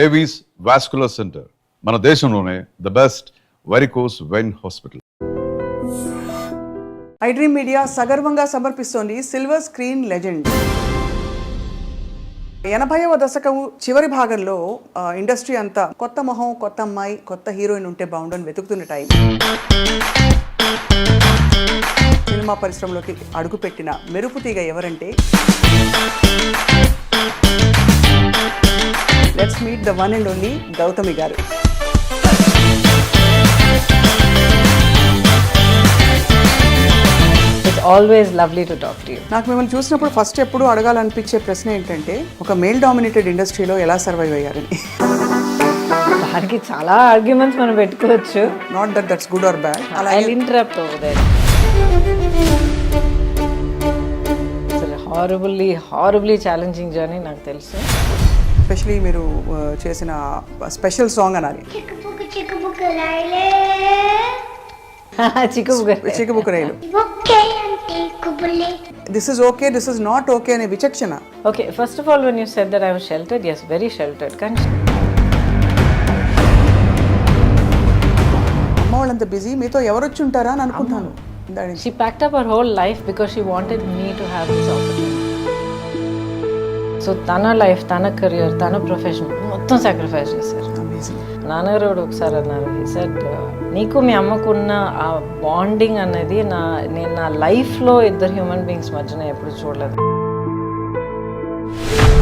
Avis vascular centre మన దేశంలోనే the best varicose vein hospital. I dream media సగర్వంగా సమర్పిస్తోంది silver screen legend. 80వ దశకం చివరి భాగంలో ఇండస్ట్రీ అంతా కొత్త మొహం, కొత్త అమ్మాయి, కొత్త హీరోయిన్ ఉంటే బాగుండని వెతుకుతున్న టైం. సినిమా పరిశ్రమలోకి అడుగుపెట్టిన మెరుపు తీగ ఎవరంటే let's meet the one and only Gautami గారు. Always lovely to talk to you. నాకు మిమ్మల్ని చూసినప్పుడు ఫస్ట్ ఎప్పుడు అడగాలనిపించే ప్రశ్న ఏంటంటే ఒక మేల్ డామినేటెడ్ ఇండస్ట్రీలో ఎలా సర్వైవ్ అయ్యారని. దానికి చాలా ఆర్గ్యుమెంట్స్ మనం పెట్టుకోవచ్చు. Not that that's good or bad. I will interrupt over there. Horribly challenging journey నాకు తెలుసు. ఎస్పెషలీ మీరు చేసిన స్పెషల్ సాంగ్ అనాలి, Chikkubuk Railu. This is okay, this is not okay అనే విచక్షణ. Okay, first of all when you said that I was sheltered, yes, very sheltered. కానీ అమ్మ వాళ్ళంత బిజీ, మీతో ఎవరు వచ్చి ఉంటారా అని అనుకుంటాను. she packed up her whole life because she wanted me to have this opportunity. So తన లైఫ్, తన కెరియర్, తన ప్రొఫెషన్ మొత్తం సాక్రిఫైస్ చేశారు. నాన్నగారు ఒకసారి అన్నారు, he said, నీకు మీ అమ్మకున్న ఆ బాండింగ్ అనేది నేను నా లైఫ్లో ఇద్దరు హ్యూమన్ బీయింగ్స్ మధ్యన ఎప్పుడు చూడలేదు.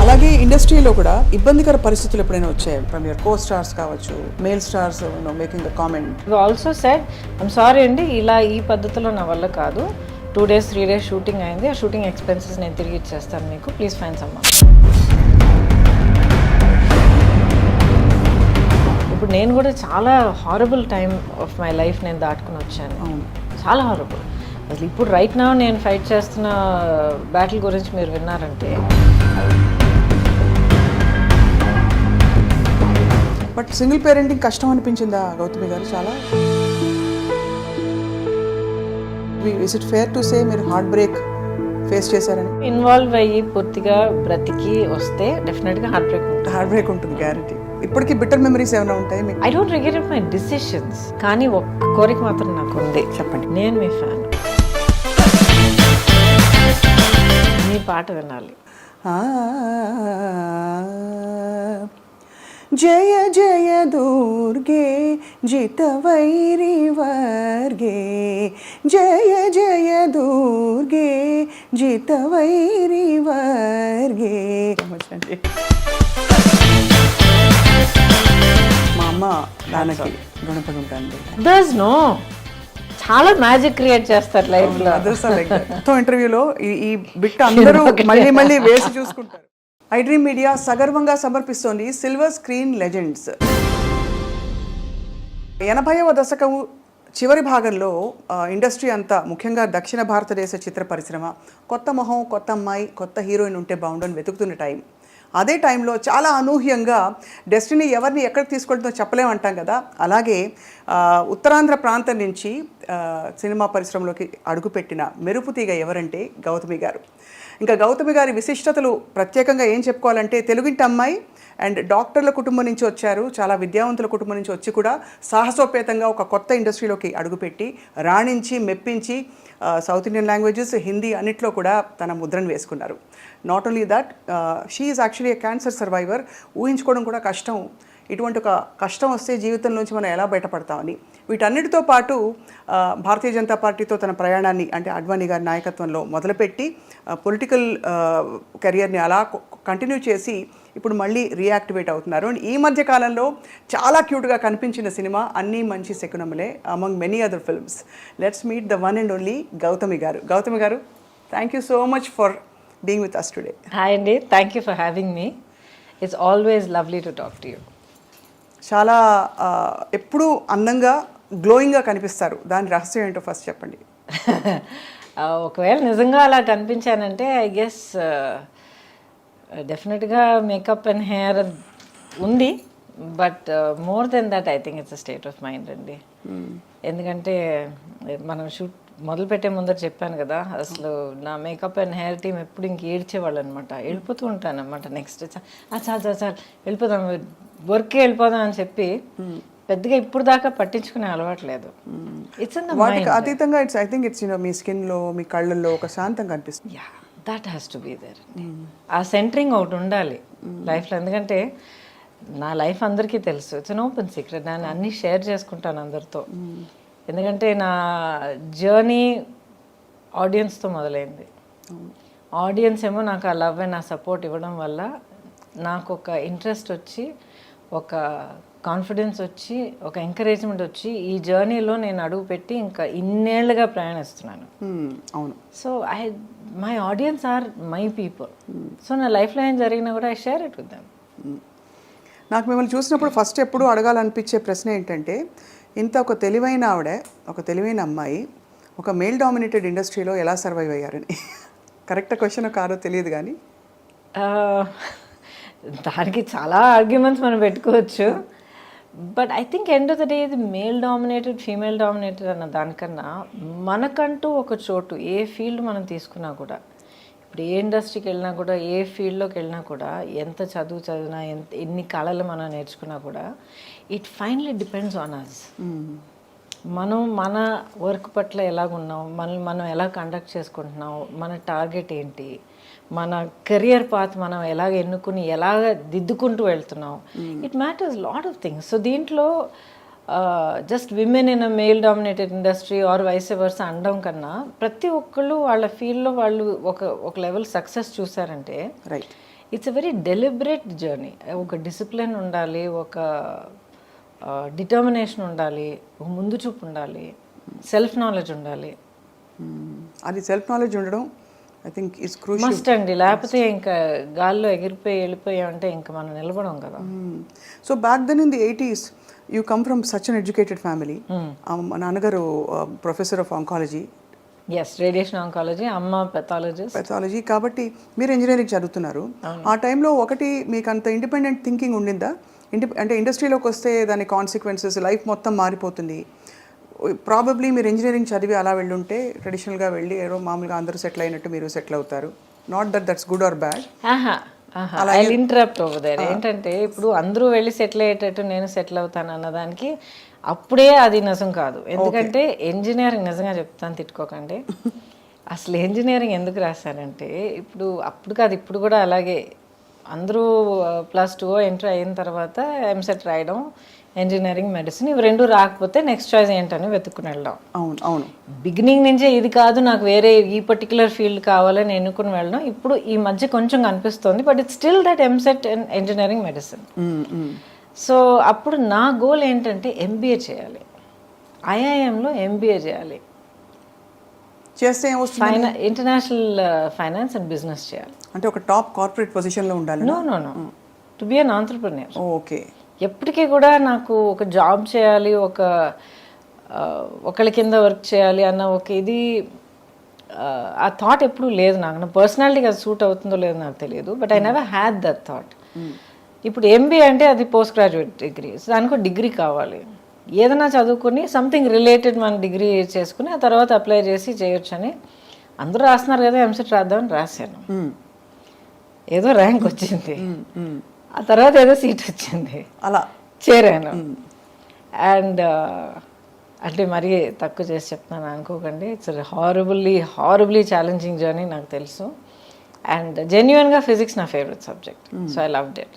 అలాగే ఇండస్ట్రీలో కూడా ఇబ్బందికర పరిస్థితులు ఎప్పుడైనా వచ్చాయి ఫ్రమ్ యువర్ కో స్టార్స్ కావచ్చు, male stars making the comment. Also said, I'm sorry అండి, ఇలా ఈ పద్ధతిలో నా వల్ల కాదు, 2 days 3 days షూటింగ్ అయింది, ఆ షూటింగ్ ఎక్స్పెన్సెస్ నేను తిరిగి ఇచ్చేస్తాను మీకు, ప్లీజ్ ఫైన్ సమ్మా. ఇప్పుడు నేను కూడా చాలా horrible time of my life నేను దాటుకుని వచ్చాను. చాలా హారబుల్. అసలు ఇప్పుడు రైట్ నౌ నేను ఫైట్ చేస్తున్న బ్యాటిల్ గురించి మీరు విన్నారంటే. బట్ సింగిల్ పేరెంటింగ్ కష్టం అనిపించిందా గౌతమి గారు? చాలా. Is it fair to say మీరు హార్ట్ బ్రేక్ ఫేస్ చేశారని? ఇన్వాల్వ్ అయ్యి పూర్తిగా బ్రతికి వస్తే డెఫినెట్గా హార్ట్ బ్రేక్ ఉంటుంది గ్యారంటీ. ఇప్పటికీ బిటర్ మెమరీస్ ఏమైనా ఉంటాయి మీకు? I don't regret my decisions, కానీ ఒక్క కోరిక మాత్రం నాకు ఉంది. చెప్పండి. నేను మీ ఫ్యాన్, మీ పాట వినాలి. జయ జయ దుర్గే జితవైరి వర్గే, జయ జయ దుర్గే జితవైరి వర్గే. మా అమ్మ నాన్నకి రుణపడి ఉంటాను. దస్ నో, చాలా మ్యాజిక్ క్రియేట్ చేస్తారు లైఫ్లో. మొత్తం ఇంటర్వ్యూలో ఈ బిట్ అందరూ మళ్ళీ మళ్ళీ వేసి చూసుకుంటారు. ఐ డ్రీమ్ మీడియా సగర్వంగా సమర్పిస్తోంది సిల్వర్ స్క్రీన్ లెజెండ్స్. 80వ దశకం చివరి భాగంలో ఇండస్ట్రీ అంతా, ముఖ్యంగా దక్షిణ భారతదేశ చిత్ర పరిశ్రమ కొత్త మొహం, కొత్త అమ్మాయి, కొత్త హీరోయిన్ ఉంటే బాగుండని వెతుకుతున్న టైం. అదే టైంలో చాలా అనూహ్యంగా డెస్టినీ ఎవరిని ఎక్కడికి తీసుకెళ్తుందో చెప్పలేమంటాం కదా, అలాగే ఉత్తరాంధ్ర ప్రాంతం నుంచి సినిమా పరిశ్రమలోకి అడుగుపెట్టిన మెరుపు తీగ ఎవరంటే గౌతమి గారు. ఇంకా గౌతమి గారి విశిష్టతలు ప్రత్యేకంగా ఏం చెప్పుకోవాలంటే, తెలుగింటి అమ్మాయి అండ్ డాక్టర్ల కుటుంబం నుంచి వచ్చారు, చాలా విద్యావంతుల కుటుంబం నుంచి వచ్చి కూడా సాహసోపేతంగా ఒక కొత్త ఇండస్ట్రీలోకి అడుగుపెట్టి రాణించి మెప్పించి సౌత్ ఇండియన్ లాంగ్వేజెస్, హిందీ అన్నిట్లో కూడా తన ముద్రను వేసుకున్నారు. Not only that, she is actually a cancer survivor. ఊహించుకోవడం కూడా కష్టం, ఇటువంటి ఒక కష్టం వస్తే జీవితంలోంచి మనం ఎలా బయటపడతామని. వీటన్నిటితో పాటు భారతీయ జనతా పార్టీతో తన ప్రయాణాన్ని, అంటే అడ్వాణీ గారి నాయకత్వంలో మొదలుపెట్టి పొలిటికల్ కెరియర్ని అలా కంటిన్యూ చేసి ఇప్పుడు మళ్ళీ రీయాక్టివేట్ అవుతున్నారు. అండ్ ఈ మధ్య కాలంలో చాలా క్యూట్గా కనిపించిన cinema Anni Manchi Sakunamule, among many other films. Let's meet the one and only Gautami గారు. గౌతమి గారు, thank you so much for being with us today. Hi అండి, thank you for having me. It's always lovely to talk to you. చాలా ఎప్పుడూ అందంగా, గ్లోయింగ్గా కనిపిస్తారు. దాని రహస్యం ఏంటో ఫస్ట్ చెప్పండి. ఒకవేళ నిజంగా అలా కనిపించానంటే ఐ గెస్ డెఫినెట్గా మేకప్ అండ్ హెయిర్ ఉంది, but more than that I think it's a state of mind అండి. ఎందుకంటే మనం షూట్ మొదలుపెట్టే ముందర చెప్పాను కదా, అసలు నా మేకప్ అండ్ హెయిర్ టీమ్ ఎప్పుడు ఇంక ఏడ్చేవాళ్ళు అనమాట. వెళ్ళిపోతూ ఉంటాను అనమాట. నెక్స్ట్ చాలు చాలు చాలు వెళ్ళిపోదాం, వర్క్కి వెళ్ళిపోదాం అని చెప్పి పెద్దగా ఇప్పుడు దాకా పట్టించుకునే అలవాట్లేదు. ఇట్స్ ఇన్ ద వాటికి అతీతంగా ఇట్స్ ఐ థింక్ ఇట్స్ మీ స్కిన్లో మీ కళ్ళల్లో ఒక శాంతం కనిపిస్తుంది. Yeah that has to be there. ఆ సెంటరింగ్ ఒకటి ఉండాలి లైఫ్లో. ఎందుకంటే నా లైఫ్ అందరికీ తెలుసు, ఇట్స్ అన్ ఓపెన్ సీక్రెట్. నేను అన్నీ షేర్ చేసుకుంటాను అందరితో. ఎందుకంటే నా జర్నీ ఆడియన్స్తో మొదలైంది. ఆడియన్స్ ఏమో నాకు ఆ లవ్ అండ్ ఆ సపోర్ట్ ఇవ్వడం వల్ల నాకు ఒక ఇంట్రెస్ట్ వచ్చి, ఒక కాన్ఫిడెన్స్ వచ్చి, ఒక ఎంకరేజ్మెంట్ వచ్చి ఈ జర్నీలో నేను అడుగు పెట్టి ఇంకా ఇన్నేళ్లుగా ప్రయాణిస్తున్నాను. అవును. So my audience are my people. So నా లైఫ్లో ఏం జరిగినా కూడా I share it with them. నాకు మిమ్మల్ని చూసినప్పుడు ఫస్ట్ ఎప్పుడు అడగాలనిపించే ప్రశ్న ఏంటంటే, ఇంత ఒక తెలివైన ఆవిడ, ఒక తెలివైన అమ్మాయి ఒక మేల్ డామినేటెడ్ ఇండస్ట్రీలో ఎలా సర్వైవ్ అయ్యారని. కరెక్ట్ క్వశ్చన్ కాదో తెలియదు కానీ దానికి చాలా ఆర్గ్యుమెంట్స్ మనం పెట్టుకోవచ్చు. But I think end of the day ఇది మేల్ డామినేటెడ్ ఫీమేల్ డామినేటెడ్ అన్న దానికన్నా మనకంటూ ఒక చోటు ఏ ఫీల్డ్ మనం తీసుకున్నా కూడా, ఇప్పుడు ఏ ఇండస్ట్రీకి వెళ్ళినా కూడా, ఏ ఫీల్డ్లోకి వెళ్ళినా కూడా, ఎంత చదువు చదివినా, ఎన్ని కళలు మనం నేర్చుకున్నా కూడా, it finally depends on us. మనం మన వర్క్ పట్ల ఎలాగున్నాం, మనం ఎలా కండక్ట్ చేసుకుంటున్నాం, మన టార్గెట్ ఏంటి, మన కెరియర్ పాత్ మనం ఎలాగ ఎన్నుకుని ఎలాగ దిద్దుకుంటూ వెళ్తున్నాం, it matters lot of things. So దీంట్లో just women in a male dominated industry or vice versa అనడం కన్నా, ప్రతి ఒక్కళ్ళు వాళ్ళ ఫీల్డ్లో వాళ్ళు ఒక లెవెల్ సక్సెస్ చూసారంటే right, it's a very deliberate journey. ఒక డిసిప్లిన్ ఉండాలి, ఒక డిటర్మినేషన్ ఉండాలి, ఒక ముందు చూపు ఉండాలి, సెల్ఫ్ నాలెడ్జ్ ఉండాలి. అది సెల్ఫ్ నాలెడ్జ్ ఉండడం I think is crucial must అండి. లేకపోతే ఇంకా గాల్లో ఎగిరిపోయి వెళ్ళిపోయామంటే ఇంకా మనం నిలబడం కదా. So back then in the 80s you come from such an educated family. మా నాన్నగారు professor of oncology. Yes, radiation oncology, అమ్మ పెథాలజీ. కాబట్టి మీరు ఇంజనీరింగ్ చదువుతున్నారు. ఆ టైంలో ఒకటి మీకు అంత ఇండిపెండెంట్ థింకింగ్ ఉండిందా? అంటే ఇండస్ట్రీలోకి వస్తే దాని కాన్సిక్వెన్సెస్, లైఫ్ మొత్తం మారిపోతుంది. ప్రాబబ్లీ మీరు ఇంజనీరింగ్ చదివి అలా వెళ్ళుంటే ట్రెడిషనల్గా వెళ్ళి ఏదో మామూలుగా అందరూ సెటిల్ అయినట్టు మీరు సెటిల్ అవుతారు. Not that's good or bad. I interrupt over there. ఏంటంటే ఇప్పుడు అందరూ వెళ్ళి సెటిల్ అయ్యేటట్టు నేను సెటిల్ అవుతాను అన్నదానికి అప్పుడే అది నిజం కాదు. ఎందుకంటే ఇంజనీరింగ్, నిజంగా చెప్తాను తిట్టుకోకండి, అసలు ఇంజనీరింగ్ ఎందుకు రాశానంటే అప్పుడు కాదు, ఇప్పుడు కూడా అలాగే అందరూ +2 ఎంటర్ అయిన తర్వాత ఎంసెట్ రాయడం, ఇంజనీరింగ్, మెడిసిన్, ఇవి రెండు రాకపోతే నెక్స్ట్ చాయిస్ ఏంటని వెతుక్కుని వెళ్ళడం. అవును అవును. బిగినింగ్ నుంచే ఇది కాదు నాకు వేరే ఈ పర్టికులర్ ఫీల్డ్ కావాలని ఎన్నుకుని వెళ్ళడం ఇప్పుడు ఈ మధ్య కొంచెం కనిపిస్తుంది. But it's still that EAMCET in engineering, medicine. So అప్పుడు నా గోల్ ఏంటంటే ఎంబీఏ చేయాలి, ఐఐఎంలో ఎంబీఏ చేయాలి, చేస్తే ఇంటర్నేషనల్ ఫైనాన్స్ అండ్ బిజినెస్ చేయాలి. అంటే ఒక టాప్ కార్పొరేట్ పొజిషన్లో ఉండాలి. No to be an entrepreneur. Okay. ఎప్పటికీ కూడా నాకు ఒక జాబ్ చేయాలి, ఒకళ్ళ కింద వర్క్ చేయాలి అన్న ఒక ఇది ఆ థాట్ ఎప్పుడూ లేదు నాకు. నా పర్సనాలిటీకి అది సూట్ అవుతుందో లేదో నాకు తెలియదు, but I never had that thought. ఇప్పుడు ఎంబీఏ అంటే అది పోస్ట్ గ్రాడ్యుయేట్ డిగ్రీ, సో దానికి డిగ్రీ కావాలి. ఏదైనా చదువుకుని సంథింగ్ రిలేటెడ్ మన డిగ్రీ చేసుకుని ఆ తర్వాత అప్లై చేసి చేయొచ్చు అని అందరూ రాస్తున్నారు కదా, ఎంసెట్ రాద్దామని రాశాను. ఏదో ర్యాంక్ వచ్చింది, ఆ తర్వాత ఏదో సీట్ వచ్చింది, అలా చేరాను. అండ్ అంటే మరీ తక్కువ చేసి చెప్తున్నాను అనుకోకండి, ఇట్స్ హారబుల్లీ ఛాలెంజింగ్ జర్నీ నాకు తెలుసు. అండ్ జెన్యున్గా ఫిజిక్స్ నా favourite subject, so I loved it.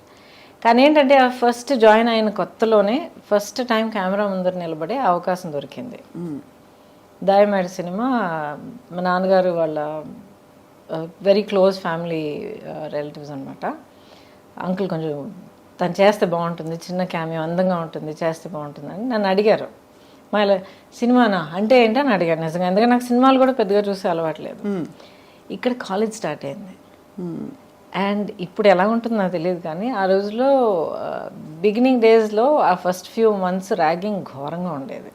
కానీ ఏంటంటే ఆ ఫస్ట్ జాయిన్ అయిన కొత్తలోనే ఫస్ట్ టైం కెమెరా ముందర నిలబడే అవకాశం దొరికింది. దాయమేడ సినిమా, మా నాన్నగారు వాళ్ళ వెరీ క్లోజ్ ఫ్యామిలీ రిలేటివ్స్ అనమాట. అంకుల్ కొంచెం తను చేస్తే బాగుంటుంది, చిన్న క్యామియో అందంగా ఉంటుంది, చేస్తే బాగుంటుంది అని నన్ను అడిగారు. మళ్ళీ సినిమానా అంటే ఏంటని అడిగారు నిజంగా, ఎందుకంటే నాకు సినిమాలు కూడా పెద్దగా చూసే అలవాట్లేదు. ఇక్కడ కాలేజ్ స్టార్ట్ అయింది. అండ్ ఇప్పుడు ఎలా ఉంటుందో నాకు తెలియదు, కానీ ఆ రోజులో బిగినింగ్ డేస్లో ఆ ఫస్ట్ ఫ్యూ మంత్స్ ర్యాగింగ్ ఘోరంగా ఉండేది.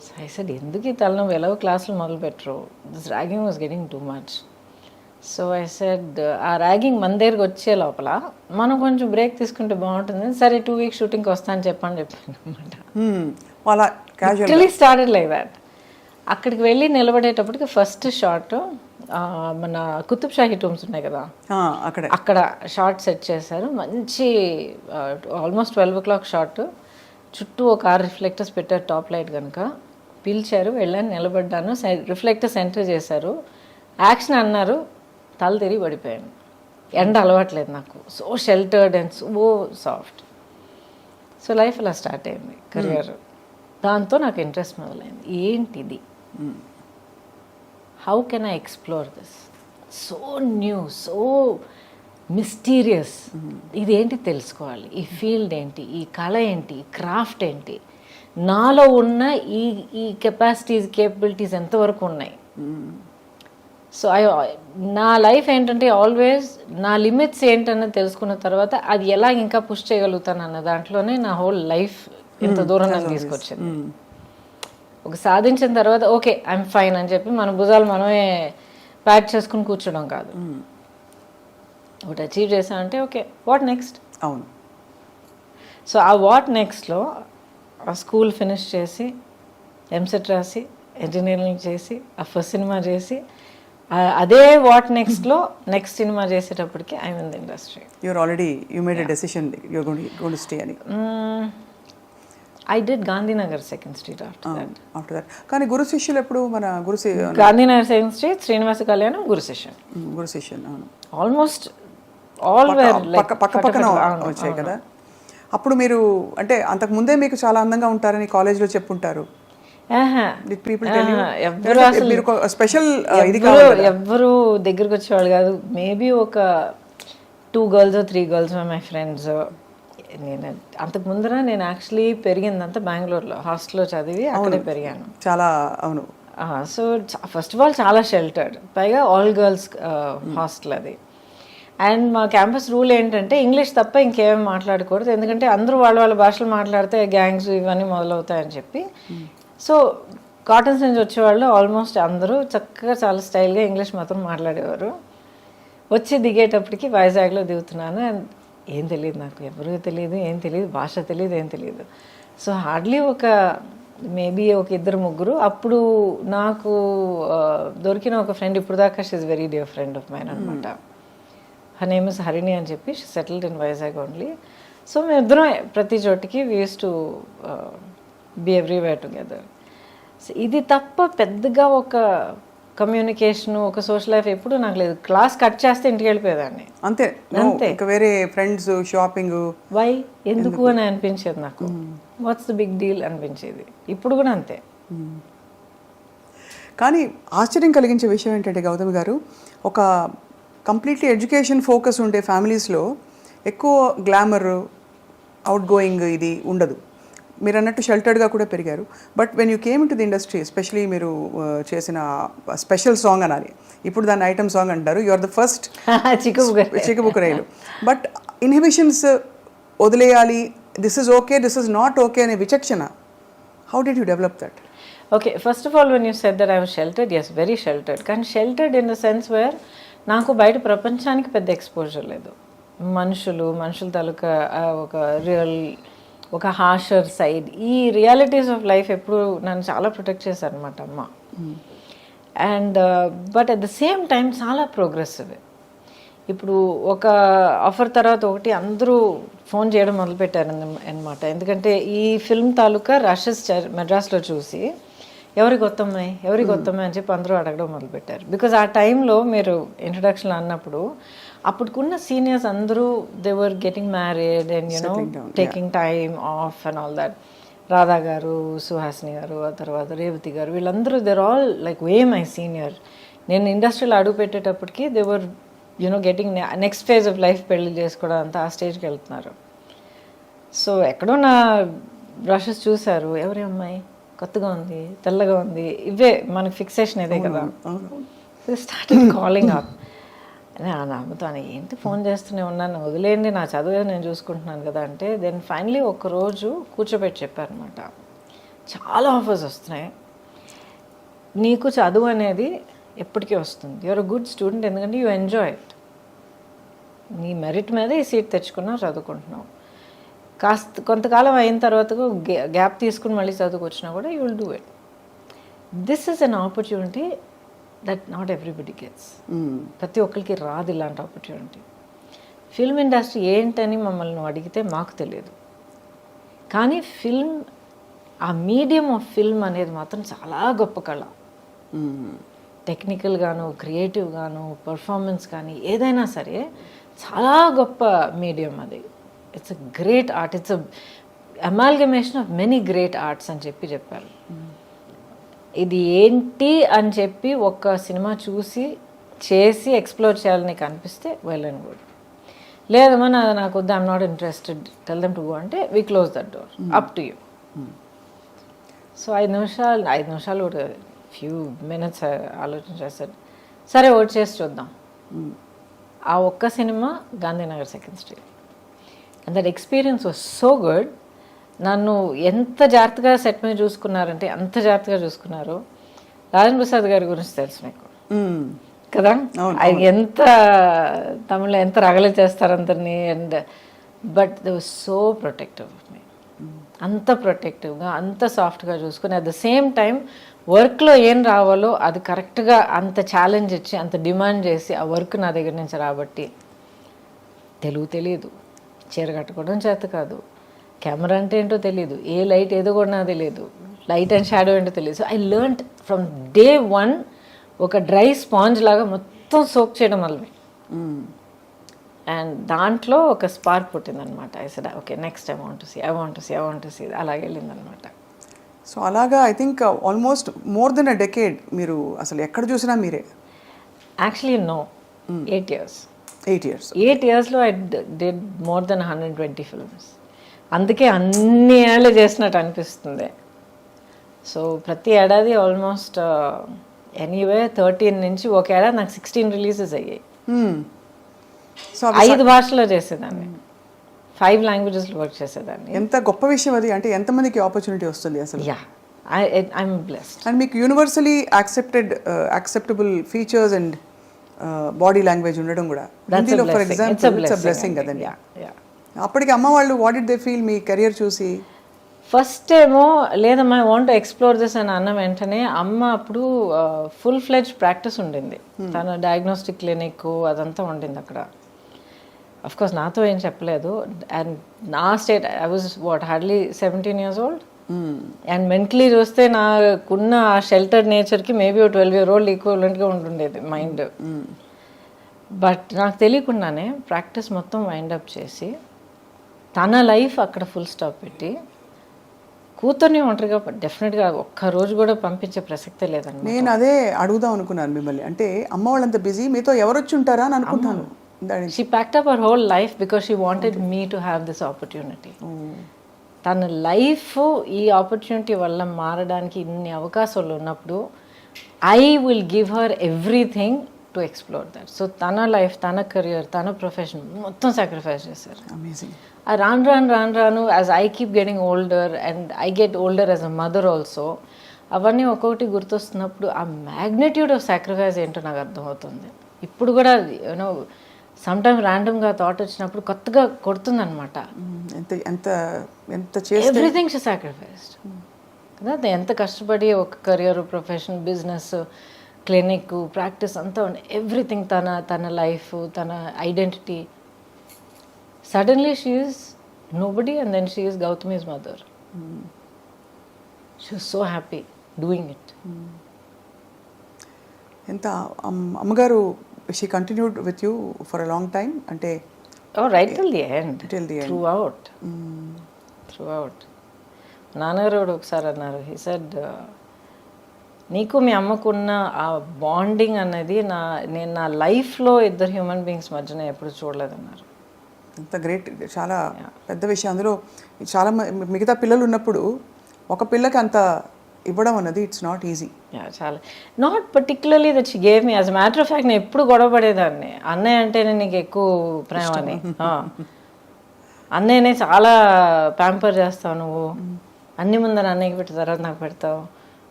సో ఐ సెడ్ ఎందుకు ఈ తలనొప్పి, ఎలాగో క్లాసులు మొదలు పెట్టరు, this ragging was getting too much. So I said ఆ ర్యాగింగ్ మన దగ్గరికి వచ్చే లోపల మనం కొంచెం బ్రేక్ తీసుకుంటే బాగుంటుంది. సరే 2 weeks షూటింగ్కి వస్తాను చెప్పాను అనమాట. Started like that. అక్కడికి వెళ్ళి నిలబడేటప్పటికి ఫస్ట్ షాట్ మన కుతుబ్ షాహీ టూమ్స్ ఉన్నాయి కదా, అక్కడే అక్కడ షార్ట్ సెట్ చేశారు. మంచి ఆల్మోస్ట్ 12 o'clock షార్ట్. చుట్టూ ఒక 6 రిఫ్లెక్టర్స్ పెట్టారు, టాప్ లైట్ కనుక. పిలిచారు, వెళ్ళాను, నిలబడ్డాను, రిఫ్లెక్టర్ సెంటర్ చేశారు, యాక్షన్ అన్నారు, తల తిరిగి పడిపోయాను. ఎండ అలవాట్లేదు నాకు, so sheltered and so soft. So life అలా స్టార్ట్ అయింది, కెరియర్. దాంతో నాకు ఇంట్రెస్ట్ మొదలైంది. ఏంటిది, how can I explore this, so new, so mysterious, ఇదేంటి తెలుసుకోవాలి, ఈ ఫీల్డ్ ఏంటి, ఈ కళ ఏంటి, ఈ క్రాఫ్ట్ ఏంటి, నాలో ఉన్న ఈ కెపాసిటీస్, కేపబిలిటీస్ ఎంతవరకు ఉన్నాయి. సో నా లైఫ్ ఏంటంటే ఆల్వేస్ నా లిమిట్స్ ఏంటన్నది తెలుసుకున్న తర్వాత అది ఎలా ఇంకా పుష్ చేయగలుగుతాను అన్న దాంట్లోనే నా హోల్ లైఫ్ ఇంత దూరం నాకు తీసుకొచ్చింది. ఒక సాధించిన తర్వాత ఓకే ఐఎమ్ ఫైన్ అని చెప్పి మన భుజాలు మనమే ప్యాక్ చేసుకుని కూర్చోడం కాదు. ఒకటి అచీవ్ చేశానంటే ఓకే, వాట్ నెక్స్ట్. అవును. సో ఆ వాట్ నెక్స్ట్లో ఆ స్కూల్ ఫినిష్ చేసి, ఎంసెట్ రాసి, ఇంజనీరింగ్ చేసి, ఆ ఫస్ట్ సినిమా చేసి, అదే వాట్ నెక్స్ట్లో నెక్స్ట్ సినిమా చేసేటప్పటికి I mean the industry. You're already you made a decision you're going to stay అని. I did Gandhinagar second street after that. కానీ గురు శిష్యులు ఎప్పుడు మన గాంధీనగర్ సెకండ్ స్ట్రీట్, శ్రీనివాస కళ్యాణం, గురు శిష్యం. అవును, ఆల్మోస్ట్ ఆల్ పక్క పక్కన వచ్చాయి కదా. అప్పుడు మీరు అంటే అంతకు ముందే మీకు చాలా అందంగా ఉంటారని కాలేజ్లో చెప్పుంటారు. ఎవ్వరు దగ్గరకు వచ్చేవాళ్ళు కాదు. మేబీ ఒక 2 girls or 3 girls my friends. నేను అంతకు ముందర నేను యాక్చువల్లీ పెరిగిందంతా బెంగళూరులో, హాస్టల్లో చదివి అక్కడే పెరిగాను. చాలా అవును. సో ఫస్ట్ ఆఫ్ ఆల్ చాలా షెల్టర్డ్, పైగా ఆల్ గర్ల్స్ హాస్టల్ అది. అండ్ మా క్యాంపస్ రూల్ ఏంటంటే ఇంగ్లీష్ తప్ప ఇంకేమీ మాట్లాడకూడదు, ఎందుకంటే అందరూ వాళ్ళ భాషలు మాట్లాడితే గ్యాంగ్స్ ఇవన్నీ మొదలవుతాయని చెప్పి. సో కాటన్స్ నుంచి వచ్చేవాళ్ళు ఆల్మోస్ట్ అందరూ చక్కగా చాలా స్టైల్గా ఇంగ్లీష్ మాత్రం మాట్లాడేవారు. వచ్చి దిగేటప్పటికి వైజాగ్లో దిగుతున్నాను, అండ్ ఏం తెలియదు నాకు, ఎవరు తెలియదు, ఏం తెలియదు, భాష తెలియదు, ఏం తెలియదు. సో హార్డ్లీ ఒక మేబీ ఒక 2-3. అప్పుడు నాకు దొరికిన ఒక ఫ్రెండ్, ఇప్పుడు దాకా she is very dear friend of mine అనమాట. హర్ నేమ్ ఇస్ హరిణి అని చెప్పి, she settled in Vizag only. So మేమిద్దరం ప్రతి చోటికి we use to be everywhere together. So ఇది తప్ప పెద్దగా ఒక కమ్యూనికేషన్, ఒక సోషల్ లైఫ్ ఎప్పుడు నాకు లేదు. క్లాస్ కట్ చేస్తే ఇంటికి వెళ్ళిపోయేదాన్ని, అంతే. వేరే ఫ్రెండ్స్, షాపింగ్, వై, ఎందుకు అని అనిపించేది నాకు. వాట్స్ ద బిగ్ డీల్ అనిపించేది. ఇప్పుడు కూడా అంతే. కానీ ఆశ్చర్యం కలిగించే విషయం ఏంటంటే గౌతమి గారు, ఒక కంప్లీట్లీ ఎడ్యుకేషన్ ఫోకస్ ఉండే ఫ్యామిలీస్లో ఎక్కువ గ్లామర్, అవుట్ గోయింగ్ ఇది ఉండదు. మీరు అన్నట్టు షెల్టర్డ్గా కూడా పెరిగారు. But when you came to the industry, especially మీరు చేసిన స్పెషల్ సాంగ్ అనాలి, ఇప్పుడు దాన్ని ఐటమ్ సాంగ్ అంటారు, you are the first Chikkubukkurailu. But inhibitions వదిలేయాలి, this is okay, this is not okay అనే విచక్షణ, how did you develop that? Okay, first of all when you said that I was sheltered, yes, very sheltered. కానీ sheltered in the sense where నాకు బయట ప్రపంచానికి పెద్ద exposure లేదు. మనుషుల తాలూకా ఒక రియల్, ఒక హార్షర్ సైడ్, ఈ రియాలిటీస్ ఆఫ్ లైఫ్ ఎప్పుడు నన్ను చాలా ప్రొటెక్ట్ చేశారు అనమాట అమ్మ. And but at the same time చాలా ప్రోగ్రెసివ్. ఇప్పుడు ఒక ఆఫర్ తర్వాత ఒకటి అందరూ ఫోన్ చేయడం మొదలుపెట్టారు అనమాట. ఎందుకంటే ఈ ఫిల్మ్ తాలూకా రషెస్ మెడ్రాస్లో చూసి ఎవరి కొత్తమ్మాయి అని చెప్పి అందరూ అడగడం మొదలుపెట్టారు. బికాజ్ ఆ టైంలో మీరు ఇంట్రడక్షన్లో అన్నప్పుడు అప్పుడుకున్న సీనియర్స్ అందరూ they were getting married and you know taking time off and all that. Radha గారు, సుహాసిని గారు, ఆ తర్వాత రేవతి గారు, వీళ్ళందరూ there all like way my senior. నేను ఇండస్ట్రీలో అడుగు పెట్టేటప్పటికి they were you know getting next phase of life, పెళ్లి చేసుకోవడం అంతా ఆ స్టేజ్కి వెళ్తున్నారు. సో ఎక్కడో నా బ్రషెస్ చూశారు, ఎవరి అమ్మాయి కొత్తగా ఉంది, తెల్లగా ఉంది, ఇవే మనకి ఫిక్సేషన్ ఇదే కదా. Starting calling up. నమ్ముతాను, ఏంటి ఫోన్ చేస్తూనే ఉన్నాను, వదిలేండి, నా చదువు నేను చూసుకుంటున్నాను కదా అంటే, దెన్ ఫైనలీ ఒకరోజు కూర్చోబెట్టి చెప్పారనమాట, చాలా ఆఫర్స్ వస్తున్నాయి, నీకు చదువు అనేది ఎప్పటికీ వస్తుంది, యూఆర్ అ గుడ్ స్టూడెంట్, ఎందుకంటే యూ ఎంజాయ్ ఇట్, నీ మెరిట్ మీద ఈ సీట్ తెచ్చుకున్నావు, చదువుకుంటున్నావు, కొంతకాలం అయిన తర్వాత గ్యాప్ తీసుకుని మళ్ళీ చదువుకొచ్చినా కూడా you will do it. This is an opportunity that not everybody gets. ప్రతి ఒక్కరికి రాదు ఇలాంటి ఆపర్చునిటీ. ఫిల్మ్ ఇండస్ట్రీ ఏంటని మమ్మల్ని నువ్వు అడిగితే మాకు తెలియదు, కానీ ఫిల్మ్, ఆ మీడియం ఆఫ్ ఫిల్మ్ అనేది మాత్రం చాలా గొప్ప కళ. టెక్నికల్గాను, క్రియేటివ్గాను, పర్ఫార్మెన్స్ కానీ ఏదైనా సరే చాలా గొప్ప మీడియం అది. It's a great art, it's a amalgamation of many great arts అని చెప్పారు. ఇది ఏంటి అని చెప్పి ఒక సినిమా చూసి చేసి ఎక్స్ప్లోర్ చేయాలని నీకు అనిపిస్తే వెల్ అండ్ గుడ్. లేదమ్మా నాకు వద్దు, I'm not interested, tell them to go అంటే we close that door, up to you. So 5 నిమిషాలు కూడా ఫ్యూ మినిట్స్ ఆలోచించేస్తాడు. సరే ఓట్ చేసి చూద్దాం. ఆ ఒక్క cinema Gandhinagar 2nd Street. And that experience was so good. నన్ను ఎంత జాగ్రత్తగా సెట్ మీద చూసుకున్నారంటే అంత జాగ్రత్తగా చూసుకున్నారు. రాజేంద్ర ప్రసాద్ గారి గురించి తెలుసు మీకు కదా, ఆయన ఎంత తమిళలో ఎంత రగలు చేస్తారు అందరినీ. And but they was so protective of me, అంత ప్రొటెక్టివ్గా, అంత సాఫ్ట్గా చూసుకుని, అట్ ద సేమ్ టైం వర్క్లో ఏం రావాలో అది కరెక్ట్గా అంత ఛాలెంజ్ ఇచ్చి అంత డిమాండ్ చేసి ఆ వర్క్ నా దగ్గర నుంచి రాబట్టి. తెలుగు తెలియదు, చీర కట్టుకోవడం చేత కాదు, కెమెరా అంటే ఏంటో తెలియదు, ఏ లైట్ ఏదో కూడా నాకు తెలియదు, లైట్ అండ్ షాడో ఏంటో తెలియదు. So I learned from day 1 ఒక డ్రై స్పాంజ్ లాగా మొత్తం సోక్ చేయడం వల్ల. అండ్ దాంట్లో ఒక స్పార్క్ పుట్టిందనమాట. I said okay next I want to see అలాగే వెళ్ళిందనమాట. సో అలాగా I think almost more than a decade మీరు అసలు ఎక్కడ చూసినా మీరే. Actually no, 8 years. 8 yearsలో I did more than 120 films. అందుకే అన్ని ఏళ్ళు చేసినట్టు అనిపిస్తుంది. సో ప్రతి ఏడాది ఆల్మోస్ట్ ఎనీవే 13 నుంచి ఒక ఏడాది నాకు 16 రిలీజెస్ అయ్యాయి. సో 5 భాషల్లో చేసేదాన్ని, 5 languagesలో వర్క్ చేసేదాన్ని. ఎంత గొప్ప విషయం అది. అంటే ఎంతమందికి ఆపర్చునిటీ వస్తుంది అసలు. Yeah, I'm blessed. అండ్ మీకు universally acceptable features and body language ఉండడం కూడా హిందీలో for example it's a blessing కదండి. అప్పటికి అమ్మ వాళ్ళు what did they feel me career చూసి? ఫస్ట్ ఏమో లేదమ్మా I want to explore this అని అన్న వెంటనే అమ్మ అప్పుడు ఫుల్ ఫ్లెడ్జ్ ప్రాక్టీస్ ఉండింది. తన డయాగ్నోస్టిక్ క్లినిక్ అదంతా ఉండింది అక్కడ. అఫ్ కోర్స్ నాతో ఏం చెప్పలేదు. అండ్ నా state I was hardly 17 years old. And mentally చూస్తే నాకున్న ఆ షెల్టర్డ్ నేచర్కి మేబీ 12 year old ఈక్వలెంట్గా ఉంటుండేది మైండ్. బట్ నాకు తెలియకుండానే ప్రాక్టీస్ మొత్తం వైండప్ చేసి తన లైఫ్ అక్కడ ఫుల్ స్టాప్ పెట్టి కూతుర్ని ఒంటరిగా డెఫినెట్గా ఒక్కరోజు కూడా పంపించే ప్రసక్తే లేదండి. నేను అదే అడుగుదాం అనుకున్నాను మిమ్మల్ని. అంటే అమ్మ వాళ్ళంత బిజీ, మీతో ఎవరు వచ్చి ఉంటారా అని అనుకుంటాను. She packed up her whole life because she wanted me to have this opportunity. తన లైఫ్ ఈ ఆపర్చునిటీ వల్ల మారడానికి ఇన్ని అవకాశాలు ఉన్నప్పుడు I will give her everything to explore that. So తన లైఫ్, తన కెరియర్, తన ప్రొఫెషన్ మొత్తం సాక్రిఫైస్ చేశారు. అమేజింగ్. రాను as I keep getting older and I get older as a mother also, అవన్నీ ఒక్కొక్కటి గుర్తొస్తున్నప్పుడు ఆ మ్యాగ్నిట్యూడ్ ఆఫ్ సాక్రిఫైస్ ఏంటో నాకు అర్థమవుతుంది. ఇప్పుడు కూడా యూనో సమ్టైమ్ ర్యాండమ్గా థాట్ వచ్చినప్పుడు కొత్తగా కొడుతుందనమాట. ఎవ్రీథింగ్ షీ సాక్రిఫైస్డ్ కదా. ఎంత కష్టపడి ఒక career, profession, business, clinic, practice అంతా ఎవ్రీథింగ్, తన లైఫ్, తన identity. Suddenly she is nobody and then she is Gautami's mother. She was so happy doing it. ఎంత అమ్మగారు she continued with you for a long time? అంటే right till the end. Throughout. నాన్నగారు ఒకసారి అన్నారు, he said నీకు మీ అమ్మకున్న ఆ bonding అనేది నేను నా లైఫ్లో ఇద్దరు హ్యూమన్ బీయింగ్స్ మధ్యన ఎప్పుడు చూడలేదన్నారు. అంత గ్రేట్, చాలా పెద్ద విషయం. అందులో చాలా మిగతా పిల్లలు ఉన్నప్పుడు ఒక పిల్లకి అంత ఇవ్వడం అన్నది ఇట్స్ నాట్ ఈజీ. చాలా not particularly that she gave me. As a matter of fact నేను ఎప్పుడు గొడవ పడేదాన్ని, అన్నయ్య అంటేనే నీకు ఎక్కువ ప్రేమ అని. అన్నయ్యనే చాలా ప్యాంపర్ చేస్తావు నువ్వు, అన్ని ముందర అన్నయ్యకి పెట్టిన తర్వాత నాకు పెడతావు,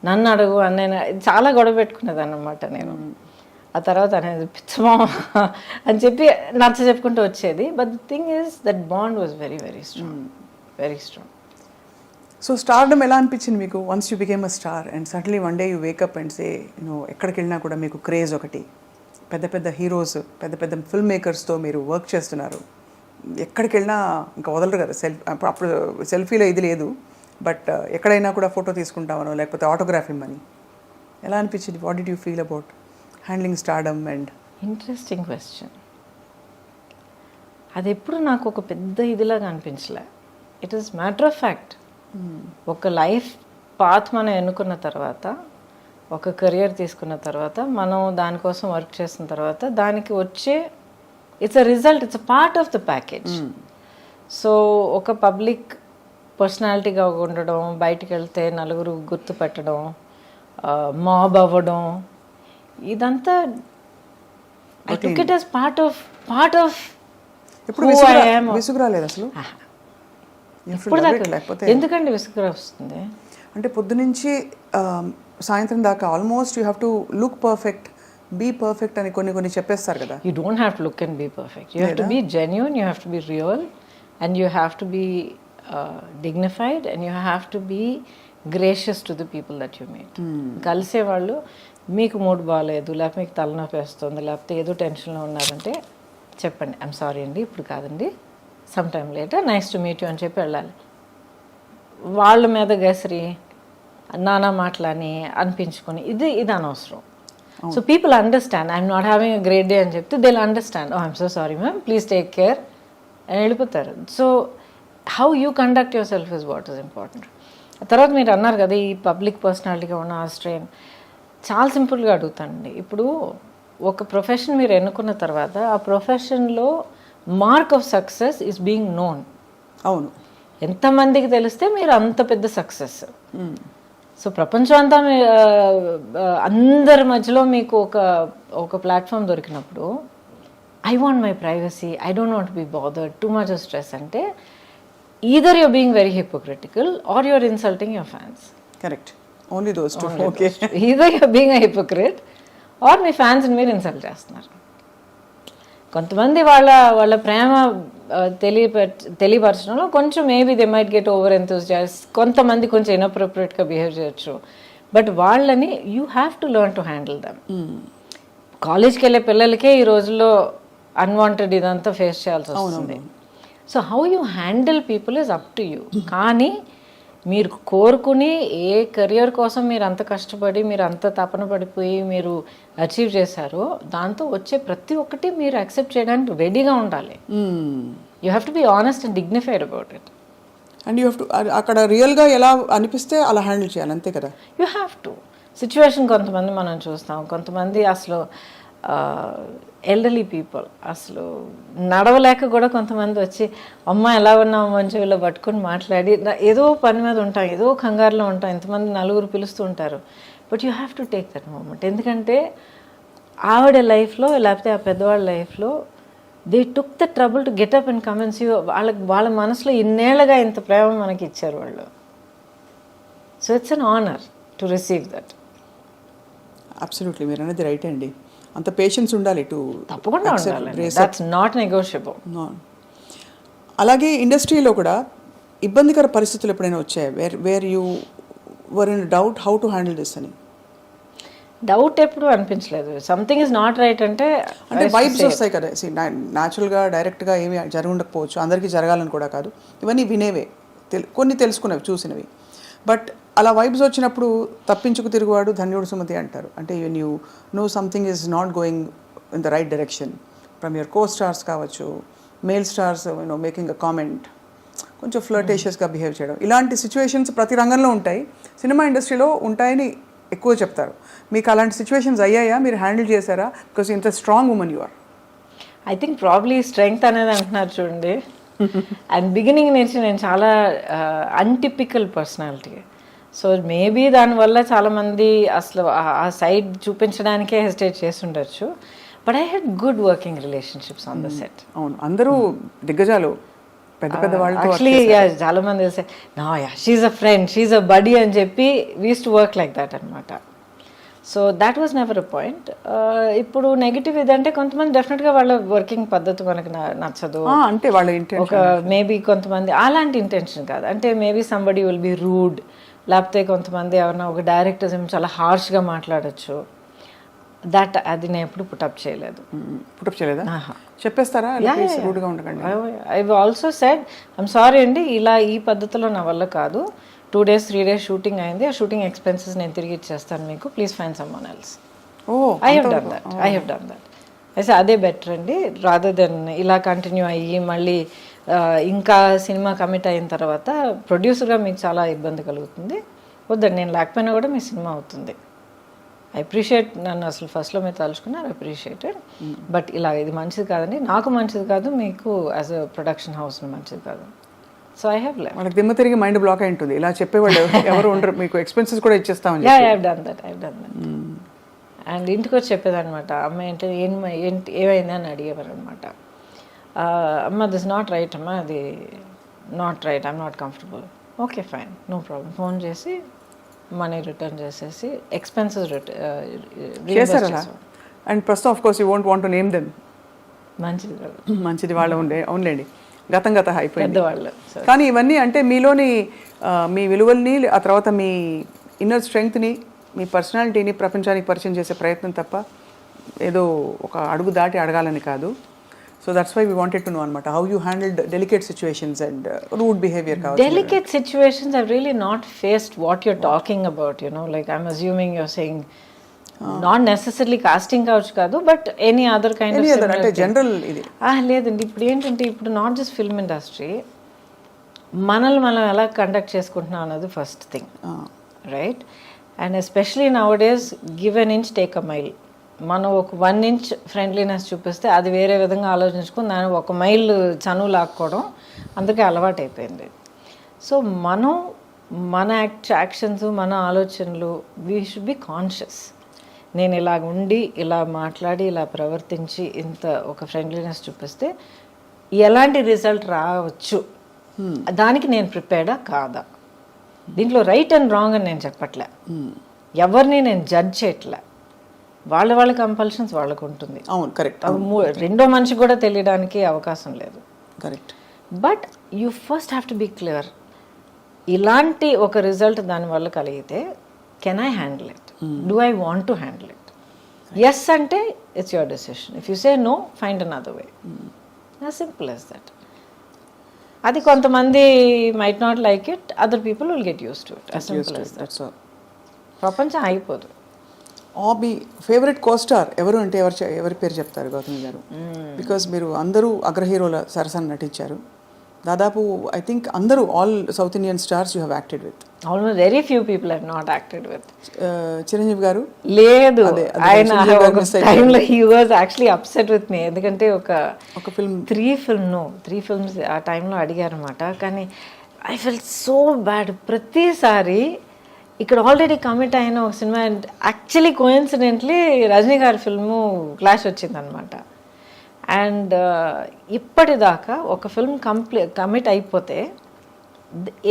నన్ను అడుగు అన్నయ్య, చాలా గొడవ పెట్టుకునేదాన్ని అనమాట నేను. ఆ తర్వాత అనేది పిచ్చమా అని చెప్పి నచ్చ చెప్పుకుంటూ వచ్చేది. But the thing is that bond was very very strong. So stardom ఎలా అనిపించింది మీకు once you became a star and suddenly one day you wake up and say ఎక్కడికి వెళ్ళినా కూడా మీకు క్రేజ్ ఒకటి, పెద్ద పెద్ద హీరోస్, పెద్ద పెద్ద ఫిల్మ్ మేకర్స్తో మీరు వర్క్ చేస్తున్నారు, ఎక్కడికి వెళ్ళినా ఇంకా వదలరు కదా, అప్పుడు సెల్ఫీలో ఇది లేదు, బట్ ఎక్కడైనా కూడా ఫోటో తీసుకుంటామనో లేకపోతే ఆటోగ్రాఫ్ ఇమ్మని, ఎలా అనిపించింది? What did you feel about handling stardom? And interesting question. అది ఎప్పుడు నాకు ఒక పెద్ద ఇదిలాగా అనిపించలే. It is matter of fact. ఒక లైఫ్ పాత్ మనం ఎన్నుకున్న తర్వాత, ఒక కెరియర్ తీసుకున్న తర్వాత, మనం దానికోసం వర్క్ చేసిన తర్వాత దానికి వచ్చే it's a result, it's a part of the package. So ఒక పబ్లిక్ పర్సనాలిటీగా ఉండడం, బయటికి వెళ్తే నలుగురు గుర్తుపెట్టడం, మాబ్ అవ్వడం, ఇదంతా I took it as part of ఎప్పుడు విసుగు రాలేదు అసలు? ఇప్పుడు దాకా ఎందుకండి విసుగు వస్తుంది? అంటే పొద్దునుంచి సాయంత్రం దాకా almost you have to look perfect, be perfect అని కొన్ని చెప్పేస్తారు కదా. You don't have to look and be perfect. You have to be genuine, you have to be real, and you have to be dignified, and you have to be gracious to the people that you meet. కలిసే వాళ్ళు మీకు mood బాగాలేదు, లేకపోతే మీకు తలనొప్పి వేస్తుంది, లేకపోతే ఏదో టెన్షన్లో ఉన్నారంటే చెప్పండి, ఐఎమ్ సారీ అండి ఇప్పుడు కాదండి, some time later, nice to meet you అని చెప్పి వెళ్ళాలి. వాళ్ళ మీద గసిరి నానా మాటలని అనిపించుకొని ఇది అనవసరం. So people understand, I'm not having a great day అని చెప్తే they will understand, I'm so sorry ma'am, please take care అని వెళ్ళిపోతారు. So how you conduct your self is what is important. తర్వాత మీరు అన్నారు కదా ఈ పబ్లిక్ పర్సనాలిటీగా ఉన్న ఆ స్ట్రెయిన్, చాలా సింపుల్గా అడుగుతానండి. ఇప్పుడు ఒక ప్రొఫెషన్ మీరు ఎన్నుకున్న తర్వాత ఆ ప్రొఫెషన్లో mark of success is being known. అవును, ఎంతమందికి తెలిస్తే మీరు అంత పెద్ద సక్సెస్. సో ప్రపంచం అంతా అందరి మధ్యలో మీకు ఒక ప్లాట్ఫామ్ దొరికినప్పుడు, I want my privacy, I don't want be bothered, too much of stress అంటే either you're being very hypocritical or you're insulting your fans. Correct. Only those two. Okay. Either you're being a hypocrite or me fans మీరు insult చేస్తున్నారు. కొంతమంది వాళ్ళ ప్రేమ తెలియపరచడంలో కొంచెం maybe they might get over enthusiast, కొంతమంది కొంచెం ఇన్అప్రోప్రియేట్గా behave చేయొచ్చు, but వాళ్ళని you have to learn to handle them. కాలేజ్కి వెళ్ళే పిల్లలకే ఈ రోజుల్లో అన్వాంటెడ్ ఇదంతా ఫేస్ చేయాల్సి వస్తుంది. So how you handle people is up to you. కానీ మీరు కోరుకుని ఏ కెరియర్ కోసం మీరు అంత కష్టపడి మీరు అంత తపన పడిపోయి మీరు అచీవ్ చేశారో దాంతో వచ్చే ప్రతి ఒక్కటి మీరు యాక్సెప్ట్ చేయడానికి రెడీగా ఉండాలి. You have to be honest and dignified about it. And you have to అక్కడ రియల్గా ఎలా అనిపిస్తే అలా హ్యాండిల్ చేయాలి, అంతే కదా. You have to. సిచ్యువేషన్ కొంతమంది మనం చూస్తాం, కొంతమంది అసలు ఎల్డర్లీ పీపుల్ అసలు నడవలేక కూడా కొంతమంది వచ్చి అమ్మ ఎలా ఉన్నావు మంచిగా పట్టుకొని మాట్లాడి, ఏదో పని మీద ఉంటాం, ఏదో కంగారులో ఉంటాం, ఇంతమంది నలుగురు పిలుస్తూ ఉంటారు, but you have to take that moment. ఎందుకంటే ఆవిడ లైఫ్లో లేకపోతే ఆ పెద్దవాళ్ళ లైఫ్లో they took the trouble to get up and come and see. వాళ్ళ మనసులో ఇన్నేళ్ళగా ఇంత ప్రేమ మనకి ఇచ్చారు వాళ్ళు. So it's an honour to receive that. Absolutely, మీరు అనేది రైట్ అండి. అంత పేషెన్స్ ఉండాలి టు తప్పకుండా ఉండాలి. That's not negotiable. అలాగే ఇండస్ట్రీలో కూడా ఇబ్బందికర పరిస్థితులు ఎప్పుడైనా వచ్చాయి where you were in doubt how to handle this అని? డౌట్ ఎప్పుడు అనిపించలేదు. సంథింగ్ ఇస్ నాట్ రైట్ అంటే వైబ్స్ వస్తాయి కదా, న్యాచురల్గా డైరెక్ట్గా ఏమి జరగకపోవచ్చు, అందరికీ జరగాలని కూడా కాదు, ఇవన్నీ వినేవే, కొన్ని తెలుసుకునేవి చూసినవి. బట్ అలా వైబ్స్ వచ్చినప్పుడు తప్పించుకు తిరుగువాడు ధన్యుడు సుమతి అంటారు. అంటే you know something is not going in the right direction from your co stars కావచ్చు, male stars making a comment, కొంచెం ఫ్లర్టేషియస్గా బిహేవ్ చేయడం, ఇలాంటి సిచ్యువేషన్స్ ప్రతి రంగంలో ఉంటాయి, సినిమా ఇండస్ట్రీలో ఉంటాయని ఎక్కువ చెప్తారు. మీకు అలాంటి సిచ్యువేషన్స్ అయ్యాయా? మీరు హ్యాండిల్ చేశారా? బికాస్ ఇంత strong women you are. I think probably strength అనేది అంటున్నారు చూడండి. అండ్ బిగినింగ్ నుంచి నేను చాలా అన్టిపికల్ పర్సనాలిటీ. సో మేబీ దానివల్ల చాలామంది అసలు ఆ సైడ్ చూపించడానికే హెసిటేట్ చేసి ఉండొచ్చు. But I had good working relationships on the set. అవును, అందరూ దిగ్గజాలు పెద్ద పెద్ద వాళ్ళు. యాక్చువల్లీ చాలా మంది తెలిసే she's a friend, she's a buddy అని చెప్పి we used to work like that అనమాట. So that was never a point. ఇప్పుడు నెగిటివ్ ఇదంటే కొంతమంది డెఫినెట్గా వాళ్ళ వర్కింగ్ పద్ధతి మనకు నచ్చదు, అంటే వాళ్ళ ఒక మేబీ కొంతమంది అలాంటి ఇంటెన్షన్ కాదు, అంటే maybe somebody will be rude, లేకపోతే కొంతమంది ఎవరైనా ఒక డైరెక్టర్స్ ఏమో చాలా హార్ష్గా మాట్లాడచ్చు. అది నేను ఎప్పుడు పుటప్ చేయలేదు. పుటప్ చేయలేదా? చెప్పేస్తారా రూడ్గా ఉండకండి? I also said I'm sorry అండి, ఇలా ఈ పద్ధతిలో నా వల్ల కాదు, 2 days 3 days షూటింగ్ అయింది, ఆ షూటింగ్ ఎక్స్పెన్సెస్ నేను తిరిగి ఇచ్చేస్తాను మీకు, please find someone else. I have done that. అయితే అదే బెటర్ అండి, రాదర్ దెన్ ఇలా కంటిన్యూ అయ్యి మళ్ళీ ఇంకా సినిమా కమిట్ అయిన తర్వాత ప్రొడ్యూసర్గా మీకు చాలా ఇబ్బంది కలుగుతుంది. వద్దండి, నేను లేకపోయినా కూడా మీ సినిమా అవుతుంది. ఐ అప్రిషియేట్, నన్ను అసలు ఫస్ట్లో మీరు తలుచుకున్నారు, అప్రిషియేటెడ్. బట్ ఇలా ఇది మంచిది కాదండి, నాకు మంచిది కాదు, మీకు యాజ్ అ ప్రొడక్షన్ హౌస్ మంచిది కాదు. So I have left. వాళ్ళకి దిమ్మ తిరిగి మైండ్ బ్లాక్ అయి ఉంటుంది, ఇలా చెప్పేవాళ్ళు ఎవరు ఉండరు, మీకు ఎక్స్పెన్సెస్ కూడా ఇచ్చేస్తామని. I have done that. And ఇంటికి వచ్చి చెప్పేదనమాట, అమ్మ ఏంటి ఏమైంది అని అడిగేవారు అనమాట. అమ్మ దిస్ నాట్ రైట్, అమ్మ అది not right, I'm not comfortable. Okay fine, no problem. Phone చేసి మనీ రిటర్న్ చేసేసి ఎక్స్పెన్సెస్ చేశారా? అండ్ ప్రస్తుతం of course you won't want to name them. మంచిది కాదు, మంచిది వాళ్ళ అవునులేండి, గతం అయిపోయింది పెద్దవాళ్ళు. కానీ ఇవన్నీ అంటే మీలోని మీ విలువల్ని, ఆ తర్వాత మీ ఇన్నర్ స్ట్రెంగ్త్ని, మీ పర్సనాలిటీని ప్రపంచానికి పరిచయం చేసే ప్రయత్నం తప్ప ఏదో ఒక అడుగు దాటి అడగాలని కాదు. So that's why we wanted to know అనమాట, how you handled delicate situations and rude behaviour కావచ్చు. Delicate situations I've really not faced what you're talking about, you know, like I'm assuming you're saying not necessarily casting couch కాదు, but any other kind of అంటే general ఇది. లేదండి, ఇప్పుడు ఏంటంటే ఇప్పుడు not just film industry, మనల్ని మనం ఎలా కండక్ట్ చేసుకుంటున్నాం అన్నది first thing, right? And especially now days give an inch take a mile. మనం ఒక 1 inch ఫ్రెండ్లీనెస్ చూపిస్తే అది వేరే విధంగా ఆలోచించుకుని దాన్ని 1 mile చనువు లాక్కోవడం అందరికీ అలవాటు అయిపోయింది. సో మనం మన యాక్షన్స్, మన ఆలోచనలు, వీ షుడ్ బి కాన్షియస్. నేను ఇలా ఉండి, ఇలా మాట్లాడి, ఇలా ప్రవర్తించి ఇంత ఒక ఫ్రెండ్లీనెస్ చూపిస్తే ఎలాంటి రిజల్ట్ రావచ్చు, దానికి నేను ప్రిపేర్డా కాదా? దీంట్లో రైట్ అండ్ రాంగ్ అని నేను చెప్పట్లే, ఎవరిని నేను జడ్జ్ చేయట్లే, వాళ్ళ కంపల్షన్స్ వాళ్ళకు ఉంటుంది. అవును, కరెక్ట్. రెండో మనిషి కూడా తెలియడానికి అవకాశం లేదు. Correct. But you first have to be clear. ఇలాంటి ఒక రిజల్ట్ దానివల్ల కలిగితే can I handle it, do I want to handle it? Yes అంటే it's your decision, if you say no find another way, as simple as that. అది కొంతమంది might not like it, other people will get use to it, as simple as that. ప్రపంచం అయిపోదు. మీ favourite co-star ఎవరు అంటే ఎవరి పేరు చెప్తారు గౌతమి గారు? బికాజ్ మీరు అందరూ అగ్ర హీరోల సరసన నటించారు, దాదాపు ఐ థింక్ అందరూ all South Indian stars you have acted with. Almost very few people have not acted with. Chiranjeevi గారు లేదు, ఆయన టైంలో he was actually upset with me, ఎందుకంటే ఒక ఫిల్మ్ 3 films ఆ టైంలో అడిగారు అనమాట. కానీ ఐ ఫెల్ సో బ్యాడ్. ప్రతిసారి ఇక్కడ ఆల్రెడీ కమిట్ అయిన ఒక సినిమా, యాక్చువల్లీ కోయిన్సిడెంట్లీ రజనీ గారి ఫిల్ము క్లాష్ వచ్చిందనమాట. అండ్ ఇప్పటిదాకా ఒక ఫిల్మ్ కమిట్ అయిపోతే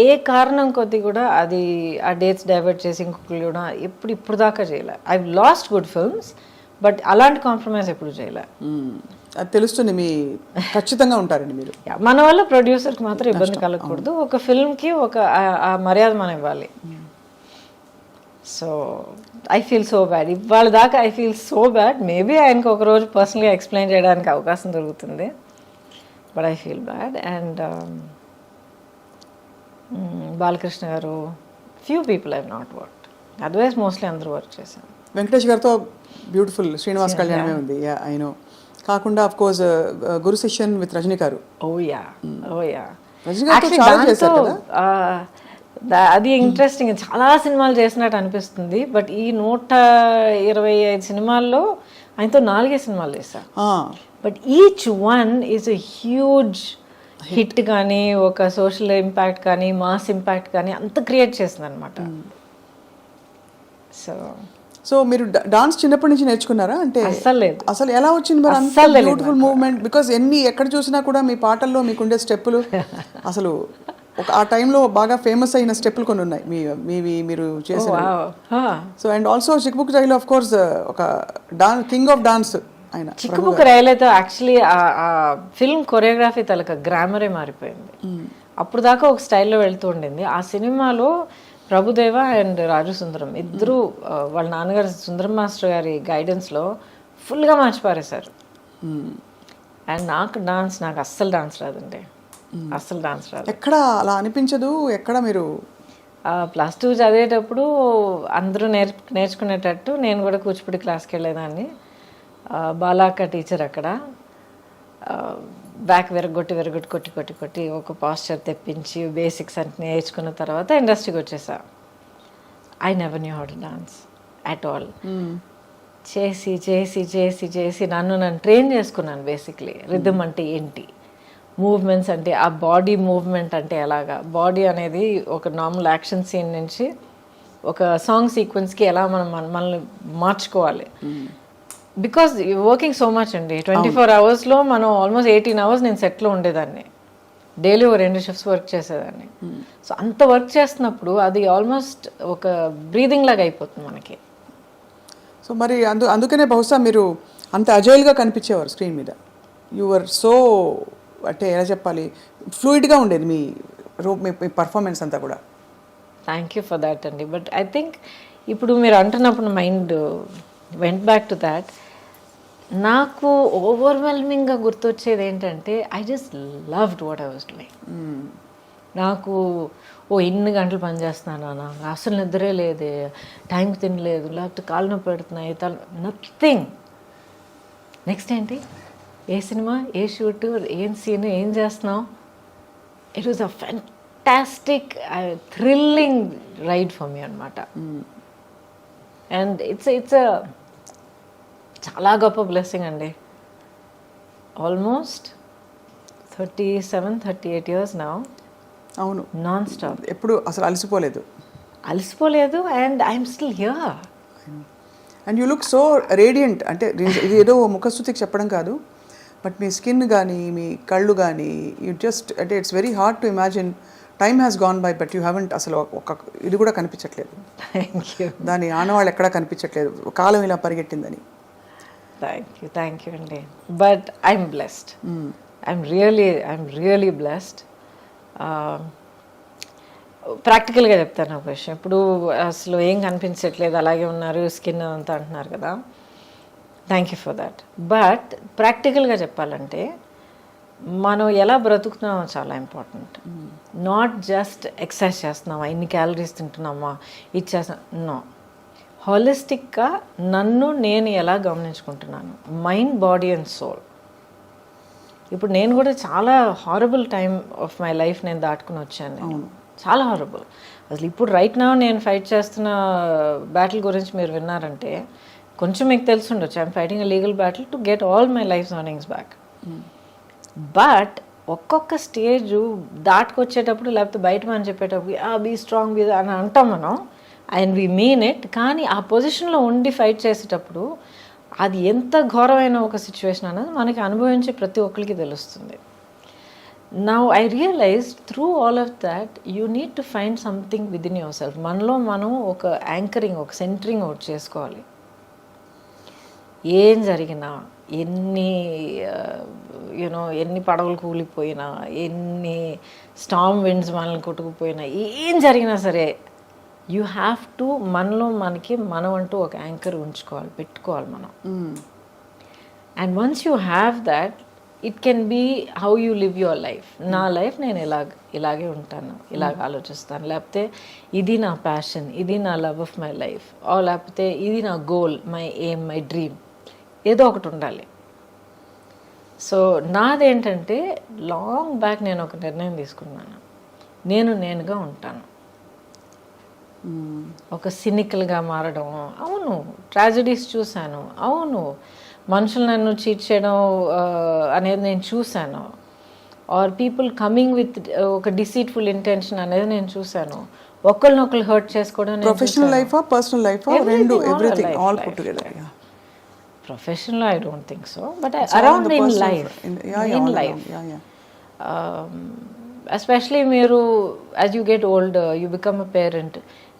ఏ కారణం కొద్ది కూడా అది ఆ డేట్స్ డైవర్ట్ చేసి ఇంకొకరు కూడా ఇప్పుడు దాకా చేయలే. I last good films, but అలాంటి కాంప్రమైజ్ ఎప్పుడు చేయలే. అది తెలుస్తుంది, మీ ఖచ్చితంగా ఉంటారండి మీరు. మన వల్ల ప్రొడ్యూసర్కి మాత్రం ఇబ్బంది కలగకూడదు, ఒక ఫిల్మ్కి ఒక ఆ మర్యాద మనం ఇవ్వాలి. So I feel so bad. ఇవాళ దాకా I feel so bad. Maybe ఆయనకు ఒకరోజు పర్సనల్గా ఎక్స్ప్లెయిన్ చేయడానికి అవకాశం దొరుకుతుంది, but I feel bad. And Balakrishna గారు, few people I not work, otherwise mostly అందరూ వర్క్ చేశాను. వెంకటేష్ గారితో బ్యూటిఫుల్ శ్రీనివాస్ కళ్యాణమే ఉంది, ఐ నో. కాకుండా of course Guru Shishyan with Rajini గారు. రజనీ గారితో చాలా చేశారు కదా. అది ఇంట్రెస్టింగ్, చాలా సినిమాలు చేసినట్టు అనిపిస్తుంది. బట్ ఈ 125 సినిమాల్లో ఆయనతో 4 సినిమాలు చేశా. But each one is a huge hit కానీ, ఒక సోషల్ ఇంపాక్ట్ కానీ, మాస్ ఇంపాక్ట్ కానీ అంత క్రియేట్ చేసింది అనమాట. సో మీరు డాన్స్ చిన్నప్పటి నుంచి నేర్చుకున్నారా? అంటే అసలు ఎలా వచ్చింది మరి అంత బ్యూటిఫుల్ మూవ్మెంట్? బికాస్ ఎక్కడ చూసినా కూడా మీ పాటల్లో మీకుండే స్టెప్పులు అసలు ఆ టైంలో బాగా ఫేమస్ అయిన స్టెప్పులు కొన్ని ఉన్నాయి మీవి మీరు చేసిన. So and also Chikbuk Railu of course ఒక కింగ్ ఆఫ్ డాన్స్ ఆయన. చిక్కుబుక్ రైలైతే యాక్చువల్లీ ఆ ఫిల్మ్ కొరియోగ్రఫీ తలక గ్రామరే మారిపోయింది. అప్పుడు దాకా ఒక స్టైల్లో వెళ్తూ ఉండింది. ఆ సినిమాలో ప్రభుదేవ అండ్ రాజు సుందరం ఇద్దరు వాళ్ళ నాన్నగారు సుందరం మాస్టర్ గారి గైడెన్స్లో ఫుల్గా మార్చి పారేశారు. అండ్ నాకు అస్సలు డాన్స్ రాదండి, అస్సలు డాన్స్ రాదు. ఎక్కడ అలా అనిపించదు? ఎక్కడ మీరు +2 చదివేటప్పుడు అందరూ నేర్చుకునేటట్టు నేను కూడా కూచిపూడి క్లాస్కి వెళ్ళేదాన్ని. బాలాక్క టీచర్ అక్కడ బ్యాక్ కొట్టి ఒక పాస్చర్ తెప్పించి బేసిక్స్ అంటే నేర్చుకున్న తర్వాత ఇండస్ట్రీకి వచ్చేసా. I never knew how to dance at all. చేసి నన్ను ట్రైన్ చేసుకున్నాను. బేసిక్లీ రిథమ్ అంటే ఏంటి, మూవ్మెంట్స్ అంటే ఆ బాడీ మూవ్మెంట్ అంటే ఎలాగా, బాడీ అనేది ఒక నార్మల్ యాక్షన్ సీన్ నుంచి ఒక సాంగ్ సీక్వెన్స్కి ఎలా మనల్ని మార్చుకోవాలి. బికాజ్ వర్కింగ్ సో మచ్ అండి, 24 అవర్స్లో మనం ఆల్మోస్ట్ 18 అవర్స్ నేను సెట్లో ఉండేదాన్ని. డైలీ 2 షిఫ్ట్స్ వర్క్ చేసేదాన్ని. సో అంత వర్క్ చేస్తున్నప్పుడు అది ఆల్మోస్ట్ ఒక బ్రీదింగ్ లాగా అయిపోతుంది మనకి. సో మరి అందుకనే బహుశా మీరు అంత అజైల్గా కనిపించేవారు స్క్రీన్ మీద. యువర్ సో అంటే ఎలా చెప్పాలి, ఫ్లూయిడ్గా ఉండేది మీ పర్ఫార్మెన్స్ అంతా కూడా. థ్యాంక్ యూ ఫర్ దాట్ అండి. బట్ ఐ థింక్ ఇప్పుడు మీరు అంటున్నప్పుడు mind went back to that. నాకు ఓవర్వెల్మింగ్గా గుర్తొచ్చేది ఏంటంటే I just loved what I was doing. నాకు ఇన్ని గంటలు పని చేస్తున్నాను, నాకు అసలు నిద్రే లేదే, టైంకి తినలేదు, లేకపోతే కాళ్ళు నొప్పి పెడుతున్నాయి, నథింగ్. నెక్స్ట్ ఏంటి, ఏ సినిమా, ఏ షూట్, ఏం సీన్, ఏం చేస్తున్నావు. It was a fantastic thrilling ride for me అనమాట. అండ్ ఇట్స్ చాలా గొప్ప బ్లెస్సింగ్ అండి. Almost 37-38 years now. అవును, నాన్ స్టాప్. ఎప్పుడు అసలు అలసిపోలేదు and I'm still here. And you look so radiant. అంటే ఇది ఏదో ముఖస్థుతికి చెప్పడం కాదు, బట్ మీ స్కిన్ కానీ మీ కళ్ళు కానీ యూ జస్ట్ అంటే it's very hard to imagine. Time has gone by but you haven't అసలు ఒక ఇది కూడా కనిపించట్లేదు. Thank you. దాని ఆనవాళ్ళు ఎక్కడా కనిపించట్లేదు, కాలం ఇలా పరిగెట్టిందని. థ్యాంక్ యూ అండి. But I'm blessed. I'm really blessed. ప్రాక్టికల్గా చెప్తాను ఒక విషయం. ఇప్పుడు అసలు ఏం కనిపించట్లేదు, అలాగే ఉన్నారు, స్కిన్ అంతా అంటున్నారు కదా. Thank you for that. But ప్రాక్టికల్గా చెప్పాలంటే మనం ఎలా బ్రతుకుతున్నామో చాలా ఇంపార్టెంట్. నాట్ జస్ట్ ఎక్సర్సైజ్ చేస్తున్నామా, ఇన్ని క్యాలరీస్ తింటున్నామా, ఇది చేస్తున్నా, నో. హాలిస్టిక్గా నేను ఎలా గమనించుకుంటున్నాను, మైండ్, బాడీ అండ్ సోల్. ఇప్పుడు నేను కూడా చాలా horrible time of my life నేను దాటుకుని వచ్చాను. నేను చాలా హారబుల్. అసలు ఇప్పుడు రైట్ నౌ నేను ఫైట్ చేస్తున్న బ్యాటిల్ గురించి మీరు విన్నారంటే కొంచెం మీకు తెలిసి ఉండొచ్చు. I'm fighting a legal battle to get all my life earnings back. But ఒక్కొక్క స్టేజ్ దాటుకొచ్చేటప్పుడు, లేకపోతే బయట మనం చెప్పేటప్పుడు బీ స్ట్రాంగ్ అని అంటాం మనం, అండ్ వీ మీన్ ఇట్. కానీ ఆ పొజిషన్లో ఉండి ఫైట్ చేసేటప్పుడు అది ఎంత ఘోరమైన ఒక సిచ్యువేషన్ అనేది మనకి అనుభవించే ప్రతి ఒక్కరికి తెలుస్తుంది. Now I realised through all of that you need to find something within your self మనం ఒక యాంకరింగ్, ఒక సెంటరింగ్ ఒకటి చేసుకోవాలి. ఏం జరిగినా, ఎన్ని పడవలు కూలిపోయినా, ఎన్ని స్టార్మ్ విండ్స్ మనల్ని కొట్టుకుపోయినా, ఏం జరిగినా సరే యూ హ్యావ్ టు మనం అంటూ ఒక యాంకర్ పెట్టుకోవాలి మనం. And once you have that, it can be how you live your life. నా లైఫ్ నేను ఇలాగే ఉంటాను, ఇలాగ ఆలోచిస్తాను, లేకపోతే ఇది నా ప్యాషన్, ఇది నా లవ్ ఆఫ్ మై లైఫ్, లేకపోతే ఇది నా goal, my aim, my dream, ఏదో ఒకటి ఉండాలి. సో నాదేంటంటే లాంగ్ బ్యాక్ నేను ఒక నిర్ణయం తీసుకున్నాను, నేనుగా ఉంటాను. ఒక సినికల్గా మారడం, అవును, ట్రాజడీస్ చూశాను, అవును, మనుషులు నన్ను చీట్ చేయడం అనేది నేను చూశాను, ఆర్ పీపుల్ కమింగ్ విత్ ఒక డిసీట్ఫుల్ ఇంటెన్షన్ అనేది నేను చూశాను, ఒకరినొకరు హర్ట్ చేసుకోవడం. ప్రొఫెషనల్ లైఫ్, పర్సనల్ లైఫ్, రెండు, everything all put together. Professional, I don't think so, but around in life, especially మీరు as you get old you become a parent,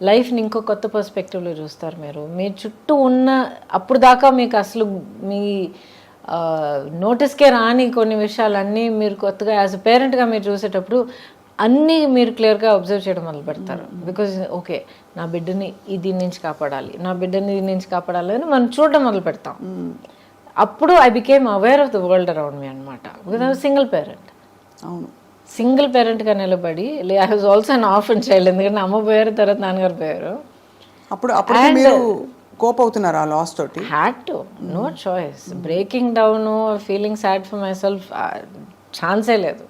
లైఫ్ని ఇంకో కొత్త పర్స్పెక్టివ్లో చూస్తారు. మీరు మీ చుట్టూ ఉన్న అప్పుడు దాకా మీకు అసలు మీ నోటీస్కే రాని కొన్ని విషయాలన్నీ మీరు కొత్తగా యాజ్ అ పేరెంట్గా మీరు చూసేటప్పుడు అన్నీ మీరు క్లియర్గా అబ్జర్వ్ చేయడం మొదలు పెడతారు. బికాజ్ ఓకే, నా బిడ్డని దీని నుంచి కాపాడాలి, నా బిడ్డని దీని నుంచి కాపాడాలి అని మనం చూడడం మొదలు పెడతాం. అప్పుడు I became aware of the world around me అనమాట. Because I was single parent. అవును, సింగిల్ పేరెంట్గా నిలబడి, I was also an orphan child. ఎందుకంటే అమ్మ పోయారు, తర్వాత నాన్నగారు పోయారు. అప్పుడు మీరు కోప్ అవుతున్నారు ఆ లాస్ తోటి? Had to, no choice. Breaking down, feeling sad for my self లేదు.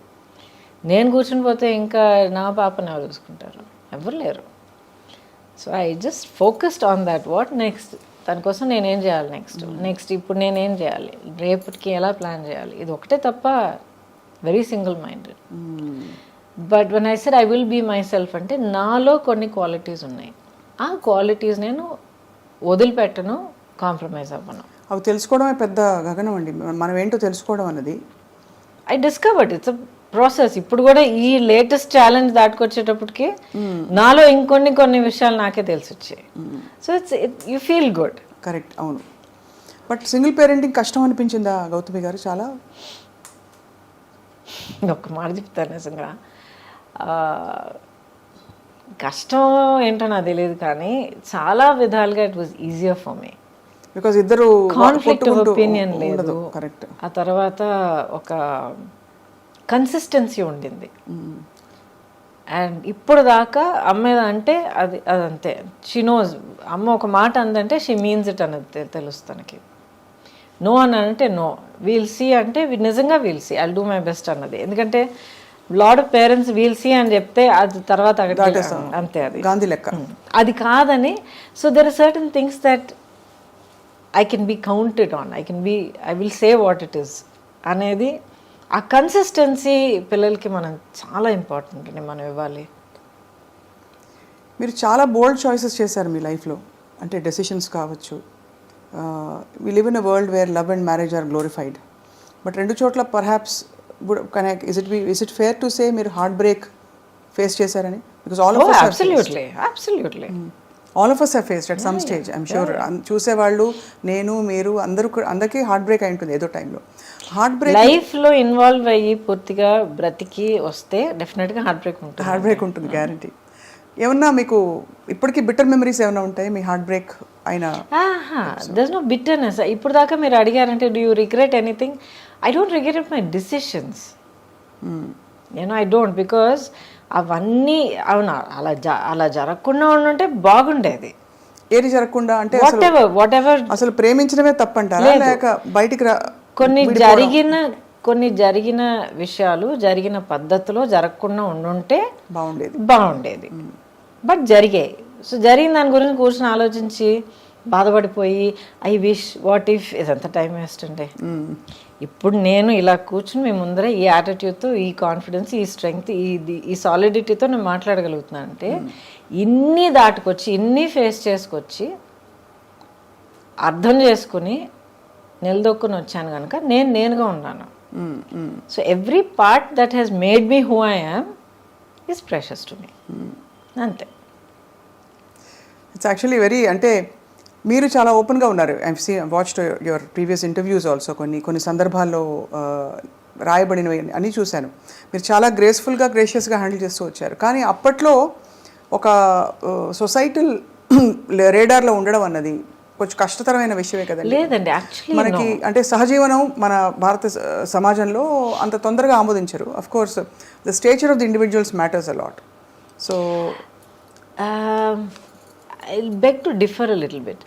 నేను కూర్చుని పోతే ఇంకా నా పాపని ఎవరు చూసుకుంటారు? ఎవరు లేరు. So I just focused on that. What next, దానికోసం నేనేం చేయాలి, నెక్స్ట్ ఇప్పుడు నేనేం చేయాలి, రేపటికి ఎలా ప్లాన్ చేయాలి, ఇది ఒకటే తప్ప. Very single minded. But when I said I will be my self నాలో కొన్ని క్వాలిటీస్ ఉన్నాయి. ఆ క్వాలిటీస్ నేను వదిలిపెట్టను, కాంప్రమైజ్ అవ్వను. అవి తెలుసుకోవడమే పెద్ద గగనం అండి. మనం ఏంటో తెలుసుకోవడం అన్నది I discovered it's a process. ఇప్పుడు కూడా ఈ లేటెస్ట్ ఛాలెంజ్ దాటుకొచ్చేటప్పటికి నాలో కొన్ని విషయాలు నాకే తెలిసి వచ్చాయి. So you feel good. Correct, అవును. బట్ సింగిల్ పేరెంటింగ్ కష్టం అనిపించిందా గౌతమి గారు? చాలా ఒక్క మాట చెప్తాను, నిజంగా కష్టం ఏంటో నాకు తెలియదు, కానీ చాలా విధాలుగా it was easier for me. Because ఇద్దరు కాన్ఫ్లిక్ట్ ఆఫ్ ఒపీనియన్ లేదు. కరెక్ట్. ఆ తర్వాత ఒక కన్సిస్టెన్సీ ఉండింది. అండ్ ఇప్పుడు దాకా అమ్మ అంటే అదంతే. She knows. అమ్మ ఒక మాట అందంటే షీ మీన్స్ ఇట్ అనేది తెలుసు తనకి. నో అని అంటే నో, వీల్ సీ అంటే నిజంగా we'll see, I'll do my best అన్నది. ఎందుకంటే lot of parents we'll see అని చెప్తే అది తర్వాత అంతే, అది గాంధీ లెక్క. అది కాదని. So there are certain things that I can be counted on, I will say what it is అనేది. ఆ కన్సిస్టెన్సీ పిల్లలకి మనం చాలా ఇంపార్టెంట్ అండి, మనం ఇవ్వాలి. మీరు చాలా బోల్డ్ చాయిసెస్ చేశారు మీ లైఫ్లో, అంటే డెసిషన్స్ కావచ్చు. We live in a world where love and marriage are glorified. But రెండు చోట్ల perhaps is it fair to say మీరు హార్ట్ బ్రేక్ ఫేస్ చేశారని? Because all of us have faced at some stage, I'm sure. చూసేవాళ్ళు, నేను, మీరు అందరికీ heart break అయి ఉంటుంది ఏదో టైంలో. హార్ట్ బ్రేక్ లైఫ్లో ఇన్వాల్వ్ అయ్యి పూర్తిగా బ్రతికి వస్తే డెఫినెట్గా హార్ట్ బ్రేక్ ఉంటుంది, గ్యారంటీ. ఏమన్నా మీకు ఇప్పటికీ బిట్టర్ మెమరీస్ ఏమైనా ఉంటాయి మీ హార్ట్ బ్రేక్ అయినా? There's no bitterness. ఇప్పుడు దాకా మీరు అడిగారంటే do you regret anything? I don't regret my decisions. I don't, because అవన్నీ అవునా అలా జరగకుండా ఉండుంటే బాగుండేది. ఏది జరగకుండా అంటే వాట్ ఎవర్ అసలు ప్రేమించడమే తప్పంటారా, లేక బయటికి కొన్ని జరిగిన విషయాలు జరిగిన పద్ధతిలో జరగకుండా ఉండుంటే బాగుండేది. బట్ జరిగాయి. సో జరిగిన దాని గురించి కూర్చొని ఆలోచించి బాధపడిపోయి ఐ విష్ వాట్ ఇఫ్, ఇదంతా టైం వేస్ట్ అండి. ఇప్పుడు నేను ఇలా కూర్చుని మీ ముందర ఈ యాటిట్యూడ్తో, ఈ కాన్ఫిడెన్స్, ఈ స్ట్రెంగ్త్, ఈ సాలిడిటీతో నేను మాట్లాడగలుగుతున్నాను అంటే ఇన్ని దాటుకొచ్చి, ఇన్ని ఫేస్ చేసుకొచ్చి, అర్థం చేసుకుని నిలదొక్కుని వచ్చాను కనుక నేనుగా ఉన్నాను. So every part that has made me who I am is precious to me. అంతే. ఇట్స్ యాక్చువల్లీ వెరీ, అంటే మీరు చాలా ఓపెన్గా ఉన్నారు. Watched your previous interviews also. కొన్ని సందర్భాల్లో రాయబడినవి అని చూశాను. మీరు చాలా గ్రేషియస్గా హ్యాండిల్ చేస్తూ వచ్చారు. కానీ అప్పట్లో ఒక సొసైటల్ రేడార్లో ఉండడం అన్నది కొంచెం కష్టతరమైన విషయమే కదండి. లేదండి, యాక్చువల్లీ మనకి అంటే సహజీవనం మన భారత సమాజంలో అంత తొందరగా ఆమోదించరు. Of course the stature of the individuals matters a lot. So I beg to differ a little bit.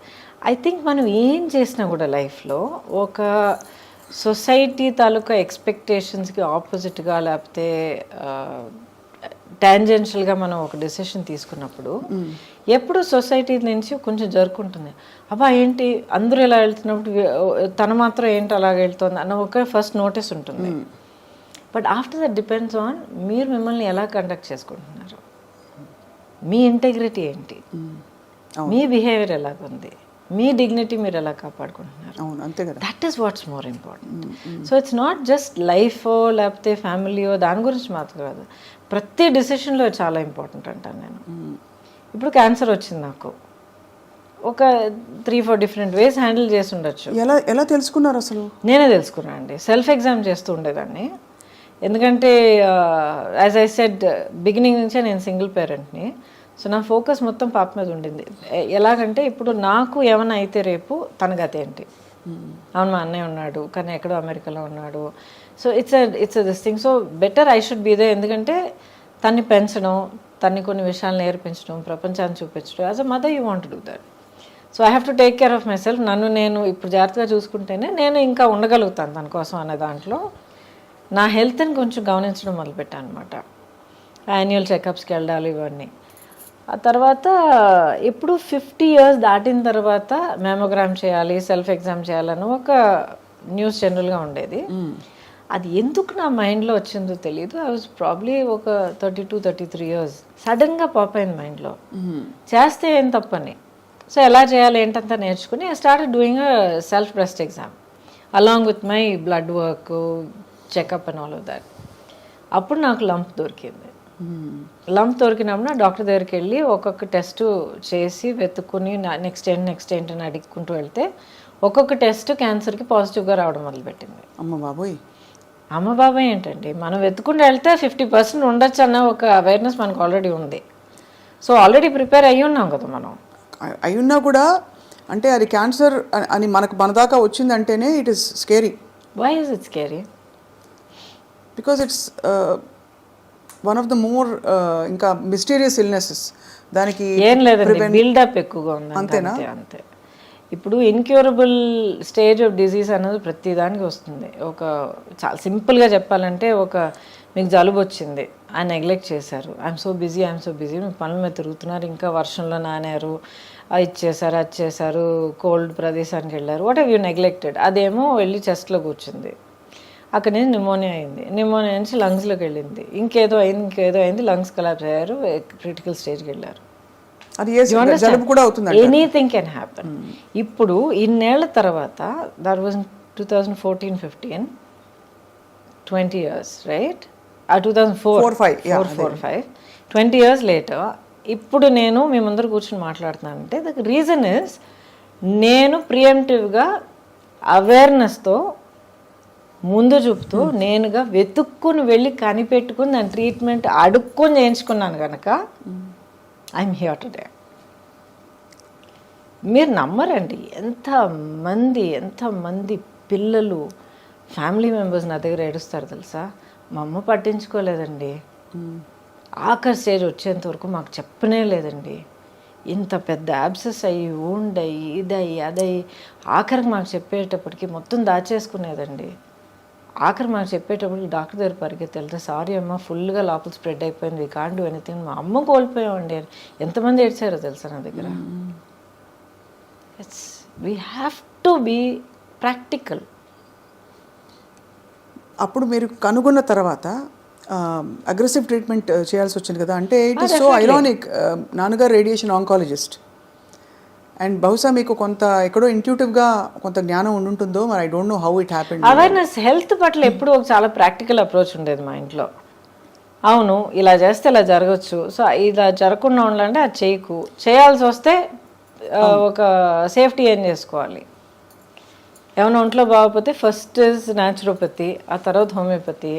I think మనం ఏం చేసినా కూడా లైఫ్లో ఒక సొసైటీ తాలూకా ఎక్స్పెక్టేషన్స్కి ఆపోజిట్గా, లేకపోతే టాంజెన్షియల్గా మనం ఒక డెసిషన్ తీసుకున్నప్పుడు ఎప్పుడు సొసైటీ నుంచి కొంచెం జరుపుకుంటుంది. అబ్బా ఏంటి అందరూ ఇలా వెళ్తున్నప్పుడు తను మాత్రం ఏంటి అలాగ వెళ్తుంది అన్న ఒక ఫస్ట్ నోటీస్ ఉంటుంది. But after that depends on మీరు మిమ్మల్ని ఎలా కండక్ట్ చేసుకుంటున్నారు, మీ ఇంటెగ్రిటీ ఏంటి, మీ బిహేవియర్ ఎలాగుంది, మీ డిగ్నిటీ మీరు ఎలా కాపాడుకుంటున్నారు, అవును, అంతే కదా. That is what's more important. So it's not just లైఫో లేకపోతే ఫ్యామిలీయో దాని గురించి మాత్రం కాదు, ప్రతి డిసిషన్లో చాలా ఇంపార్టెంట్ అంటాను నేను. ఇప్పుడు క్యాన్సర్ వచ్చింది నాకు, ఒక 3-4 డిఫరెంట్ వేస్ హ్యాండిల్ చేసి ఉండొచ్చు. ఎలా ఎలా తెలుసుకున్నారు అసలు? నేనే తెలుసుకున్నాను అండి, సెల్ఫ్ ఎగ్జామ్ చేస్తూ ఉండేదాన్ని. ఎందుకంటే యాజ్ ఐ సెడ్ బిగినింగ్ నుంచే నేను సింగిల్ పేరెంట్ని. సో నా ఫోకస్ మొత్తం పాప మీద ఉండింది. ఎలాగంటే ఇప్పుడు నాకు ఏమైనా అయితే రేపు తన గతి ఏంటి, అవును మా అన్నయ్య ఉన్నాడు కానీ ఎక్కడో అమెరికాలో ఉన్నాడు. So it's this thing. So better I should be there. ఎందుకంటే తన్ని పెంచడం, తన్ని కొన్ని విషయాలు నేర్పించడం, ప్రపంచాన్ని చూపించడం, as a mother you want to do that. So I have to take care of my self నేను ఇప్పుడు జాగ్రత్తగా చూసుకుంటేనే నేను ఇంకా ఉండగలుగుతాను తన కోసం అనే దాంట్లో నా హెల్త్ని కొంచెం గమనించడం మొదలుపెట్టాను అనమాట. యాన్యువల్ చెకప్స్కి వెళ్ళాలి ఇవన్నీ. ఆ తర్వాత ఇప్పుడు 50 years దాటిన తర్వాత మెమోగ్రామ్ చేయాలి, సెల్ఫ్ ఎగ్జామ్ చేయాలని ఒక న్యూస్ జనరల్గా ఉండేది. అది ఎందుకు నా మైండ్లో వచ్చిందో తెలియదు. ఐ వాజ్ ప్రాబ్లీ ఒక 32-33 years. సడన్గా పాప్ అయింది మైండ్లో, చేస్తే ఏం తప్పని. సో ఎలా చేయాలి ఏంటంతా నేర్చుకుని I started doing a self breast exam along with my blood work, checkup and all of that. అప్పుడు నాకు లంప్ దొరికింది. లంప్ దొరికినప్పుడు నా డాక్టర్ దగ్గరికి వెళ్ళి ఒక్కొక్క టెస్ట్ చేసి వెతుక్కుని నెక్స్ట్ ఏంటి అని అడుక్కుంటూ వెళ్తే ఒక్కొక్క టెస్ట్ క్యాన్సర్కి పాజిటివ్గా రావడం మొదలుపెట్టింది. అమ్మ బాబోయ్. అమ్మ బాబాయ్ ఏంటండి, మనం వెతుకుంటూ వెళ్తే 50% ఉండొచ్చు అన్న ఒక అవేర్నెస్ మనకు ఆల్రెడీ ఉంది. సో ఆల్రెడీ ప్రిపేర్ అయ్యి ఉన్నాం కదా మనం. అయ్యున్నా కూడా అంటే అది క్యాన్సర్ అని మన దాకా వచ్చిందంటేనే it is scary. Why is it scary? Because it's one of the more ఇంకా మిస్టీరియస్ ఇల్నెసెస్. దానికి ఏం లేదండి, బిల్డప్ ఎక్కువగా ఉంది. అంతేనా? అంతే. ఇప్పుడు ఇన్క్యూరబుల్ స్టేజ్ ఆఫ్ డిజీజ్ అనేది ప్రతి దానికి వస్తుంది. ఒక చాలా సింపుల్గా చెప్పాలంటే, ఒక మీకు జలుబు వచ్చింది, ఆయన నెగ్లెక్ట్ చేశారు, ఐఎమ్ సో బిజీ మీకు పనుల మీద తిరుగుతున్నారు, ఇంకా వర్షంలో నానారు, ఇది చేశారు అది చేశారు, కోల్డ్ ప్రదేశానికి వెళ్ళారు, వాట్ హ్యావ్ యూ నెగ్లెక్టెడ్. అదేమో వెళ్ళి చెస్ట్లో కూర్చుంది, అక్కడి నుంచి నిమోనియా నుంచి లంగ్స్లోకి వెళ్ళింది, ఇంకేదో అయింది, లంగ్స్ కొలాప్స్ అయ్యారు, క్రిటికల్ స్టేజ్కి వెళ్ళారు. Anything can happen. ఇప్పుడు ఇన్నేళ్ల తర్వాత, that was 2014-15, 20 years, right? 2004-5 20 years later ఇప్పుడు నేను మీ ముందర కూర్చొని మాట్లాడుతున్నానంటే ద రీజన్ ఇస్ నేను ప్రియంటివ్గా అవేర్నెస్తో ముందు చూపుతూ నేనుగా వెతుక్కుని వెళ్ళి కనిపెట్టుకుని దాని ట్రీట్మెంట్ అడుక్కొని చేయించుకున్నాను కనుక ఐఎమ్ హియర్ టుడే. మీరు నమ్మరండి, ఎంతమంది పిల్లలు ఫ్యామిలీ మెంబర్స్ నా దగ్గర ఏడుస్తారు తెలుసా. మా అమ్మ పట్టించుకోలేదండి, ఆఖరి స్టేజ్ వచ్చేంత వరకు మాకు చెప్పనే లేదండి, ఇంత పెద్ద యాబ్సెస్ అయ్యి ఊండయి ఇదయ్యి అదయ్యి ఆఖరికి మాకు చెప్పేటప్పటికి మొత్తం దాచేసుకునేదండి. ఆఖరి మాకు చెప్పేటప్పటికి డాక్టర్ దగ్గర పరిగెత్తి వెళ్తే, సారీ అమ్మ ఫుల్గా లోపల స్ప్రెడ్ అయిపోయింది, వీ కాంట్ డూ ఎనీథింగ్, మా అమ్మ కోల్పోయామండి. ఎంతమంది ఏడ్చారో తెలుసా నా దగ్గర. We have to be practical. అప్పుడు మీరు కనుగొన్న తర్వాత అగ్రెసివ్ ట్రీట్మెంట్ చేయాల్సి వచ్చింది కదా. అంటే ఇట్ ఈస్ సో ఐరానిక్, నాన్నగారు రేడియేషన్ ఆంకాలజిస్ట్, అండ్ బహుశా మీకు కొంత ఎక్కడో ఇంట్యూటివ్గా కొంత జ్ఞానం ఉంటుందో, మరి I don't know how it happened. Awareness health పట్ల ఎప్పుడు ఒక చాలా ప్రాక్టికల్ అప్రోచ్ ఉండేది మా ఇంట్లో. అవును ఇలా చేస్తే ఇలా జరగచ్చు, సో ఇలా జరగకుండా ఉండాలంటే అది చేయకు, చేయాల్సి వస్తే ఒక సేఫ్టీ ఏం చేసుకోవాలి. ఏమైనా ఒంట్లో బాగోకపోతే ఫస్ట్ ఇస్ న్యాచురోపతి, ఆ తర్వాత హోమియోపతి,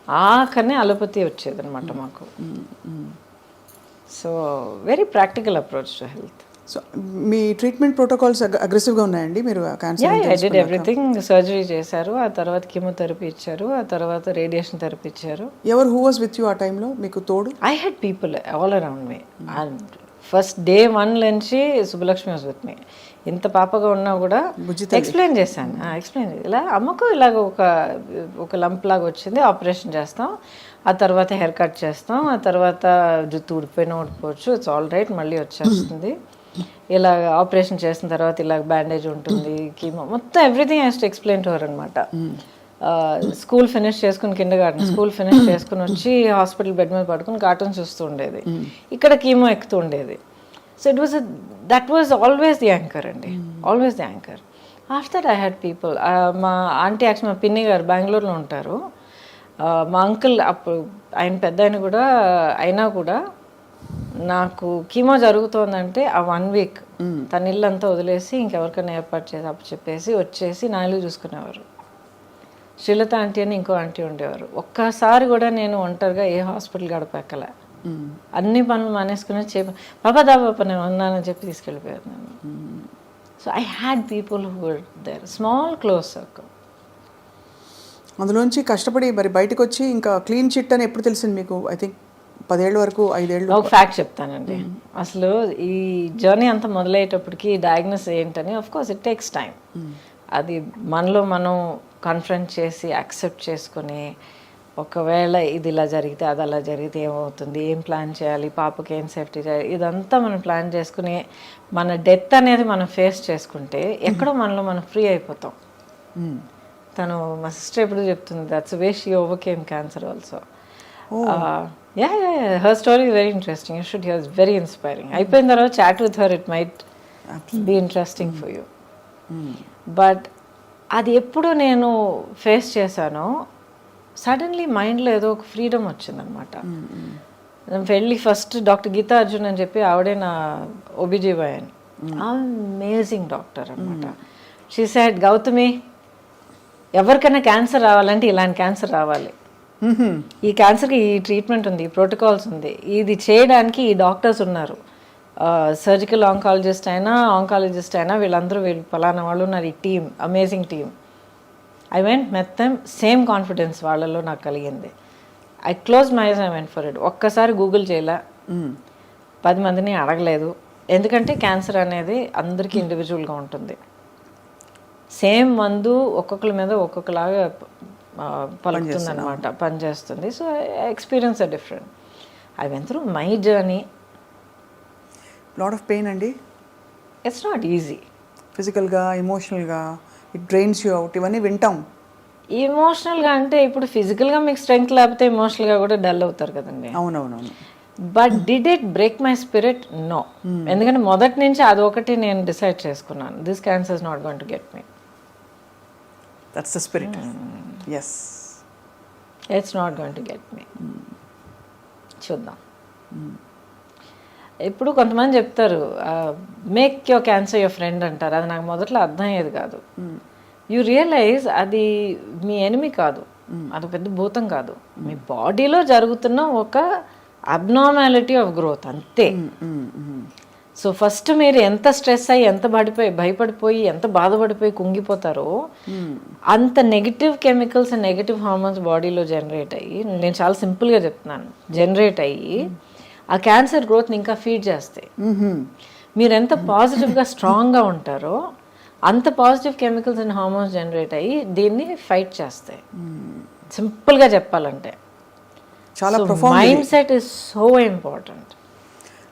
ఆఖరినే అలోపతి వచ్చేది అనమాట మాకు. So very practical approach to health. So me treatment protocols అగ్రెసివ్గా ఉన్నాయండి? మీరు cancer I did everything. Surgery చేశారు, ఆ తర్వాత కీమోథెరపీ ఇచ్చారు, ఆ తర్వాత రేడియేషన్ థెరపీ ఇచ్చారు. హూ వాజ్ విత్ యూ ఆ టైంలో మీకు తోడు? I had people all around me. And first day 1 నుంచి సుబ్బలక్ష్మి వాజ్ విత్ మీ. ఇంత పాపగా ఉన్నా కూడా ఎక్స్ప్లెయిన్ చేశాను, ఇలా అమ్మకు ఇలాగ ఒక లంప్ లాగా వచ్చింది, ఆపరేషన్ చేస్తాం, ఆ తర్వాత హెయిర్ కట్ చేస్తాం, ఆ తర్వాత జుట్టు ఊడిపోయినా ఊడిపోవచ్చు, ఇట్స్ ఆల్ రైట్, మళ్ళీ వచ్చేస్తుంది, ఇలా ఆపరేషన్ చేసిన తర్వాత ఇలా బ్యాండేజ్ ఉంటుంది, కీమో, మొత్తం everything has to explain to her అనమాట. స్కూల్ ఫినిష్ చేసుకుని కిండర్గార్టెన్ స్కూల్ ఫినిష్ చేసుకుని వచ్చి హాస్పిటల్ బెడ్ మీద పడుకుని కార్టూన్ చూస్తూ ఉండేది, ఇక్కడ కీమో ఎక్కుతూ ఉండేది. So that was always the anchor అండి, always the anchor. After that I had people, మా ఆంటీ యాక్చువల్ మా పిన్ని గారు బెంగళూరులో ఉంటారు. మా అంకుల్ అప్పుడు ఆయన పెద్ద ఆయన కూడా అయినా కూడా నాకు కీమో జరుగుతోందంటే ఆ 1 week తన ఇల్లు అంతా వదిలేసి ఇంకెవరికైనా ఏర్పాటు చేసి అప్పు చెప్పేసి వచ్చేసి నా ఇల్లు చూసుకునేవారు. శ్రీలత ఆంటీ అని ఇంకో ఆంటీ ఉండేవారు. ఒక్కసారి కూడా నేను ఒంటరిగా ఏ హాస్పిటల్ గడపెక్కలే. అన్ని పనులు మానేసుకుని పాపా దాబాప నేను ఉన్నానని చెప్పి తీసుకెళ్ళిపోయారు నేను. So I had people who were there, small close circle. అందులోంచి కష్టపడి మరి బయటకు వచ్చి ఇంకా క్లీన్ చిట్ అని ఎప్పుడు తెలిసింది మీకు? ఐ థింక్ 10 ఏళ్ళ వరకు, 5 ఏళ్ళు. ఒక ఫ్యాక్ట్ చెప్తానండి. అసలు ఈ జర్నీ అంతా మొదలయ్యేటప్పటికి డయాగ్నోస్ ఏంటని of course it takes time. అది మనలో మనం కన్ఫ్రంట్ చేసి యాక్సెప్ట్ చేసుకొని, ఒకవేళ ఇది ఇలా జరిగితే అది అలా జరిగితే ఏమవుతుంది, ఏం ప్లాన్ చేయాలి, పాపకి ఏం సేఫ్టీ చేయాలి, ఇదంతా మనం ప్లాన్ చేసుకుని మన డెత్ అనేది మనం ఫేస్ చేసుకుంటే ఎక్కడో మనలో మనం ఫ్రీ అయిపోతాం. తను మా సిస్టర్ ఎప్పుడు చెప్తుంది, that's way she overcame cancer also. Her story very interesting, you should hear, very inspiring. అయిపోయిన తర్వాత chat with her, it might be interesting for you. But అది ఎప్పుడు నేను ఫేస్ చేశానో సడన్లీ మైండ్లో ఏదో ఒక ఫ్రీడమ్ వచ్చిందనమాట. వెళ్ళి ఫస్ట్ డాక్టర్ గీతా అర్జున్ అని చెప్పి ఆవిడే నా OBGYN, అమేజింగ్ డాక్టర్ అనమాట. షీ సెడ్, గౌతమి, ఎవరికైనా క్యాన్సర్ రావాలంటే ఇలాంటి క్యాన్సర్ రావాలి, ఈ క్యాన్సర్కి ఈ ట్రీట్మెంట్ ఉంది, ఈ ప్రోటోకాల్స్ ఉంది, ఇది చేయడానికి ఈ డాక్టర్స్ ఉన్నారు, సర్జికల్ ఆంకాలజిస్ట్ అయినా ఆంకాలజిస్ట్ అయినా వీళ్ళందరూ వీళ్ళు ఫలానా వాళ్ళు ఉన్నారు, ఈ team, amazing team. I went met them, same confidence వాళ్ళలో నాకు కలిగింది. I close my eyes, I went for it. ఒక్కసారి గూగుల్ చేయలే, 10 మందిని అడగలేదు. ఎందుకంటే క్యాన్సర్ అనేది అందరికీ ఇండివిజువల్గా ఉంటుంది. సేమ్ మందు ఒక్కొక్కరి మీద ఒక్కొక్కలాగా పలుకుతుంది అనమాట, పనిచేస్తుంది. So experience are different. I went through my journey. Lot of pain అండి. It's not easy. ఫిజికల్గా, ఎమోషనల్గా ఇట్ డ్రైన్స్ యూ అవుట్, ఇవన్నీ వింటాం. ఎమోషనల్గా అంటే ఇప్పుడు ఫిజికల్గా మీకు స్ట్రెంగ్త్ లేకపోతే ఎమోషనల్గా కూడా డల్ అవుతారు కదండి. అవునవునవును. But did it break my spirit? No. ఎందుకంటే మొదటి నుంచి అదొకటి నేను డిసైడ్ చేసుకున్నాను, this cancer is not going to get me. That's the spirit. Yes, it's not going to get me. చూద్దాం. ఇప్పుడు కొంతమంది చెప్తారు, make your cancer your friend అంటారు. అది నాకు మొదట్లో అర్థం అయ్యేది కాదు. యూ రియలైజ్ అది మీ ఎనిమి కాదు, అది పెద్ద భూతం కాదు, మీ బాడీలో జరుగుతున్న ఒక అబ్నార్మాలిటీ ఆఫ్ గ్రోత్, అంతే. సో ఫస్ట్ మీరు ఎంత స్ట్రెస్ అయ్యి, ఎంత భయపడిపోయి, ఎంత బాధపడిపోయి కుంగిపోతారో, అంత నెగిటివ్ కెమికల్స్, నెగిటివ్ హార్మోన్స్ బాడీలో జనరేట్ అయ్యి, నేను చాలా సింపుల్గా చెప్తున్నాను, జనరేట్ అయ్యి ఆ క్యాన్సర్ గ్రోత్ని ఇంకా ఫీడ్ చేస్తాయి. మీరు ఎంత పాజిటివ్గా స్ట్రాంగ్గా ఉంటారో అంత positive chemicals and hormones generate అయ్యి దీన్ని ఫైట్ చేస్తాయి. సింపుల్గా చెప్పాలంటే చాలా mind set is so important.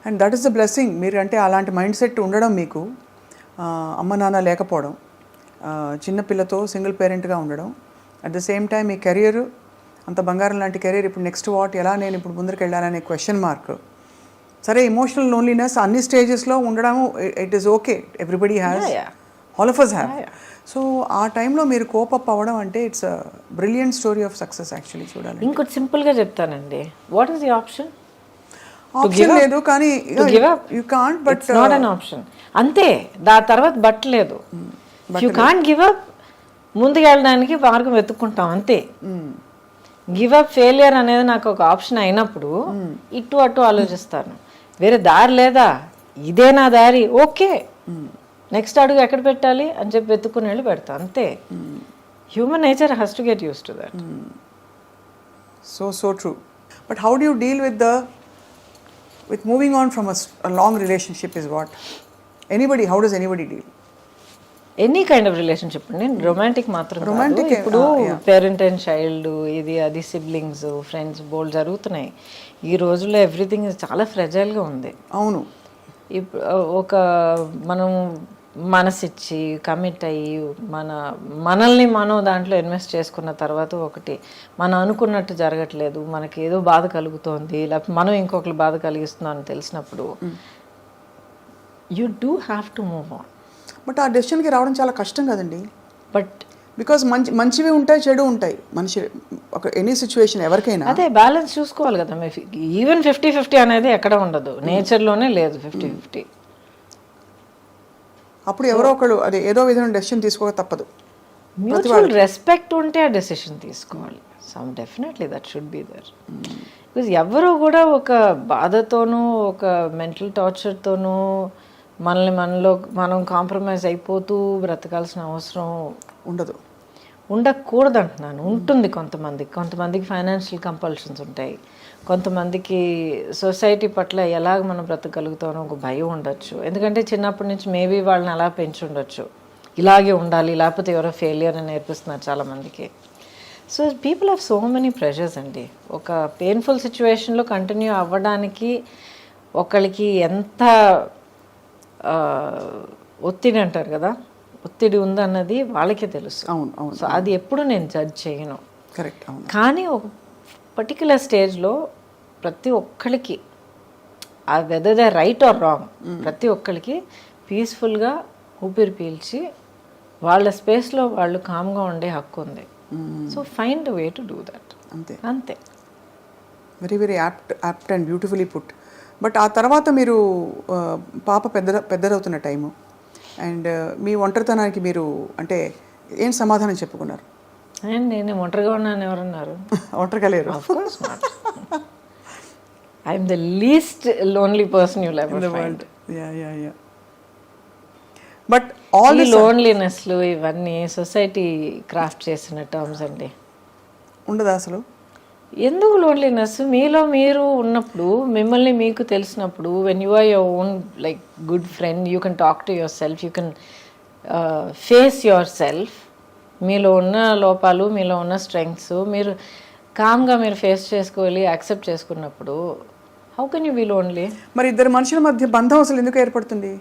And that is the blessing. మీరు అంటే అలాంటి మైండ్ సెట్ ఉండడం, మీకు అమ్మ నాన్న లేకపోవడం, చిన్నపిల్లతో సింగిల్ పేరెంట్గా ఉండడం, at the same time me career అంత బంగారం లాంటి కెరీర్, ఇప్పుడు నెక్స్ట్ వాట్, ఎలా నేను ఇప్పుడు ముందరికి వెళ్ళాలనే క్వశ్చన్ మార్క్. సరే, ఎమోషనల్ లోన్లీనెస్ అన్ని స్టేజెస్లో ఉండడం, it is okay, everybody has, all of us have. So ఆ టైంలో మీరు కోపప్ అవ్వడం అంటే it's brilliant story of success actually. చూడాలి. ఇంకోటి సింపుల్గా చెప్తానండి, what is the option? Option లేదు, కానీ you can't, but not an option, అంతే. దాని తర్వాత బట్టలేదు. You can't give up. ముందుకు వెళ్ళడానికి మార్గం వెతుక్కుంటాం, అంతే. గివ్ అప్, ఫెయిలియర్ అనేది నాకు ఒక ఆప్షన్ అయినప్పుడు ఇటు అటు ఆలోచిస్తాను, వేరే దారి లేదా, ఇదే నా దారి, ఓకే, నెక్స్ట్ అడుగు ఎక్కడ పెట్టాలి అని చెప్పి వెతుక్కుని వెళ్ళి పెడతాను, అంతే. Human nature has to get use to that. So true. But how do you deal with moving on from a long relationship is what? How does anybody deal? Any kind of relationship అండి, romantic మాత్రం కాదు. ఇప్పుడు parent and child, ఇది అది, siblings, friends, బోల్డ్ జరుగుతున్నాయి ఈ రోజుల్లో. Everything చాలా ఫ్రెజైల్గా ఉంది. అవును. ఇప్పుడు ఒక మనం మనసిచ్చి కమిట్ అయ్యి మనల్ని మనం దాంట్లో ఇన్వెస్ట్ చేసుకున్న తర్వాత ఒకటి మనం అనుకున్నట్టు జరగట్లేదు, మనకి ఏదో బాధ కలుగుతోంది, లేకపోతే మనం ఇంకొకరు బాధ కలిగిస్తున్నాం అని తెలిసినప్పుడు you do have to move on. But ఆ డెసిషన్కి రావడం చాలా కష్టం కదండి. బట్ బికాజ్ మంచివి ఉంటాయి, చెడు ఉంటాయి మనిషి ఒక ఎనీ సిచ్యువేషన్ ఎవరికైనా. అదే బ్యాలెన్స్ చూసుకోవాలి కదా. ఈవెన్ 50-50 అనేది ఎక్కడ ఉండదు, నేచర్లోనే లేదు 50-50. అప్పుడు ఎవరో ఒకళ్ళు అదే ఏదో విధమైన డెసిషన్ తీసుకోక తప్పదు. మ్యూచువల్ రెస్పెక్ట్ ఉంటే ఆ డెసిషన్ తీసుకోవాలి. Some definitely that should be there. Because ఎవరు కూడా ఒక బాధతోనూ ఒక మెంటల్ టార్చర్తోనూ మనం కాంప్రమైజ్ అయిపోతూ బ్రతకాల్సిన అవసరం ఉండదు, ఉండకూడదు అంటున్నాను. ఉంటుంది కొంతమందికి ఫైనాన్షియల్ కంపల్షన్స్ ఉంటాయి, కొంతమందికి సొసైటీ పట్ల ఎలాగ మనం బ్రతకగలుగుతామో ఒక భయం ఉండొచ్చు. ఎందుకంటే చిన్నప్పటి నుంచి మేబీ వాళ్ళని అలా పెంచి ఉండొచ్చు, ఇలాగే ఉండాలి లేకపోతే ఎవరో ఫెయిలియర్ అని నేర్పిస్తున్నారు చాలామందికి. So people have so many pressures అండి. ఒక పెయిన్ఫుల్ సిచ్యువేషన్లో కంటిన్యూ అవ్వడానికి ఒకళ్ళకి ఎంత ఒత్తిడి అంటారు కదా, ఒత్తిడి ఉందన్నది వాళ్ళకే తెలుసు. అవును అవును. సో అది ఎప్పుడు నేను జడ్జ్ చేయను. కరెక్ట్. అవును. కానీ ఒక పర్టికులర్ స్టేజ్లో ప్రతి ఒక్కరికి ఆ whether they right are wrong, ప్రతి ఒక్కరికి పీస్ఫుల్గా ఊపిరి పీల్చి వాళ్ళ స్పేస్లో వాళ్ళు కామ్గా ఉండే హక్కు ఉంది. So find way to do that. అంతే అంతే. Very very apt and beautifully put. But ఆ తర్వాత మీరు పాప పెద్దదవుతున్న టైము అండ్ మీ ఒంటరితనానికి మీరు అంటే ఏం సమాధానం చెప్పుకున్నారు? నేను ఒంటరిగా ఉన్నాను ఎవరన్నారు? ఒంటరిగా లేరు. I'm the least lonely person you ever find. But all ఈ లోన్లీనెస్లు ఇవన్నీ సొసైటీ క్రాఫ్ట్ చేసిన టర్మ్స్ అండి. ఉండదా అసలు? ఎందుకు లోన్లీనెస్? మీలో మీరు ఉన్నప్పుడు, మిమ్మల్ని మీకు తెలిసినప్పుడు, when you are your own like good friend, you can talk to your self, you can face yourself. మీలో ఉన్న లోపాలు, మీలో ఉన్న స్ట్రెంగ్స్ మీరు కామ్గా మీరు ఫేస్ చేసుకోవాలి, యాక్సెప్ట్ చేసుకున్నప్పుడు how can you be lonely? మరి ఇద్దరు మనుషుల మధ్య బంధం అసలు ఎందుకు ఏర్పడుతుంది?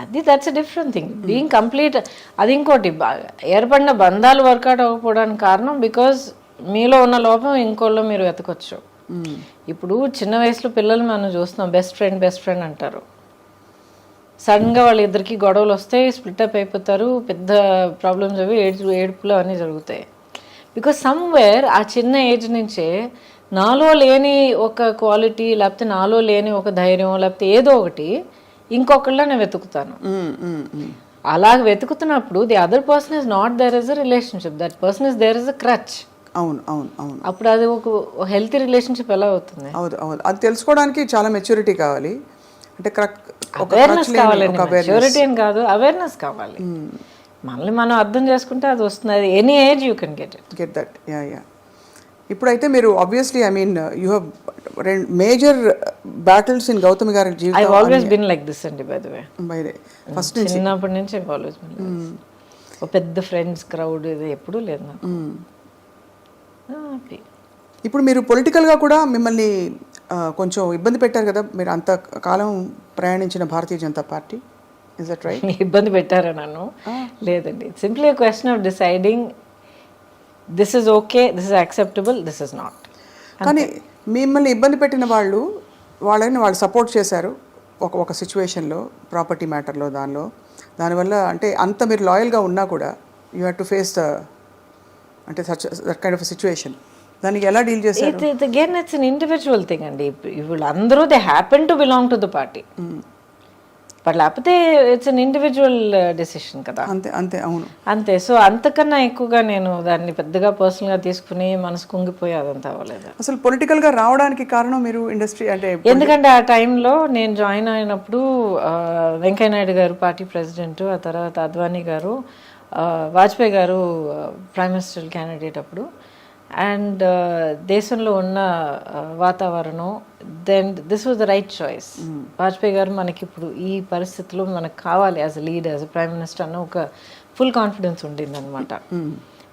అది that's a different thing. Being complete అది ఇంకోటి. ఏర్పడిన బంధాలు వర్కౌట్ అవ్వకపోవడానికి కారణం బికాజ్ మీలో ఉన్న లోపం ఇంకోళ్ళు మీరు వెతకొచ్చు. ఇప్పుడు చిన్న వయసులో పిల్లలు మనం చూస్తున్నాం, బెస్ట్ ఫ్రెండ్ అంటారు. సడన్గా వాళ్ళిద్దరికి గొడవలు వస్తాయి, స్ప్లిటప్ అయిపోతారు, పెద్ద ప్రాబ్లమ్స్ అవి ఏడుపులు అన్నీ జరుగుతాయి. బికాజ్ సమ్వేర్ ఆ చిన్న ఏజ్ నుంచే నాలో లేని ఒక క్వాలిటీ, లేకపోతే నాలో లేని ఒక ధైర్యం, లేకపోతే ఏదో ఒకటి ఇంకొకళ్ళ నేను వెతుకుతాను. అలాగ వెతుకుతున్నప్పుడు the other person is not there is a relationship, that person is there is a crutch. అవును అవును అవును. అప్పుడు అది ఒక హెల్తీ రిలేషన్షిప్ ఎలా అవుతుంది? అవును అవును. అది తెలుసుకోవడానికి చాలా మెచ్యూరిటీ కావాలి. అంటే అవేర్నెస్ కావాలండి. మెచ్యూరిటీ అని కాదు, అవేర్నెస్ కావాలి. మనల్ని మనం అర్థం చేసుకుంటే అది వస్తుంది. అది any age you can get that. Yeah. ఇప్పుడైతే మీరు obviously I mean you have major battles in Gautami గారి జీవితం. I always been like this అండి. బై ద వే ఫస్ట్ నుంచి చిన్నప్పటి నుంచి I always been like this. ఒక పెద్ద ఫ్రెండ్స్ క్రౌడ్ ఇది ఎప్పుడూ లేదు నాకు. ఇప్పుడు మీరు పొలిటికల్గా కూడా మిమ్మల్ని కొంచెం ఇబ్బంది పెట్టారు కదా, మీరు అంత కాలం ప్రయాణించిన Bharatiya Janata Party. Is that right? ఇబ్బంది పెట్టారా నన్ను? లేదండి. Simply a question of deciding this is okay, this is acceptable, this is not. కానీ మిమ్మల్ని ఇబ్బంది పెట్టిన వాళ్ళని వాళ్ళు సపోర్ట్ చేశారు ఒక సిచ్యువేషన్లో, ప్రాపర్టీ మ్యాటర్లో, దానివల్ల అంటే అంత మీరు లాయల్గా ఉన్నా కూడా యూ హ్యావ్ టు ఫేస్ అంటే దట్ కైండ్ ఆఫ్ సిచ్యువేషన్. దానికి ఎలా డీల్ చేశారు? Again it's an individual thing అండి. వీళ్ళందరూ they happen to belong to the party, but లేకపోతే ఇట్స్ అన్ ఇండివిజువల్ డెసిషన్ కదా. అంతే అంతే. అవును అంతే. సో అంతకన్నా ఎక్కువగా నేను దాన్ని పెద్దగా పర్సనల్గా తీసుకుని మనసు కుంగిపోయి అదంతా అవ్వలేదు. అసలు పొలిటికల్గా రావడానికి కారణం మీరు ఇండస్ట్రీ అంటే ఎందుకంటే ఆ టైంలో నేను జాయిన్ అయినప్పుడు వెంకయ్య నాయుడు గారు పార్టీ ప్రెసిడెంట్, ఆ తర్వాత Advani garu, Vajpayee garu prime minister candidate అప్పుడు. అండ్ దేశంలో ఉన్న వాతావరణం, then this was the right choice. Vajpayee garu మనకి ఇప్పుడు ఈ పరిస్థితిలో మనకు కావాలి as a leader, as a prime minister అన్న ఒక ఫుల్ కాన్ఫిడెన్స్ ఉండింది అనమాట.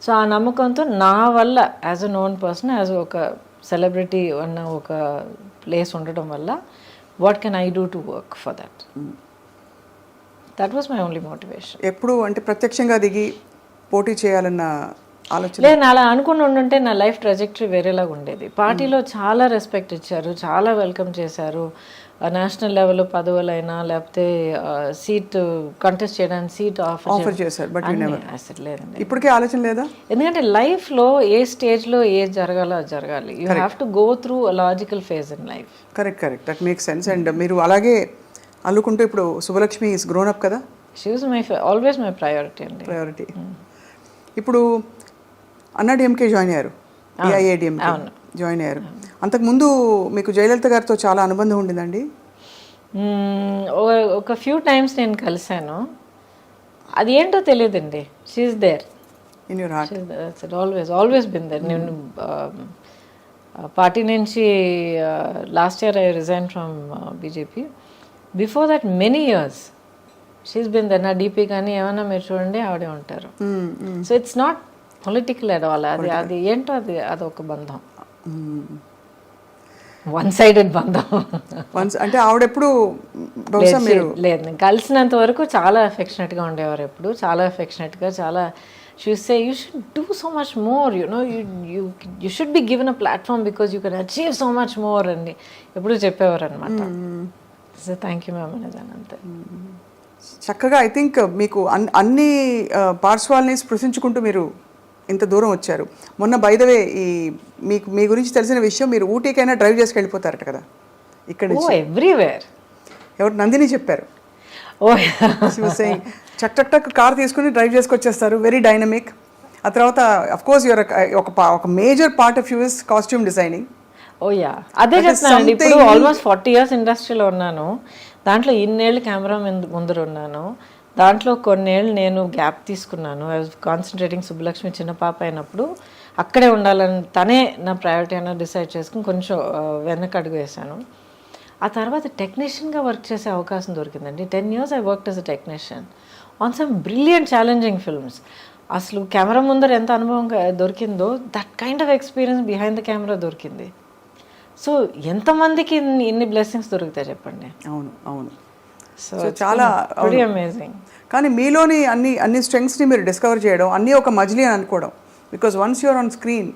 సో ఆ నమ్మకంతో నా వల్ల as a known person, as ఒక సెలబ్రిటీ అన్న ఒక ప్లేస్ ఉండడం వల్ల what can I do to work for that. That was my only motivation. ఎప్పుడు అంటే ప్రత్యక్షంగా దిగి పోటీ చేయాలన్న ఆలోచన లేదు అలా అనుకుని ఉండుంటే నా లైఫ్ ట్రెజెక్టరీ వేరేలాగా ఉండేది. పార్టీలో చాలా రెస్పెక్ట్ ఇచ్చారు, చాలా వెల్కమ్ చేశారు. నేషనల్ లెవెల్లో పదవులైనా లేకపోతే సీట్ కంటెస్ట్ చేయడానికి సీట్ ఆఫర్ చేశారు, బట్ అసలు లేదండి. ఇప్పటికే ఆలోచన లేదా? ఎందుకంటే లైఫ్లో ఏ స్టేజ్లో ఏది జరగాలో అది జరగాలి. You have to go through a logical phase in life. Correct, that make sense. And మీరు అలాగే అల్లుకుంటూ ఇప్పుడు శుభలక్ష్మి ఈస్ గ్రోన్ అప్ కదా, she was always my priority అండి. ప్రయారిటీ. ఇప్పుడు అన్నాడీఎంకే జాయిన్ అయ్యారు, ఏఐఏడిఎంకే జాయిన్ అయ్యారు. అంతకుముందు మీకు జయలలిత గారితో చాలా అనుబంధం ఉండిందండి? ఒక ఫ్యూ టైమ్స్ నేను కలిశాను. అది ఏంటో తెలియదండి. She's there in your heart. Always been there. నేను పార్టీ నుంచి last year I resign from BJP. Before that many years she's been there. నా డీపీ కానీ ఏమైనా మీరు చూడండి ఆవిడే ఉంటారు. So it's not political at all. అది ఏంటో అది ఒక బంధం, వన్ సైడెడ్ బంధం. అంటే ఆవిడెప్పుడు బహుశా మీరు లేదు, నేను కలిసినంత వరకు చాలా అఫెక్షనేట్గా ఉండేవారు. ఎప్పుడు చాలా అఫెక్షనేట్గా, చాలా say you should do so much more, you should be given a platform because you can achieve so much more అని ఎప్పుడు చెప్పేవారు అనమాట. సో థ్యాంక్ యూ మ్యామ్ అనేదాన్ని అంతే. చక్కగా ఐ థింక్ మీకు అన్ని పార్శ్వాల్ని స్పృశించుకుంటూ మీరు ఇంత దూరం వచ్చారు. మొన్న బై ద వే మీకు మీ గురించి తెలిసిన విషయం, మీరు ఊటీకైనా డ్రైవ్ చేసి వెళ్ళిపోతారట కదా ఇక్కడ నుంచి. ఎవ్రీవేర్. ఎవరు? నందిని చెప్పారు. చక్ టక్ టక్ కార్ తీసుకుని డ్రైవ్ చేసుకొచ్చేస్తారు, వెరీ డైనమిక్. ఆ తర్వాత అఫ్ కోర్స్ యువర్ ఒక major part of you is costume designing. Oh yeah, అదే చెప్తానండి. ఇప్పుడు ఆల్మోస్ట్ 40 years ఇండస్ట్రీలో ఉన్నాను. దాంట్లో ఇన్నేళ్ళు కెమెరా ముందర ఉన్నాను. దాంట్లో కొన్నేళ్ళు నేను గ్యాప్ తీసుకున్నాను. I was concentrating. సుబ్బలక్ష్మి చిన్న పాప అయినప్పుడు అక్కడే ఉండాలని తనే నా ప్రయారిటీ అయినా డిసైడ్ చేసుకుని కొంచెం వెనక్కి అడుగు వేశాను. ఆ తర్వాత టెక్నీషియన్గా వర్క్ చేసే అవకాశం దొరికిందండి. 10 years I worked as a technician on some brilliant challenging films. అసలు కెమెరా ముందర ఎంత అనుభవం దొరికిందో, that kind of experience behind the camera దొరికింది. సో ఎంతమందికి ఇన్ని బ్లెస్సింగ్స్ దొరుకుతాయి చెప్పండి. అవును అవును. సో చాలా అమేజింగ్. కానీ మీలోని అన్ని స్ట్రెంగ్స్ని మీరు డిస్కవర్ చేయడం, అన్నీ ఒక మజిలీ అని అనుకోవడం. Because once you're on screen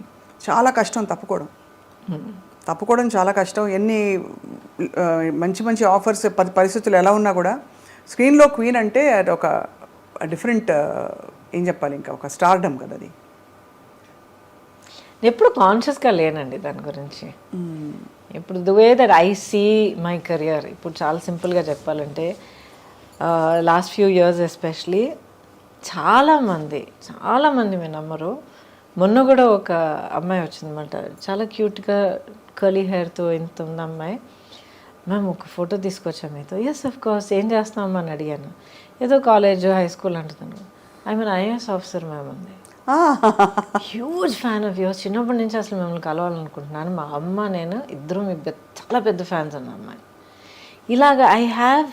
చాలా కష్టం తప్పుకోవడం చాలా కష్టం. ఎన్ని మంచి మంచి ఆఫర్స్ పరిస్థితులు ఎలా ఉన్నా కూడా స్క్రీన్లో క్వీన్ అంటే అది ఒక డిఫరెంట్ ఏం చెప్పాలి, ఇంకా ఒక స్టార్డమ్ కదా అది. ఎప్పుడు కాన్షియస్గా లేనండి దాని గురించి. ఇప్పుడు the way that I see my career, ఇప్పుడు చాలా సింపుల్గా చెప్పాలంటే లాస్ట్ ఫ్యూ ఇయర్స్ ఎస్పెషలీ చాలామంది మీరు నమ్మరు, మొన్న కూడా ఒక అమ్మాయి వచ్చిందన్నమాట, చాలా క్యూట్గా కర్లీ హెయిర్తో ఇంత ఉంది అమ్మాయి. మ్యామ్ ఒక ఫోటో తీసుకొచ్చాం మీతో. Yes of course. ఏం చేస్తామని అని అడిగాను. ఏదో కాలేజ్ హై స్కూల్ అంటున్నాను. I mean IAS officer ma'am అంది. Huge fan of yours. చిన్నప్పటి నుంచి అసలు మిమ్మల్ని కలవాలనుకుంటున్నాను. మా అమ్మ నేను ఇద్దరు మీ చాలా పెద్ద ఫ్యాన్స్ అన్న అమ్మాయి. ఇలాగ I have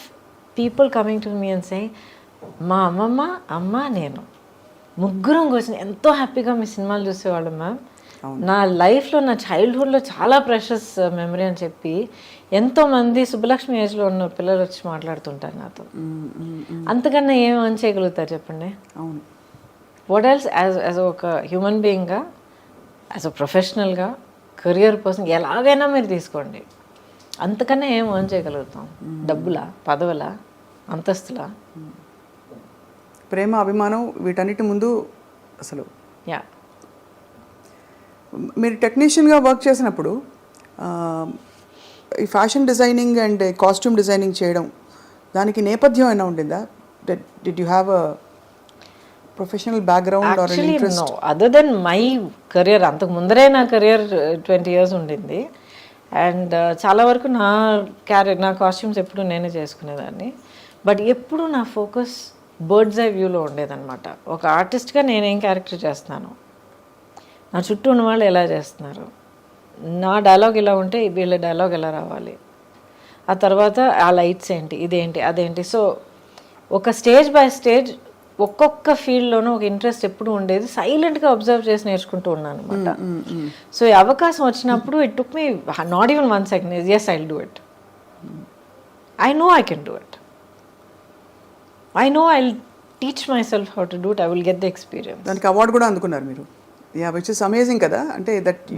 people coming to me and say, మా అమ్మ నేను ముగ్గురం కూర్చొని ఎంతో హ్యాపీగా మీ సినిమాలు చూసేవాళ్ళం మ్యామ్. నా లైఫ్లో, నా చైల్డ్హుడ్లో చాలా ప్రెషస్ మెమరీ అని చెప్పి ఎంతోమంది సుబ్బలక్ష్మి ఏజ్లో ఉన్న పిల్లలు వచ్చి మాట్లాడుతుంటారు నాతో. అంతకన్నా ఏం అని చేయగలుగుతారు చెప్పండి? అవును. వాట్ ఎల్స్ యాజ్ ఒక హ్యూమన్ బీయింగ్గా, యాజ్ అ ప్రొఫెషనల్గా, కెరియర్ పర్సన్ ఎలాగైనా మీరు తీసుకోండి, అంతకన్నా ఏం ఎర్న్ చేయగలుగుతాం? డబ్బులా, పదవులా, అంతస్తులా? ప్రేమ, అభిమానం వీటన్నిటి ముందు అసలు. యా. మీరు టెక్నీషియన్గా వర్క్ చేసినప్పుడు ఈ fashion designing and costume designing చేయడం, దానికి నేపథ్యం అయినా ఉండిందా? Did you have a professional background or interest? No, other than my career. అంతకు ముందరే నా కెరియర్ 20 years ఉండింది. అండ్ చాలా వరకు నా కాస్ట్యూమ్స్ ఎప్పుడు నేనే చేసుకునేదాన్ని. బట్ ఎప్పుడు నా ఫోకస్ బర్డ్స్ ఐ వ్యూలో ఉండేదన్నమాట. ఒక ఆర్టిస్ట్గా నేనేం క్యారెక్టర్ చేస్తున్నాను, నా చుట్టూ ఉన్న వాళ్ళు ఎలా చేస్తున్నారు, నా డైలాగ్ ఇలా ఉంటే వీళ్ళ డైలాగ్ ఎలా రావాలి, ఆ తర్వాత ఆ లైట్స్ ఏంటి, ఇదేంటి, అదేంటి. సో ఒక స్టేజ్ బై స్టేజ్ ఒక్కొక్క ఫీల్డ్లోనూ ఒక ఇంట్రెస్ట్ ఎప్పుడు ఉండేది. సైలెంట్గా అబ్జర్వ్ చేసి నేర్చుకుంటూ ఉన్నాను అనమాట. సో ఈ అవకాశం వచ్చినప్పుడు it took me not even 1 second. Yes, I will do it. I know I can do it. I know I will teach myself how to do it. I will get the experience. దానికి award కూడా అందుకున్నారు మీరు. Yeah which is amazing కదా, అంటే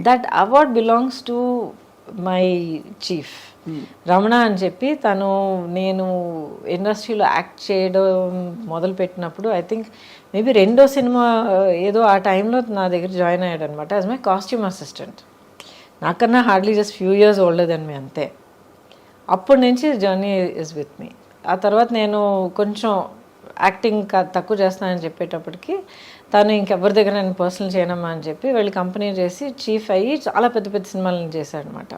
that award belongs to my chief Ramana అని చెప్పి. తను నేను ఇండస్ట్రీలో యాక్ట్ చేయడం మొదలుపెట్టినప్పుడు ఐ థింక్ మేబీ 2వ సినిమా ఏదో ఆ టైంలో నా దగ్గర జాయిన్ అయ్యాడు అనమాట యాజ్ మై కాస్ట్యూమ్ అసిస్టెంట్. నాకన్నా hardly just few years older than me అంతే. అప్పటి నుంచి జర్నీ ఇస్ విత్ మీ. ఆ తర్వాత నేను కొంచెం యాక్టింగ్ తక్కువ చేస్తానని చెప్పేటప్పటికి తను ఇంకెవరి దగ్గర నేను పర్సనల్ చేయనమ్మా అని చెప్పి వెళ్ళి కంపెనీ చేసి చీఫ్ అయ్యి చాలా పెద్ద పెద్ద సినిమాలను చేశాడు అనమాట.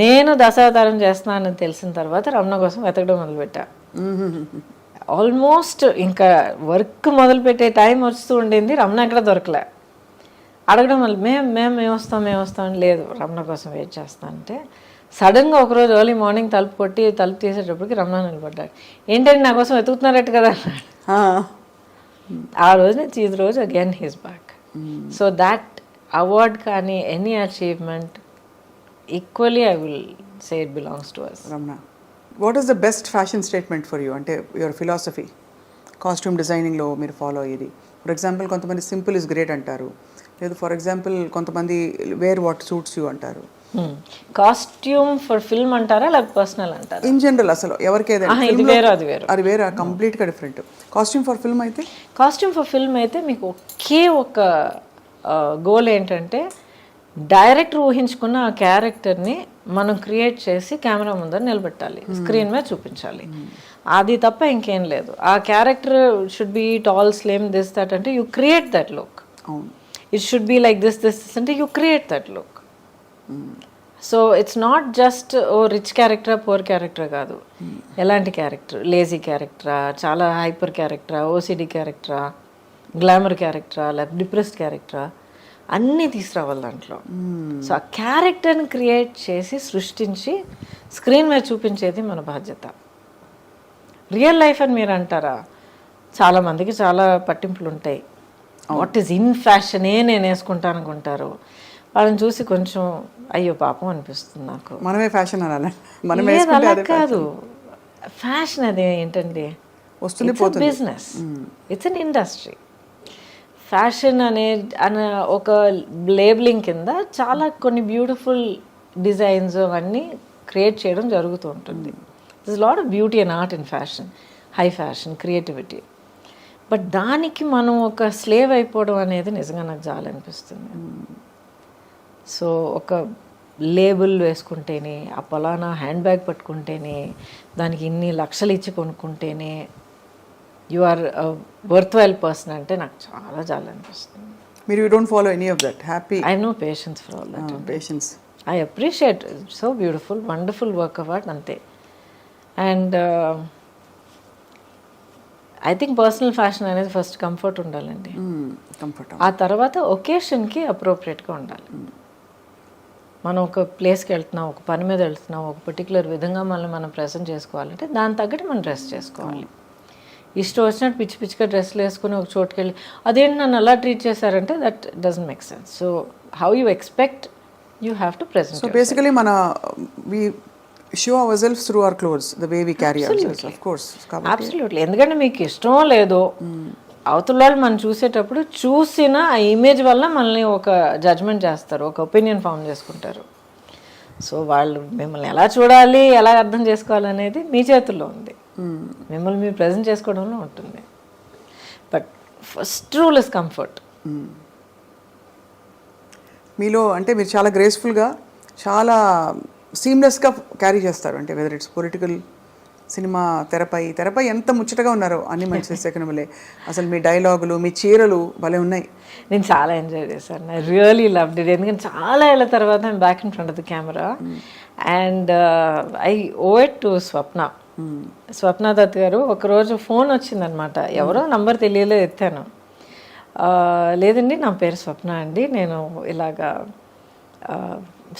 నేను దశావతారం చేస్తున్నానని తెలిసిన తర్వాత రమణ కోసం వెతకడం మొదలుపెట్టా. ఆల్మోస్ట్ ఇంకా వర్క్ మొదలుపెట్టే టైం వస్తూ ఉండింది, రమణ ఎక్కడ దొరకలే. అడగడం వల్ల మేము వస్తాం లేదు రమణ కోసం వెయిట్ చేస్తా అంటే సడన్గా ఒకరోజు ఎర్లీ మార్నింగ్ తలుపు తీసేటప్పటికి రమణ నిలబడ్డాడు. ఏంటంటే నా కోసం వెతుకుతున్నారట్టు కదా అన్నాడు. ఆ రోజు నుంచి ఈ రోజు again he's back. So that award కానీ any achievement equally I will say it belongs to us. Ramana, what is the best fashion statement for you? అంటే యువర్ ఫిలాసఫీ కాస్ట్యూమ్ డిజైనింగ్లో మీరు ఫాలో అయ్యేది. ఫర్ ఎగ్జాంపుల్ కొంతమంది సింపుల్ ఇస్ గ్రేట్ అంటారు, లేదు for example కొంతమంది wear what suits you అంటారు. Costume for film అంటారా లేకపోతే పర్సనల్ అంటారా? ఇన్ జనరల్ అసలు ఎవరికి ఇది వేరు అది వేరు, అది వేరే కంప్లీట్గా డిఫరెంట్. కాస్ట్యూమ్ ఫర్ ఫిల్మ్ అయితే మీకు ఒకే ఒక గోల్ ఏంటంటే డైరెక్టర్ ఊహించుకున్న ఆ క్యారెక్టర్ని మనం క్రియేట్ చేసి కెమెరా ముందర నిలబెట్టాలి, స్క్రీన్ మీద చూపించాలి. అది తప్ప ఇంకేం లేదు. ఆ character should be tall slim this that అంటే you create that look. It should be like this అంటే you create that look. So it's not just a rich క్యారెక్టరా పూర్ క్యారెక్టరా కాదు. ఎలాంటి క్యారెక్టర్, లేజీ క్యారెక్టరా, చాలా హైపర్ క్యారెక్టరా, ఓసిడి క్యారెక్టరా, గ్లామర్ క్యారెక్టరా, లేకపోతే డిప్రెస్డ్ క్యారెక్టరా, అన్నీ తీసుకురావాలి దాంట్లో. సో ఆ క్యారెక్టర్ని క్రియేట్ చేసి సృష్టించి స్క్రీన్ మీద చూపించేది మన బాధ్యత. రియల్ లైఫ్ అని మీరు అంటారా, చాలామందికి చాలా పట్టింపులు ఉంటాయి. వాట్ ఈజ్ ఇన్ ఫ్యాషనే నేను వేసుకుంటాను అనుకుంటారు. వాళ్ళని చూసి కొంచెం అయ్యో పాపం అనిపిస్తుంది నాకు. మనమే ఫ్యాషన్ అనాలి, అలా కాదు. ఫ్యాషన్ అది ఏంటండి, business, it's an industry. Fashion అనే ఒక లేబులింగ్ కింద చాలా కొన్ని బ్యూటిఫుల్ డిజైన్స్ అవన్నీ క్రియేట్ చేయడం జరుగుతూ ఉంటుంది. This lot of beauty and art in fashion, high fashion, creativity. But దానికి మనం ఒక స్లేవ్ అయిపోవడం అనేది నిజంగా నాకు చాలా అనిపిస్తుంది. సో ఒక లేబుల్ వేసుకుంటేనే, ఆ పలానా హ్యాండ్ బ్యాగ్ పట్టుకుంటేనే, దానికి ఇన్ని లక్షలు ఇచ్చి కొనుక్కుంటేనే you are worth while person అంటే నాకు చాలా చాలా అనిపిస్తుంది. మీరు you don't follow any of that? Happy, I no patience for all that. Patience, I appreciate so beautiful wonderful work of art అంతే. And I think personal fashion అనేది first comfort ఉండాలండి. ఆ తర్వాత ఒకేషన్కి అప్రోప్రియేట్గా ఉండాలి. మనం ఒక ప్లేస్కి వెళ్తున్నాం, ఒక పని మీద వెళ్తున్నాం, ఒక పర్టికులర్ విధంగా మనం ప్రెజెంట్ చేసుకోవాలంటే దాని తగ్గట్టు మనం డ్రెస్ చేసుకోవాలి. ఇష్టం వచ్చినట్టు పిచ్చి పిచ్చిగా డ్రెస్లు వేసుకుని ఒక చోటుకి వెళ్ళి అదేంటి నన్ను అలా ట్రీట్ చేశారంటే that doesn't make sense. So how you expect you have to present. So basically we show ourselves through our clothes, the way we carry ourselves, of course. Absolutely. ఎందుకంటే మీకు ఇష్టమో లేదో అవతల వాళ్ళు మనం చూసేటప్పుడు చూసిన ఆ ఇమేజ్ వల్ల మనల్ని ఒక జడ్జ్మెంట్ చేస్తారు, ఒక ఒపీనియన్ ఫామ్ చేసుకుంటారు. సో వాళ్ళు మిమ్మల్ని ఎలా చూడాలి, ఎలా అర్థం చేసుకోవాలనేది మీ చేతుల్లో ఉంది, మిమ్మల్ని మీరు ప్రజెంట్ చేసుకోవడంలో ఉంటుంది. But first rule is comfort. మీలో అంటే మీరు చాలా గ్రేస్ఫుల్గా, చాలా సీమ్లెస్గా క్యారీ చేస్తారు. అంటే వెదర్ ఇట్స్ పొలిటికల్, సినిమా, తెరపై ఎంత ముచ్చటగా ఉన్నారో అన్ని మంచి సెకండ్లే. అసలు మీ డైలాగులు, మీ చీరలు భలే ఉన్నాయి. నేను చాలా ఎంజాయ్ చేశాను. I really loved it. ఎందుకంటే చాలా ఏళ్ళ తర్వాత I'm back in front of the camera and I owe it to Swapna Dutt గారు. ఒకరోజు ఫోన్ వచ్చిందనమాట, ఎవరో నంబర్ తెలియలేదు, ఎత్తాను. లేదండి నా పేరు స్వప్న అండి, నేను ఇలాగా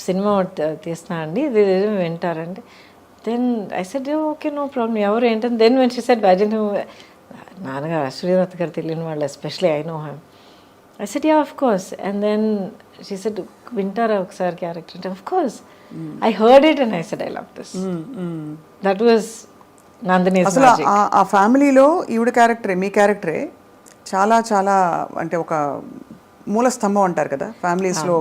సినిమా తీస్తున్నా అండి, ఇది వింటారండి. Then I said okay no problem, ఎవరు ఏంటంటే దెన్ వెన్ షీ సెడ్ అజెంట్ నాన్నగారు అశ్వదత్ గారు తెలియని వాళ్ళు, especially I know him. I said yeah of course. And then she said వింటారా ఒకసారి క్యారెక్టర్ అంటే of course. I heard it and I said I love this. That was Nandini. అసలు ఆ ఫ్యామిలీలో ఈవిడ క్యారెక్టరే, మీ క్యారెక్టరే చాలా చాలా అంటే ఒక మూల స్తంభం అంటారు కదా ఫ్యామిలీస్లో.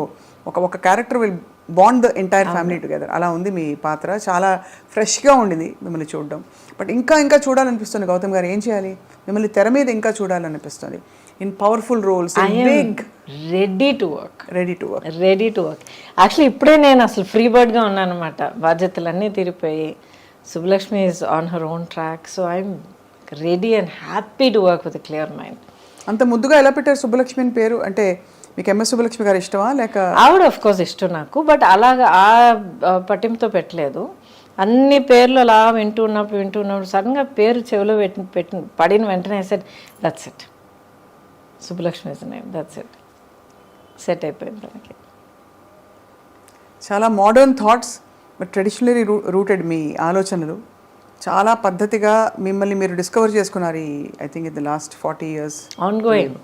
ఒక character will bond the entire family together. అలా ఉంది మీ పాత్ర. చాలా ఫ్రెష్గా ఉండింది మిమ్మల్ని చూడడం. బట్ ఇంకా చూడాలనిపిస్తుంది గౌతమ్ గారు. ఏం చేయాలి? మిమ్మల్ని తెర మీద ఇంకా చూడాలనిపిస్తుంది in powerful roles. Ready to work. Ready to work. Actually ఇప్పుడే నేను అసలు ఫ్రీ బర్డ్గా ఉన్నాను అనమాట. బాధ్యతలన్నీ తీరిపోయి Subbalakshmi is on her own track. So I'm ready and happy to work with clear mind. అంత ముద్దుగా ఎలా పెట్టారు సుబ్బలక్ష్మి అని పేరు? అంటే మీకు ఎంఎస్ సుబ్బలక్ష్మి గారు ఇష్టమా లేక? ఆవిడ ఆఫ్ కోర్స్ ఇష్టం నాకు, బట్ అలాగా ఆ పట్టింపుతో పెట్టలేదు. అన్ని పేర్లు అలా వింటూ ఉన్నప్పుడు సడన్గా పేరు చెవిలో పడిన వెంటనే set that's it, Subbalakshmi is name, that's it, set అయిపోయింది మనకి. చాలా modern thoughts but traditionally rooted మీ ఆలోచనలు. చాలా పద్ధతిగా మిమ్మల్ని మీరు డిస్కవర్ చేసుకున్నారు ఈ I think in the last 40 years.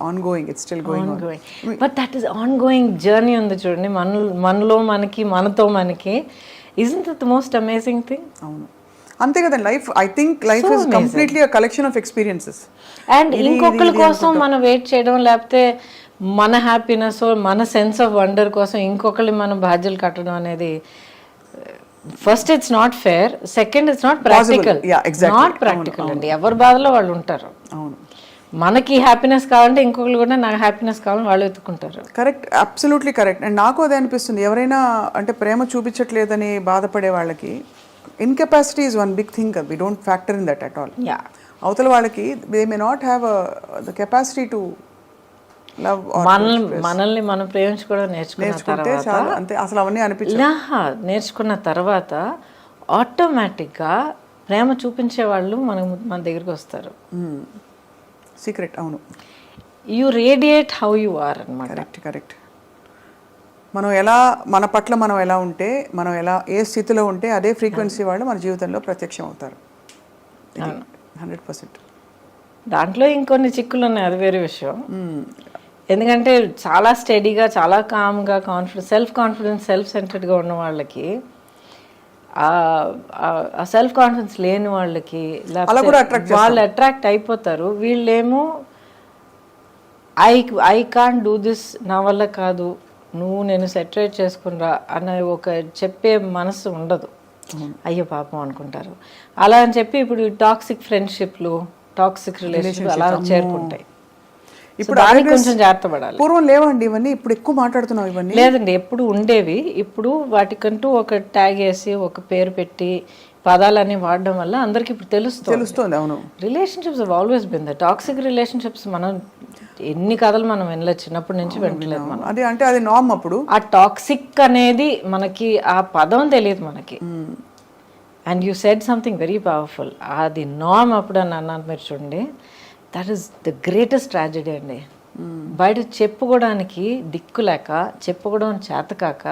Ongoing it's still going on. But that is ongoing journey ఉంది చూడండి, మనలో మనకి, మనతో మనకి. Isn't that the most amazing thing? అవును, అంతే కదండి. Life is completely a collection of experiences. And ఇంకొకరి కోసం మనం వెయిట్ చేయడం, లేకపోతే మన హ్యాపీనెస్, మన సెన్స్ ఆఫ్ వండర్ కోసం ఇంకొకరి మనం బాధ్యతలు కట్టడం అనేది first it's not fair, second it's not practical. Not practical అండి. ఎవరి బాధలో వాళ్ళు ఉంటారు. అవును, మనకి హ్యాపీనెస్ కావాలంటే ఇంకొకరు కూడా నాకు హ్యాపీనెస్ కావాలని వాళ్ళు వెతుక్కుంటారు. Correct, absolutely correct. అండ్ నాకు అదే అనిపిస్తుంది, ఎవరైనా అంటే ప్రేమ చూపించట్లేదని బాధపడే వాళ్ళకి incapacity is one big thing. We don't factor in that at all. అవతల వాళ్ళకి they may not have the capacity to love. మనల్ని మనం ప్రేమించుకోవడం నేర్చుకుంటే చాలు, అంతే. అసలు అవన్నీ నేర్చుకున్న తర్వాత ఆటోమేటిక్గా ప్రేమ చూపించే వాళ్ళు మన దగ్గరికి వస్తారు. సీక్రెట్. అవును, you radiate how you are అనమాట. కరెక్ట్. మన పట్ల మనం ఎలా ఉంటే, మనం ఏ స్థితిలో ఉంటే అదే ఫ్రీక్వెన్సీ వాళ్ళు మన జీవితంలో ప్రత్యక్షం అవుతారు. 100%. దాంట్లో ఇంకొన్ని చిక్కులు ఉన్నాయి, అది వేరే విషయం. ఎందుకంటే చాలా స్టడీగా, చాలా కామ్గా, సెల్ఫ్ కాన్ఫిడెన్స్, సెల్ఫ్ సెంటర్డ్గా ఉన్న వాళ్ళకి, ఆ సెల్ఫ్ కాన్ఫిడెన్స్ లేని వాళ్ళకి వాళ్ళు అట్రాక్ట్ అయిపోతారు. వీళ్ళేమో ఐ కాంట్ డూ దిస్, నా వల్ల కాదు, నేను సెటరేట్ చేసుకునిరా అన్న ఒక చెప్పే మనసు ఉండదు. అయ్యో పాపం అనుకుంటారు. అలా అని చెప్పి ఇప్పుడు టాక్సిక్ ఫ్రెండ్షిప్లు, టాక్సిక్ రిలేషన్షిప్ అలా చేరుకుంటాయి. ఇప్పుడు కొంచెం జాగ్రత్త పడాలి. పూర్వం లేవండి ఇవన్నీ, ఇప్పుడు ఎక్కువ మాట్లాడుతున్నాం ఇవన్నీ. లేదండి, ఎప్పుడు ఉండేవి. ఇప్పుడు వాటికంటూ ఒక ట్యాగ్ వేసి ఒక పేరు పెట్టి పదాలన్నీ వాడడం వల్ల అందరికి ఇప్పుడు తెలుస్తుంది. అవును, relationships have always been the toxic relationships. మనం ఎన్ని కథలు మనం వినలేదు, చిన్నప్పటి నుంచి వింటలేదు మనం. అది నార్మ్. అప్పుడు ఆ టాక్సిక్ అనేది మనకి ఆ పదం తెలియదు మనకి. And you said something very powerful. అది నార్మ్ అప్పుడు అని అన్నాను మీరు చూడండి. That is the greatest tragedy అండి. బయట చెప్పుకోవడానికి దిక్కు లేక, చెప్పుకోవడం చేతకాక,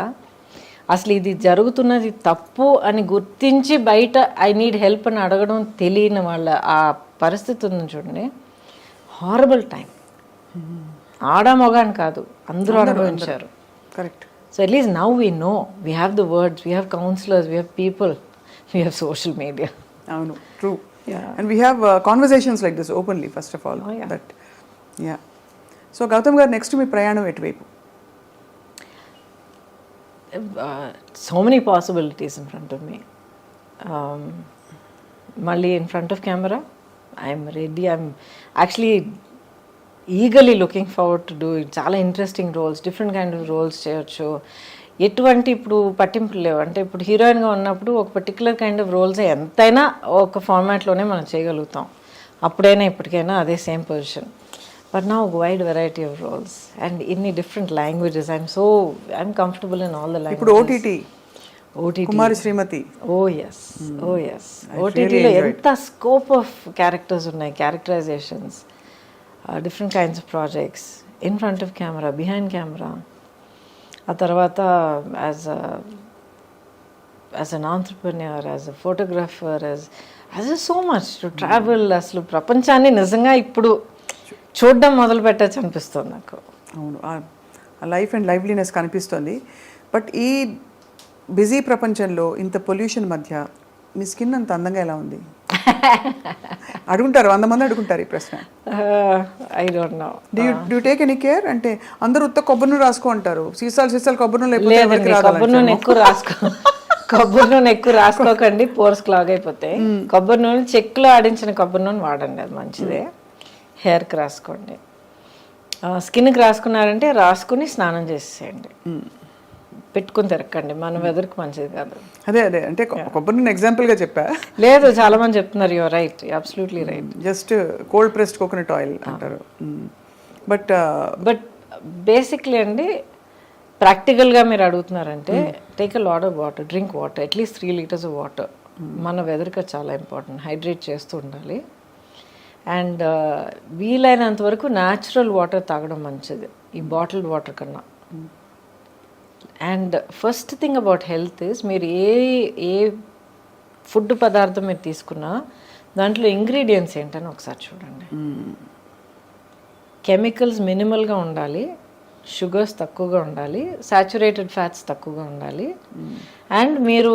అసలు ఇది జరుగుతున్నది తప్పు అని గుర్తించి బయట ఐ నీడ్ హెల్ప్ అని అడగడం తెలియని వాళ్ళ ఆ పరిస్థితి ఉంది చూడండి. Horrible time. ఆడ మొగాని కాదు, అందరూ అనుభవించారు. Correct. So at least now we know, we have the words, we have counsellors, we have people, we have social media. అవును, true. And we have conversations like this openly, first of all. So Gautam garu, next మీ ప్రయాణం ఎటువైపు? So many possibilities in front of me. Mali in front of camera, I'm ready. I'm actually eagerly looking forward to doing చాలా interesting roles, different kind of roles చేయొచ్చు. ఎటువంటి ఇప్పుడు పట్టింపులు లేవు. అంటే ఇప్పుడు హీరోయిన్గా ఉన్నప్పుడు ఒక పర్టికులర్ కైండ్ ఆఫ్ రోల్స్ ఎంతైనా ఒక ఫార్మాట్లోనే మనం చేయగలుగుతాం. అప్పుడైనా ఇప్పటికైనా అదే సేమ్ పొజిషన్. బట్ నా ఒక wide variety of roles and ఇన్ని different languages. I'm comfortable in all the languages. ఇప్పుడు OTT Kumari Srimathi. Oh yes. ఓటీటీలో ఎంత స్కోప్ ఆఫ్ క్యారెక్టర్స్ ఉన్నాయి, characterisations, different kinds of projects, in front of camera, behind camera. ఆ తర్వాత as an entrepreneur, as a photographer, as so much to travel. అసలు ప్రపంచాన్ని నిజంగా ఇప్పుడు చూడడం మొదలు పెట్టచ్చు అనిపిస్తుంది నాకు. అవును, ఆ లైఫ్ అండ్ లైవ్లీనెస్ కనిపిస్తుంది. బట్ ఈ బిజీ ప్రపంచంలో ఇంత పొల్యూషన్ మధ్య మీ స్కిన్ అంత అందంగా ఎలా ఉంది? అడుగుంటారు, 100 మంది అడుగుంటారు ఈ ప్రశ్న. I don't know. Do take any care? అంటే అందరూ ఉత్త కొబ్బరి నూనె రాసుకో అంటారు, సీసాలు కొబ్బరి నూనె లేకపోతే లేదండి, ఎవరికి రాదు కొబ్బరి నూనె ఎక్కువ కొబ్బరి నూనె ఎక్కువ రాసుకోకండి, పోర్స్ క్లాగ్ అయిపోతాయి. కొబ్బరి నూనె చెక్కులో ఆడించిన కొబ్బరి నూనె వాడండి, అది మంచిదే. హెయిర్కి రాసుకోండి. స్కిన్కి రాసుకున్నారంటే రాసుకుని స్నానం చేసేయండి, పెట్టుకుని తిరగండి, మన వెదర్కి మంచిది కాదు. అదే అంటే కొబ్బరి నూనె ఎగ్జాంపుల్ గా చెప్పా. లేదు, చాలా మంది చెప్తున్నారు, your right, absolutely right. Just cold pressed coconut oil అంటారు. బట్ బేసిక్లీ అండి, ప్రాక్టికల్గా మీరు అడుగుతున్నారంటే take a lot of water, drink water, at least 3 liters of water. మన వెదర్కి చాలా ఇంపార్టెంట్, హైడ్రేట్ చేస్తూ ఉండాలి. అండ్ వీలైనంత వరకు న్యాచురల్ వాటర్ తాగడం మంచిది ఈ బాటిల్డ్ వాటర్ కన్నా. And first thing about health is, మీరు ఏ ఫుడ్ పదార్థం మీరు తీసుకున్నా దాంట్లో ఇంగ్రీడియంట్స్ ఏంటని ఒకసారి చూడండి. కెమికల్స్ మినిమల్గా ఉండాలి, షుగర్స్ తక్కువగా ఉండాలి, సాచురేటెడ్ ఫ్యాట్స్ తక్కువగా ఉండాలి. అండ్ మీరు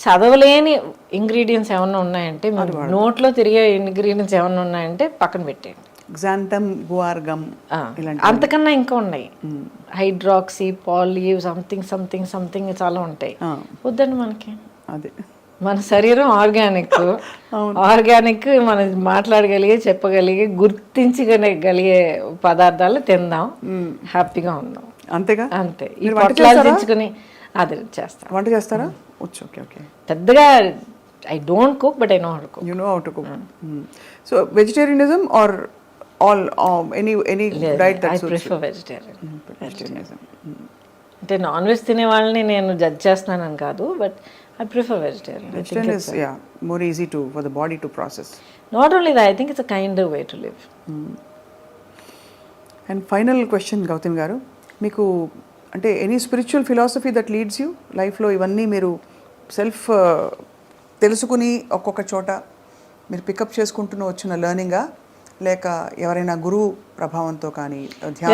చదవలేని ఇంగ్రీడియంట్స్ ఏమన్నా ఉన్నాయంటే, మీరు నోట్లో తిరిగే ఇంగ్రీడియంట్స్ ఏమన్నా ఉన్నాయంటే పక్కన పెట్టేయండి. గ్జాంథమ్, గువార్ గమ్, అంతకన్నా ఇంకా ఉన్నాయి, హైడ్రాక్సీ, పాలీ, సంథింగ్ చాలా ఉంటాయి. వద్దండి మనకి. అదే మన శరీరం ఆర్గానిక్, మనం మాట్లాడగలిగే, చెప్పగలిగే, గుర్తించగలిగే పదార్థాలు తిందాం, హ్యాపీగా ఉందాం, అంతేగా. అంతే. ఈ పొట్లాదించుకుని అది చేస్తాం. వంట చేస్తారా? ఓకే. పెద్దగా I don't cook, but I know how to cook. You know how to cook. So vegetarianism or all any diet that suits? I prefer vegetarian. అంటే నాన్ వెజ్ తినే వాళ్ళని నేను జడ్జ్ చేస్తున్నానని కాదు, but I prefer vegetarian. Vegetarian is more easy for the body to process. Not only that, I think it's a kinder way to live. And final question, Gautam garu, meeku అంటే any spiritual philosophy that leads you లైఫ్లో? ఇవన్నీ మీరు self తెలుసుకుని ఒక్కొక్క చోట మీరు pickup చేసుకుంటూ వచ్చిన లెర్నింగా, లేక ఎవరైనా గురువు ప్రభావంతో కానీ?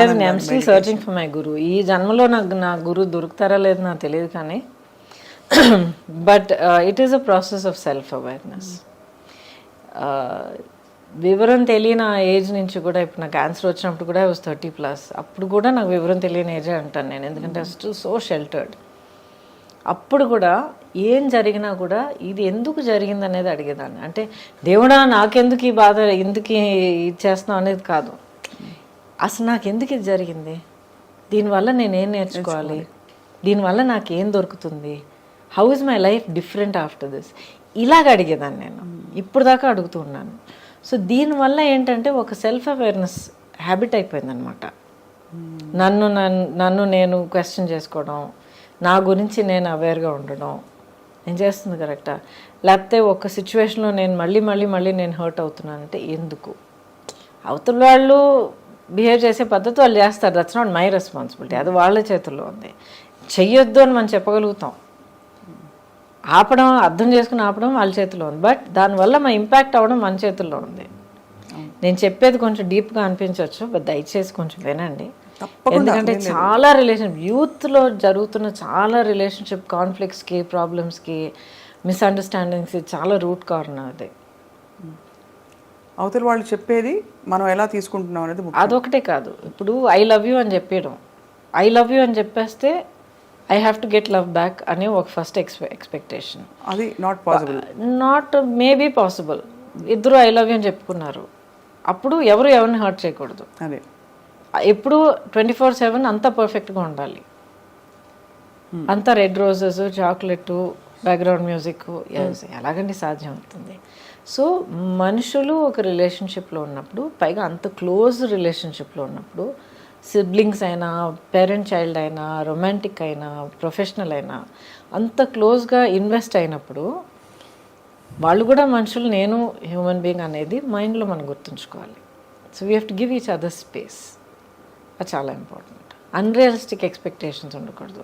I'm still searching for my guru. ఈ జన్మలో నా గురువు దొరుకుతారా లేదు నాకు తెలియదు, కానీ but it is a process of self awareness. వివరం తెలియని ఏజ్ నుంచి కూడా, ఇప్పుడు నాకు క్యాన్సర్ వచ్చినప్పుడు కూడా 30+, అప్పుడు కూడా నాకు వివరం తెలియని ఏజే అంటాను నేను, ఎందుకంటే స్టిల్ సో షెల్టర్డ్. అప్పుడు కూడా ఏం జరిగినా కూడా ఇది ఎందుకు జరిగింది అనేది అడిగేదాన్ని. అంటే దేవుడా నాకెందుకు ఈ బాధ, ఎందుకు ఇచ్చేస్తున్నావు అనేది కాదు, అసలు నాకు ఎందుకు ఇది జరిగింది, దీనివల్ల నేనేం నేర్చుకోవాలి, దీనివల్ల నాకేం దొరుకుతుంది, how is my life different after this, ఇలాగ అడిగేదాన్ని నేను. ఇప్పుడు దాకా అడుగుతూ ఉన్నాను. సో దీనివల్ల ఏంటంటే ఒక సెల్ఫ్ అవేర్నెస్ హ్యాబిట్ అయిపోయిందనమాట. నన్ను నేను క్వశ్చన్ చేసుకోవడం, నా గురించి నేను అవేర్గా ఉండడం, నేను చేస్తుంది కరెక్టా, లేకపోతే ఒక సిచ్యువేషన్లో నేను మళ్ళీ నేను హర్ట్ అవుతున్నానంటే ఎందుకు, అవతల వాళ్ళు బిహేవ్ చేసే పద్ధతి వాళ్ళు చేస్తారు, దట్స్ నాట్ మై రెస్పాన్సిబిలిటీ, అది వాళ్ళ చేతుల్లో ఉంది. చెయ్యొద్దు అని మనం చెప్పగలుగుతాం, ఆపడం, అర్థం చేసుకుని ఆపడం వాళ్ళ చేతిలో ఉంది, బట్ దానివల్ల మా ఇంపాక్ట్ అవ్వడం మన చేతుల్లో ఉంది. నేను చెప్పేది కొంచెం డీప్గా అనిపించవచ్చు, బట్ దయచేసి కొంచెం వినండి. ఎందుకంటే చాలా యూత్లో జరుగుతున్న చాలా రిలేషన్షిప్ కాన్ఫ్లిక్ట్స్కి, ప్రాబ్లమ్స్కి, మిస్అండర్స్టాండింగ్స్కి చాలా రూట్ కారణం అది. అవతల వాళ్ళు చెప్పేది మనం ఎలా తీసుకుంటున్నాం అనేది అదొకటే కాదు. ఇప్పుడు ఐ లవ్ యూ అని చెప్పేయడం, ఐ లవ్ యూ అని చెప్పేస్తే I have to get love back అనే ఒక ఫస్ట్ ఎక్స్పెక్టేషన్. అది not possible. Not maybe possible. ఇద్దరు ఐ లవ్ యూ అని చెప్పుకున్నారు, అప్పుడు ఎవరిని హర్ట్ చేయకూడదు. అదే ఎప్పుడు 24/7 అంతా పర్ఫెక్ట్గా ఉండాలి, అంతా red roses, chocolate, background music, ఎలాగండి సాధ్యం అవుతుంది? సో మనుషులు ఒక రిలేషన్షిప్లో ఉన్నప్పుడు, పైగా అంత క్లోజ్ రిలేషన్షిప్లో ఉన్నప్పుడు, సిబ్లింగ్స్ అయినా, పేరెంట్ చైల్డ్ అయినా, రొమాంటిక్ అయినా, ప్రొఫెషనల్ అయినా, అంత క్లోజ్గా ఇన్వెస్ట్ అయినప్పుడు వాళ్ళు కూడా మనుషులు, నేను హ్యూమన్ బీయింగ్ అనేది మైండ్లో మనం గుర్తుంచుకోవాలి. So we have to give each other space. అది చాలా ఇంపార్టెంట్. అన్రియలిస్టిక్ ఎక్స్పెక్టేషన్స్ ఉండకూడదు.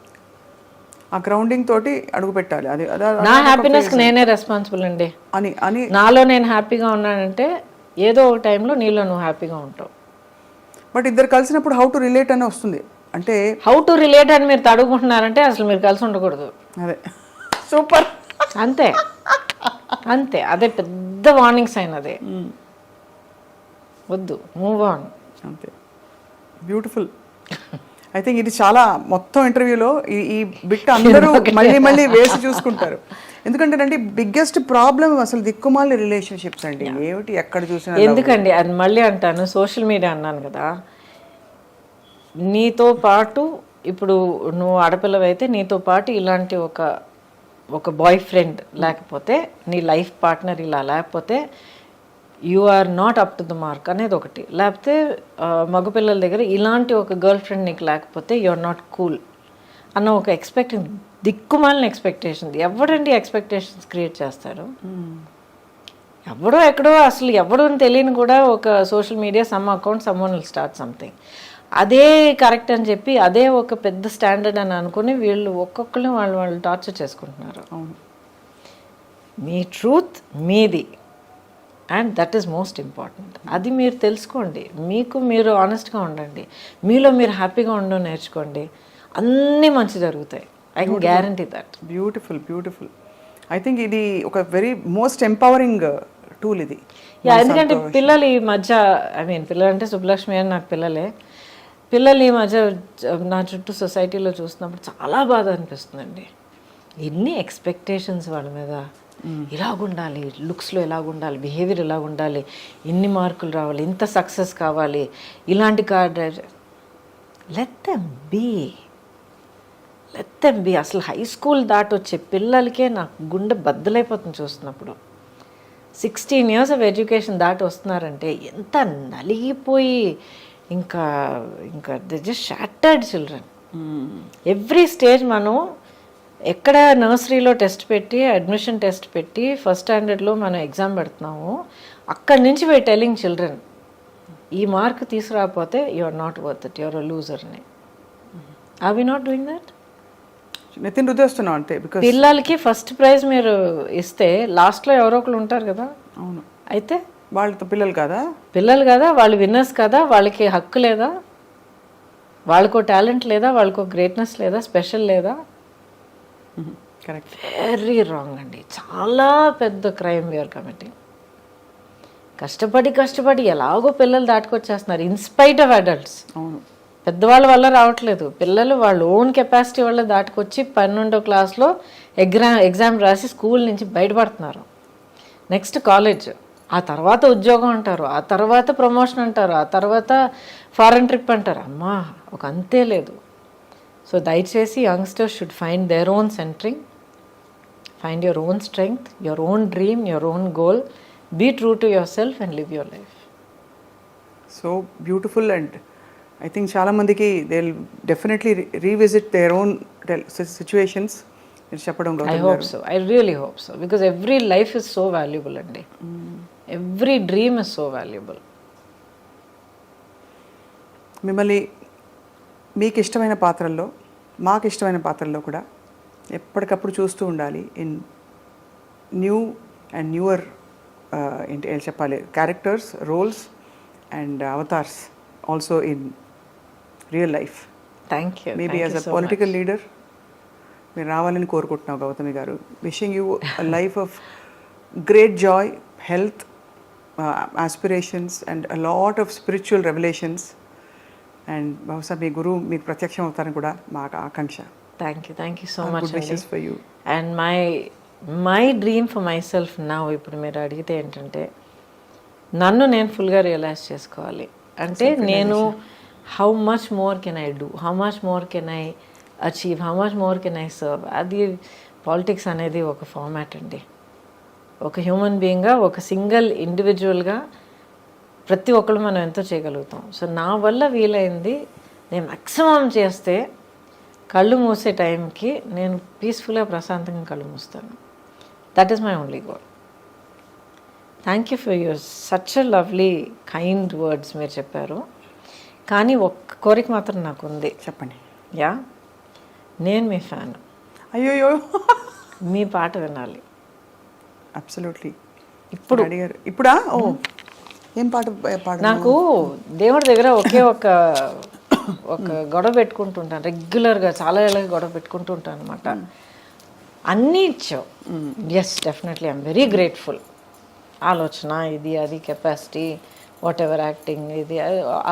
ఆ గ్రౌండింగ్ తోటి అడుగు పెట్టాలి. అది నా హ్యాపీనెస్కి నేనే రెస్పాన్సిబుల్ అండి అని నాలో నేను హ్యాపీగా ఉన్నానంటే ఏదో ఒక టైంలో నీలో నువ్వు హ్యాపీగా ఉంటావు. బట్ ఇద్దరు కలిసినప్పుడు హౌ టు రిలేట్ అని వస్తుంది. అంటే హౌ టు రిలేట్ అని మీరు తడుగుకుంటున్నారంటే అసలు మీరు కలిసి ఉండకూడదు. అదే సూపర్. అంతే, అదే పెద్ద పెద్ద వార్నింగ్ సైన్ అదే. వద్దు, మూవ్ ఆన్. అంతే. బ్యూటిఫుల్. ఐ థింక్ ఇది చాలా మొత్తం ఇంటర్వ్యూలో ఈ బిట్ అందరూ మళ్ళీ మళ్ళీ వేసి చూసుకుంటారు. ఎందుకంటే బిగ్గెస్ట్ ప్రాబ్లం అసలు దిక్కుమాలిన రిలేషన్షిప్స్ అండి. ఏమిటి ఎక్కడ చూసినా. ఎందుకండి అది మళ్ళీ అంటాను, సోషల్ మీడియా అన్నాను కదా, నీతో పాటు ఇప్పుడు నువ్వు ఆడపిల్లవైతే నీతో పాటు ఇలాంటి ఒక బాయ్ ఫ్రెండ్ లేకపోతే, నీ లైఫ్ పార్ట్నర్ ఇలా లేకపోతే you are not up to the mark అనేది ఒకటి. లేకపోతే మగపిల్లల దగ్గర ఇలాంటి ఒక గర్ల్ ఫ్రెండ్ నీకు లేకపోతే యు ఆర్ నాట్ కూల్ అన్న ఒక దిక్కుమాలిన ఎక్స్పెక్టేషన్. ఎవడండి ఎక్స్పెక్టేషన్స్ క్రియేట్ చేస్తారు? ఎవడో ఎక్కడో అసలు ఎవడో తెలియని కూడా ఒక social media some account someone will start something, అదే కరెక్ట్ అని చెప్పి అదే ఒక పెద్ద స్టాండర్డ్ అని అనుకుని వీళ్ళు ఒక్కొక్కరు వాళ్ళు టార్చర్ చేసుకుంటున్నారు. మీ ట్రూత్ మీది, and that is most important. అది మీరు తెలుసుకోండి, మీకు మీరు ఆనెస్ట్గా ఉండండి, మీలో మీరు హ్యాపీగా ఉండడం నేర్చుకోండి, అన్నీ మంచి జరుగుతాయి. I can guarantee that. Beautiful beautiful. I think ఇది ఒక వెరీ మోస్ట్ ఎంపవరింగ్ టూల్ ఇది. ఎందుకంటే పిల్లలు ఈ మధ్య, ఐ మీన్ పిల్లలు అంటే సుబ్బలక్ష్మి అని నాకు పిల్లలే, పిల్లలు ఈ మధ్య నా చుట్టూ సొసైటీలో చూస్తున్నప్పుడు చాలా బాధ అనిపిస్తుందండి. ఎన్ని ఎక్స్పెక్టేషన్స్ వాళ్ళ మీద, ఇలాగుండాలి, లుక్స్లో ఎలాగుండాలి, బిహేవియర్ ఎలాగుండాలి, ఇన్ని మార్కులు రావాలి, ఇంత సక్సెస్ కావాలి, ఇలాంటి car drive. Let them be. అసలు హై స్కూల్ దాటొచ్చే పిల్లలకే నాకు గుండె బద్దలైపోతుంది చూస్తున్నప్పుడు. 16 years ఆఫ్ ఎడ్యుకేషన్ దాటి వస్తున్నారంటే ఎంత నలిగిపోయి, ఇంకా the just shattered children. Every stage మనం ఎక్కడ నర్సరీలో టెస్ట్ పెట్టి, అడ్మిషన్ టెస్ట్ పెట్టి, ఫస్ట్ స్టాండర్డ్లో మనం ఎగ్జామ్ పెడుతున్నాము, అక్కడి నుంచి వీ టెలింగ్ చిల్డ్రన్ ఈ మార్క్ తీసుకురాకపోతే you are not worth it, you are a loser అని. Are we not doing that? నితిన్ రుద్దేస్తున్నాం అంతే. బికాస్ పిల్లలకి ఫస్ట్ ప్రైజ్ మీరు ఇస్తే లాస్ట్లో ఎవరో ఒకరు ఉంటారు కదా. అవును. అయితే వాళ్ళతో పిల్లలు కదా, వాళ్ళు విన్నర్స్ కదా, వాళ్ళకి హక్కు లేదా, వాళ్ళకో టాలెంట్ లేదా, వాళ్ళకో గ్రేట్నెస్ లేదా, స్పెషల్ లేదా? కరెక్ట్. వెరీ రాంగ్ అండి. చాలా పెద్ద క్రైమ్ వీఆర్ కమిటింగ్. కష్టపడి ఎలాగో పిల్లలు దాటుకొచ్చేస్తున్నారు ఇన్స్పైట్ ఆఫ్ అడల్ట్స్. అవును. పెద్దవాళ్ళ వల్ల రావట్లేదు, పిల్లలు వాళ్ళ ఓన్ కెపాసిటీ వల్ల దాటుకొచ్చి 12వ క్లాస్లో ఎగ్జామ్ రాసి స్కూల్ నుంచి బయటపడుతున్నారు. నెక్స్ట్ కాలేజ్, ఆ తర్వాత ఉద్యోగం అంటారు, ఆ తర్వాత ప్రమోషన్ అంటారు, ఆ తర్వాత ఫారెన్ ట్రిప్ అంటారు. అమ్మా ఒక అంతే లేదు. సో దయచేసి youngsters should find their own centering, find your own strength, your own dream, your own goal, be true to your self and live your life. So beautiful. And I think చాలామందికి they will definitely revisit their own situations. మీరు చెప్పడం I hope so, I really hope so, because every life is so valuable అండి. Every dream is so valuable. మిమ్మల్ని మీకు ఇష్టమైన పాత్రల్లో, మాకు ఇష్టమైన పాత్రల్లో కూడా ఎప్పటికప్పుడు చూస్తూ ఉండాలి. ఇన్ న్యూ అండ్ న్యూవర్ ఏంటి చెప్పాలి, characters, roles and avatars also in real life. Thank you. Maybe as a political leader మీరు రావాలని కోరుకుంటున్నావు Gautami garu. Wishing you a life of great joy, health, aspirations and a lot of spiritual revelations. And బహుశా మీ గురువు మీకు ప్రత్యక్షం అవుతారని కూడా మా ఆకాంక్ష. Thank you so much. Wishes for you. And my dream for my self now, ఇప్పుడు మీరు అడిగితే ఏంటంటే నన్ను నేను ఫుల్గా రియలైజ్ చేసుకోవాలి. అంటే నేను how much more can I do, how much more can I achieve, how much more can I serve. అది పాలిటిక్స్ అనేది ఒక ఫార్మాట్ అండి. ఒక హ్యూమన్ బీయింగ్గా, ఒక సింగిల్ ఇండివిజువల్గా ప్రతి ఒక్కరు మనం ఎంతో చేయగలుగుతాం. సో నా వల్ల వీలైంది నేను మ్యాక్సిమం చేస్తే కళ్ళు మూసే టైంకి నేను పీస్ఫుల్గా ప్రశాంతంగా కళ్ళు మూస్తాను. That is my only goal. Thank you for your such a lovely kind words మీరు చెప్పారు. కానీ ఒక్క కోరిక మాత్రం నాకు ఉంది. చెప్పండి. యా, నేను మీ ఫ్యాన్. అయ్యోయ్యో, మీ పాట వినాలి. అబ్సల్యూట్లీ. ఇప్పుడు అడిగారు. ఇప్పుడా? ఓ, ఏం పాట పాడు? నాకు దేవుడి దగ్గర ఒకే ఒక గొడవ పెట్టుకుంటుంటాను రెగ్యులర్గా, చాలా ఏళ్ళగా గొడవ పెట్టుకుంటూ ఉంటాను అనమాట. అన్నీ ఇచ్చావు. Yes, definitely I'm very grateful. ఆలోచన ఇది అది కెపాసిటీ వాట్ ఎవర్ యాక్టింగ్ ఇది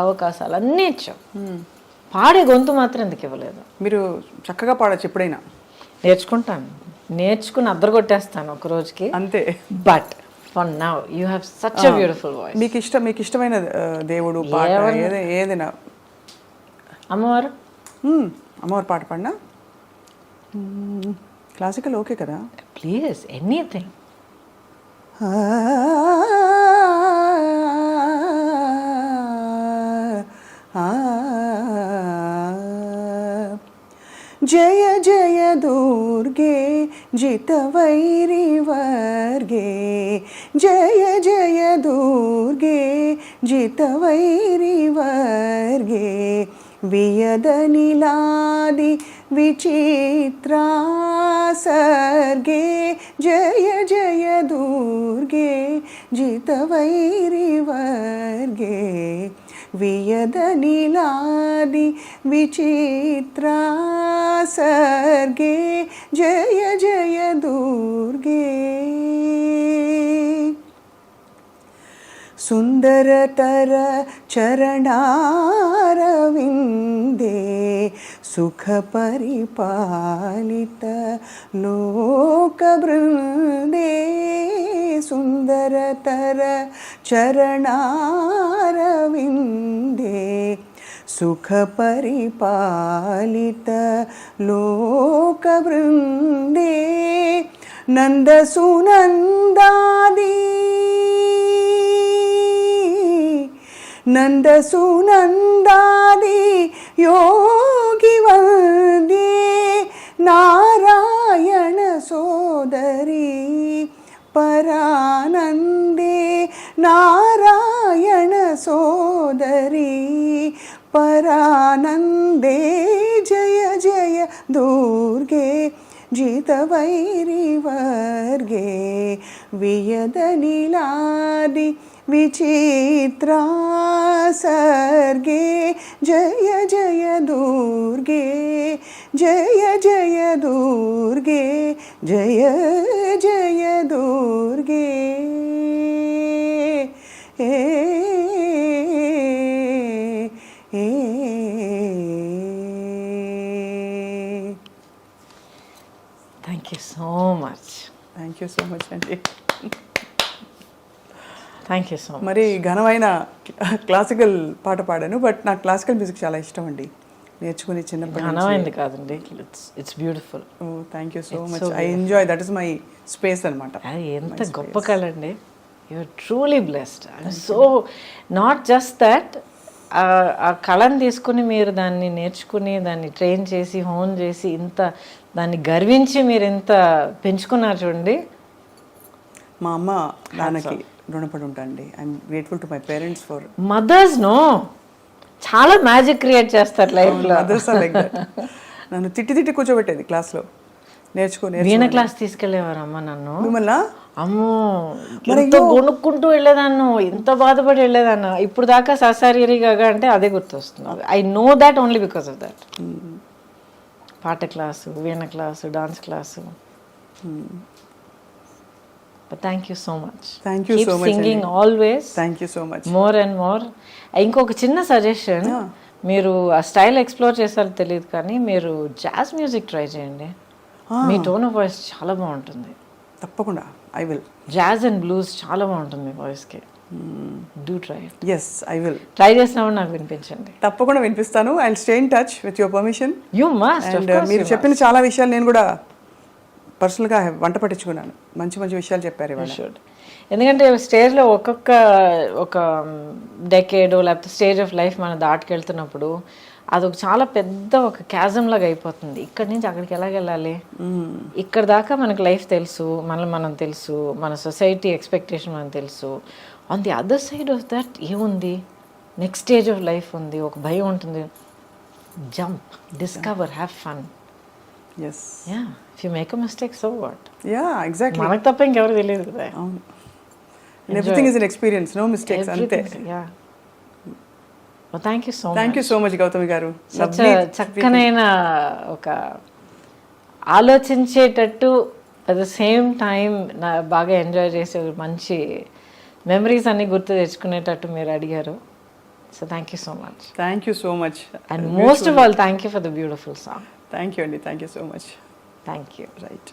అవకాశాలు అన్నీ ఇచ్చాం. పాడే గొంతు మాత్రం ఎందుకు ఇవ్వలేదు? మీరు చక్కగా పాడచ్చు ఎప్పుడైనా. నేర్చుకుంటాను, నేర్చుకుని అద్దరగొట్టేస్తాను ఒక రోజుకి అంతే. But for now you have such a beautiful voice. మీకు ఇష్టమైన దేవుడు పాట ఏదైనా? అమ్మవారు. అమ్మవారి పాట పాడినా? క్లాసికల్ ఓకే కదా? Please anything. జయ జయ దుర్గే జితవైరివర్గే, జయ జయ దుర్గే జితవైరివర్గే, వియదనిలాది విచిత్రా సర్గే, జయ జయ దుర్గే జితవైరివర్గే, వియదనిలాది విచిత్రా సర్గే, జయ జయ దుర్గే. సుందరతర చరణారవిందే, సుఖ పరిపాలిత లోకబృందే, సుందరతర చరణారవిందే, సుఖ పరిపాలిత లోకబృందే, నందసునందాది నందసునందాది యోగి వందే, నారాయణ సోదరి పరానందే, నారాయణ సోదరి పరానందే, జయ జయ దుర్గే జితవైరివర్గే, వియదనిలాది విచిత్రా సర్గే, జయ జయ దుర్గే, జయ జయ దుర్గే, జయ జయ దుర్గే. Thank you so much. Thank you so much అండి. Thank you so much. మరి ఘనమైన క్లాసికల్ పాట పాడాను, బట్ నాకు క్లాసికల్ మ్యూజిక్ చాలా ఇష్టం అండి. నేర్చుకుని చిన్నప్పటి ఘనమైంది కాదండి, it's beautiful. Oh thank you so much. I enjoy, that is my space అనమాట. అది ఎంత గొప్ప కళ అండి. You're truly blessed. I'm so not just that, ఆ కళను తీసుకుని మీరు దాన్ని నేర్చుకుని దాన్ని ట్రైన్ చేసి హోన్ చేసి ఇంత దాన్ని గర్వించి మీరు ఇంత పెంచుకున్నారు చూడండి. మా అమ్మ నాన్నకి రుణపడి ఉంటానండి. I'm grateful to my parents for mothers. No, చాలా మ్యాజిక్ క్రియేట్ చేస్తారు లైఫ్లో. Mothers are like that. నన్ను తిట్టి కూర్చోబెట్టేది క్లాస్లో నేర్చుకుని. వీణ క్లాస్ తీసుకెళ్ళేవారు అమ్మ నన్ను. మిమ్మల్ని? అమ్మో, ఎంతో కొనుక్కుంటూ వెళ్ళేదాన్ని, ఎంత బాధపడి వెళ్ళేదాన్ని. ఇప్పుడు దాకా ససారిగా అంటే అదే గుర్తొస్తుంది. I know that only because of that. పాట class, veena class, dance class. Thank you so much. Thank you so much. Singing always. Thank you so much. More and more. ఇంకొక చిన్న సజెషన్, మీరు ఆ స్టైల్ ఎక్స్ప్లోర్ చేస్తారో తెలియదు కానీ మీరు jazz music try చేయండి. మీ టోన్ ఆఫ్ వాయిస్ చాలా బాగుంటుంది. తప్పకుండా I will. Jazz and blues చాలా బాగుంటుంది మీ వాయిస్కి. Do try it. Yes I will. Try చేసినప్పుడు నాకు వినిపించండి. తప్పకుండా వినిపిస్తాను. I will stay in touch with your permission. You must. And మీరు చెప్పిన చాలా విషయాలు నేను కూడా పర్సనల్గా వంట పట్టించుకున్నాను. మంచి మంచి విషయాలు చెప్పారు ఇవాళ. ఎందుకంటే స్టేజ్లో ఒక డెకేడో లేకపోతే స్టేజ్ ఆఫ్ లైఫ్ మనం దాటుకెళ్తున్నప్పుడు అదొక చాలా పెద్ద ఒక క్యాజం లాగా అయిపోతుంది. ఇక్కడి నుంచి అక్కడికి ఎలాగెళ్ళాలి, ఇక్కడ దాకా మనకు లైఫ్ తెలుసు, మనం తెలుసు, మన సొసైటీ ఎక్స్పెక్టేషన్ మనకు తెలుసు. On the other side of that ఏముంది, నెక్స్ట్ స్టేజ్ ఆఫ్ లైఫ్ ఉంది, ఒక భయం ఉంటుంది. Jump, discover, have fun. yes yeah, if you make a mistake, so what? yeah, exactly. మనకు తప్ప ఇంకెవరు తెలియదు కదా. అవును. everything is an experience, no mistakes. అంతే. yeah. well, thank you so much. Thank you so much Gautami గారు. చక్కనైన ఒక ఆలోచించేటట్టు అట్ ద సేమ్ టైం బాగా ఎంజాయ్ చేసే మంచి మెమరీస్ అన్ని గుర్తు తెచ్చుకునేటట్టు మీరు అడిగారు. So thank you so much. Thank you so much. And most of all thank you for the beautiful song. Thank you అండి, thank you so much. Thank you. Right.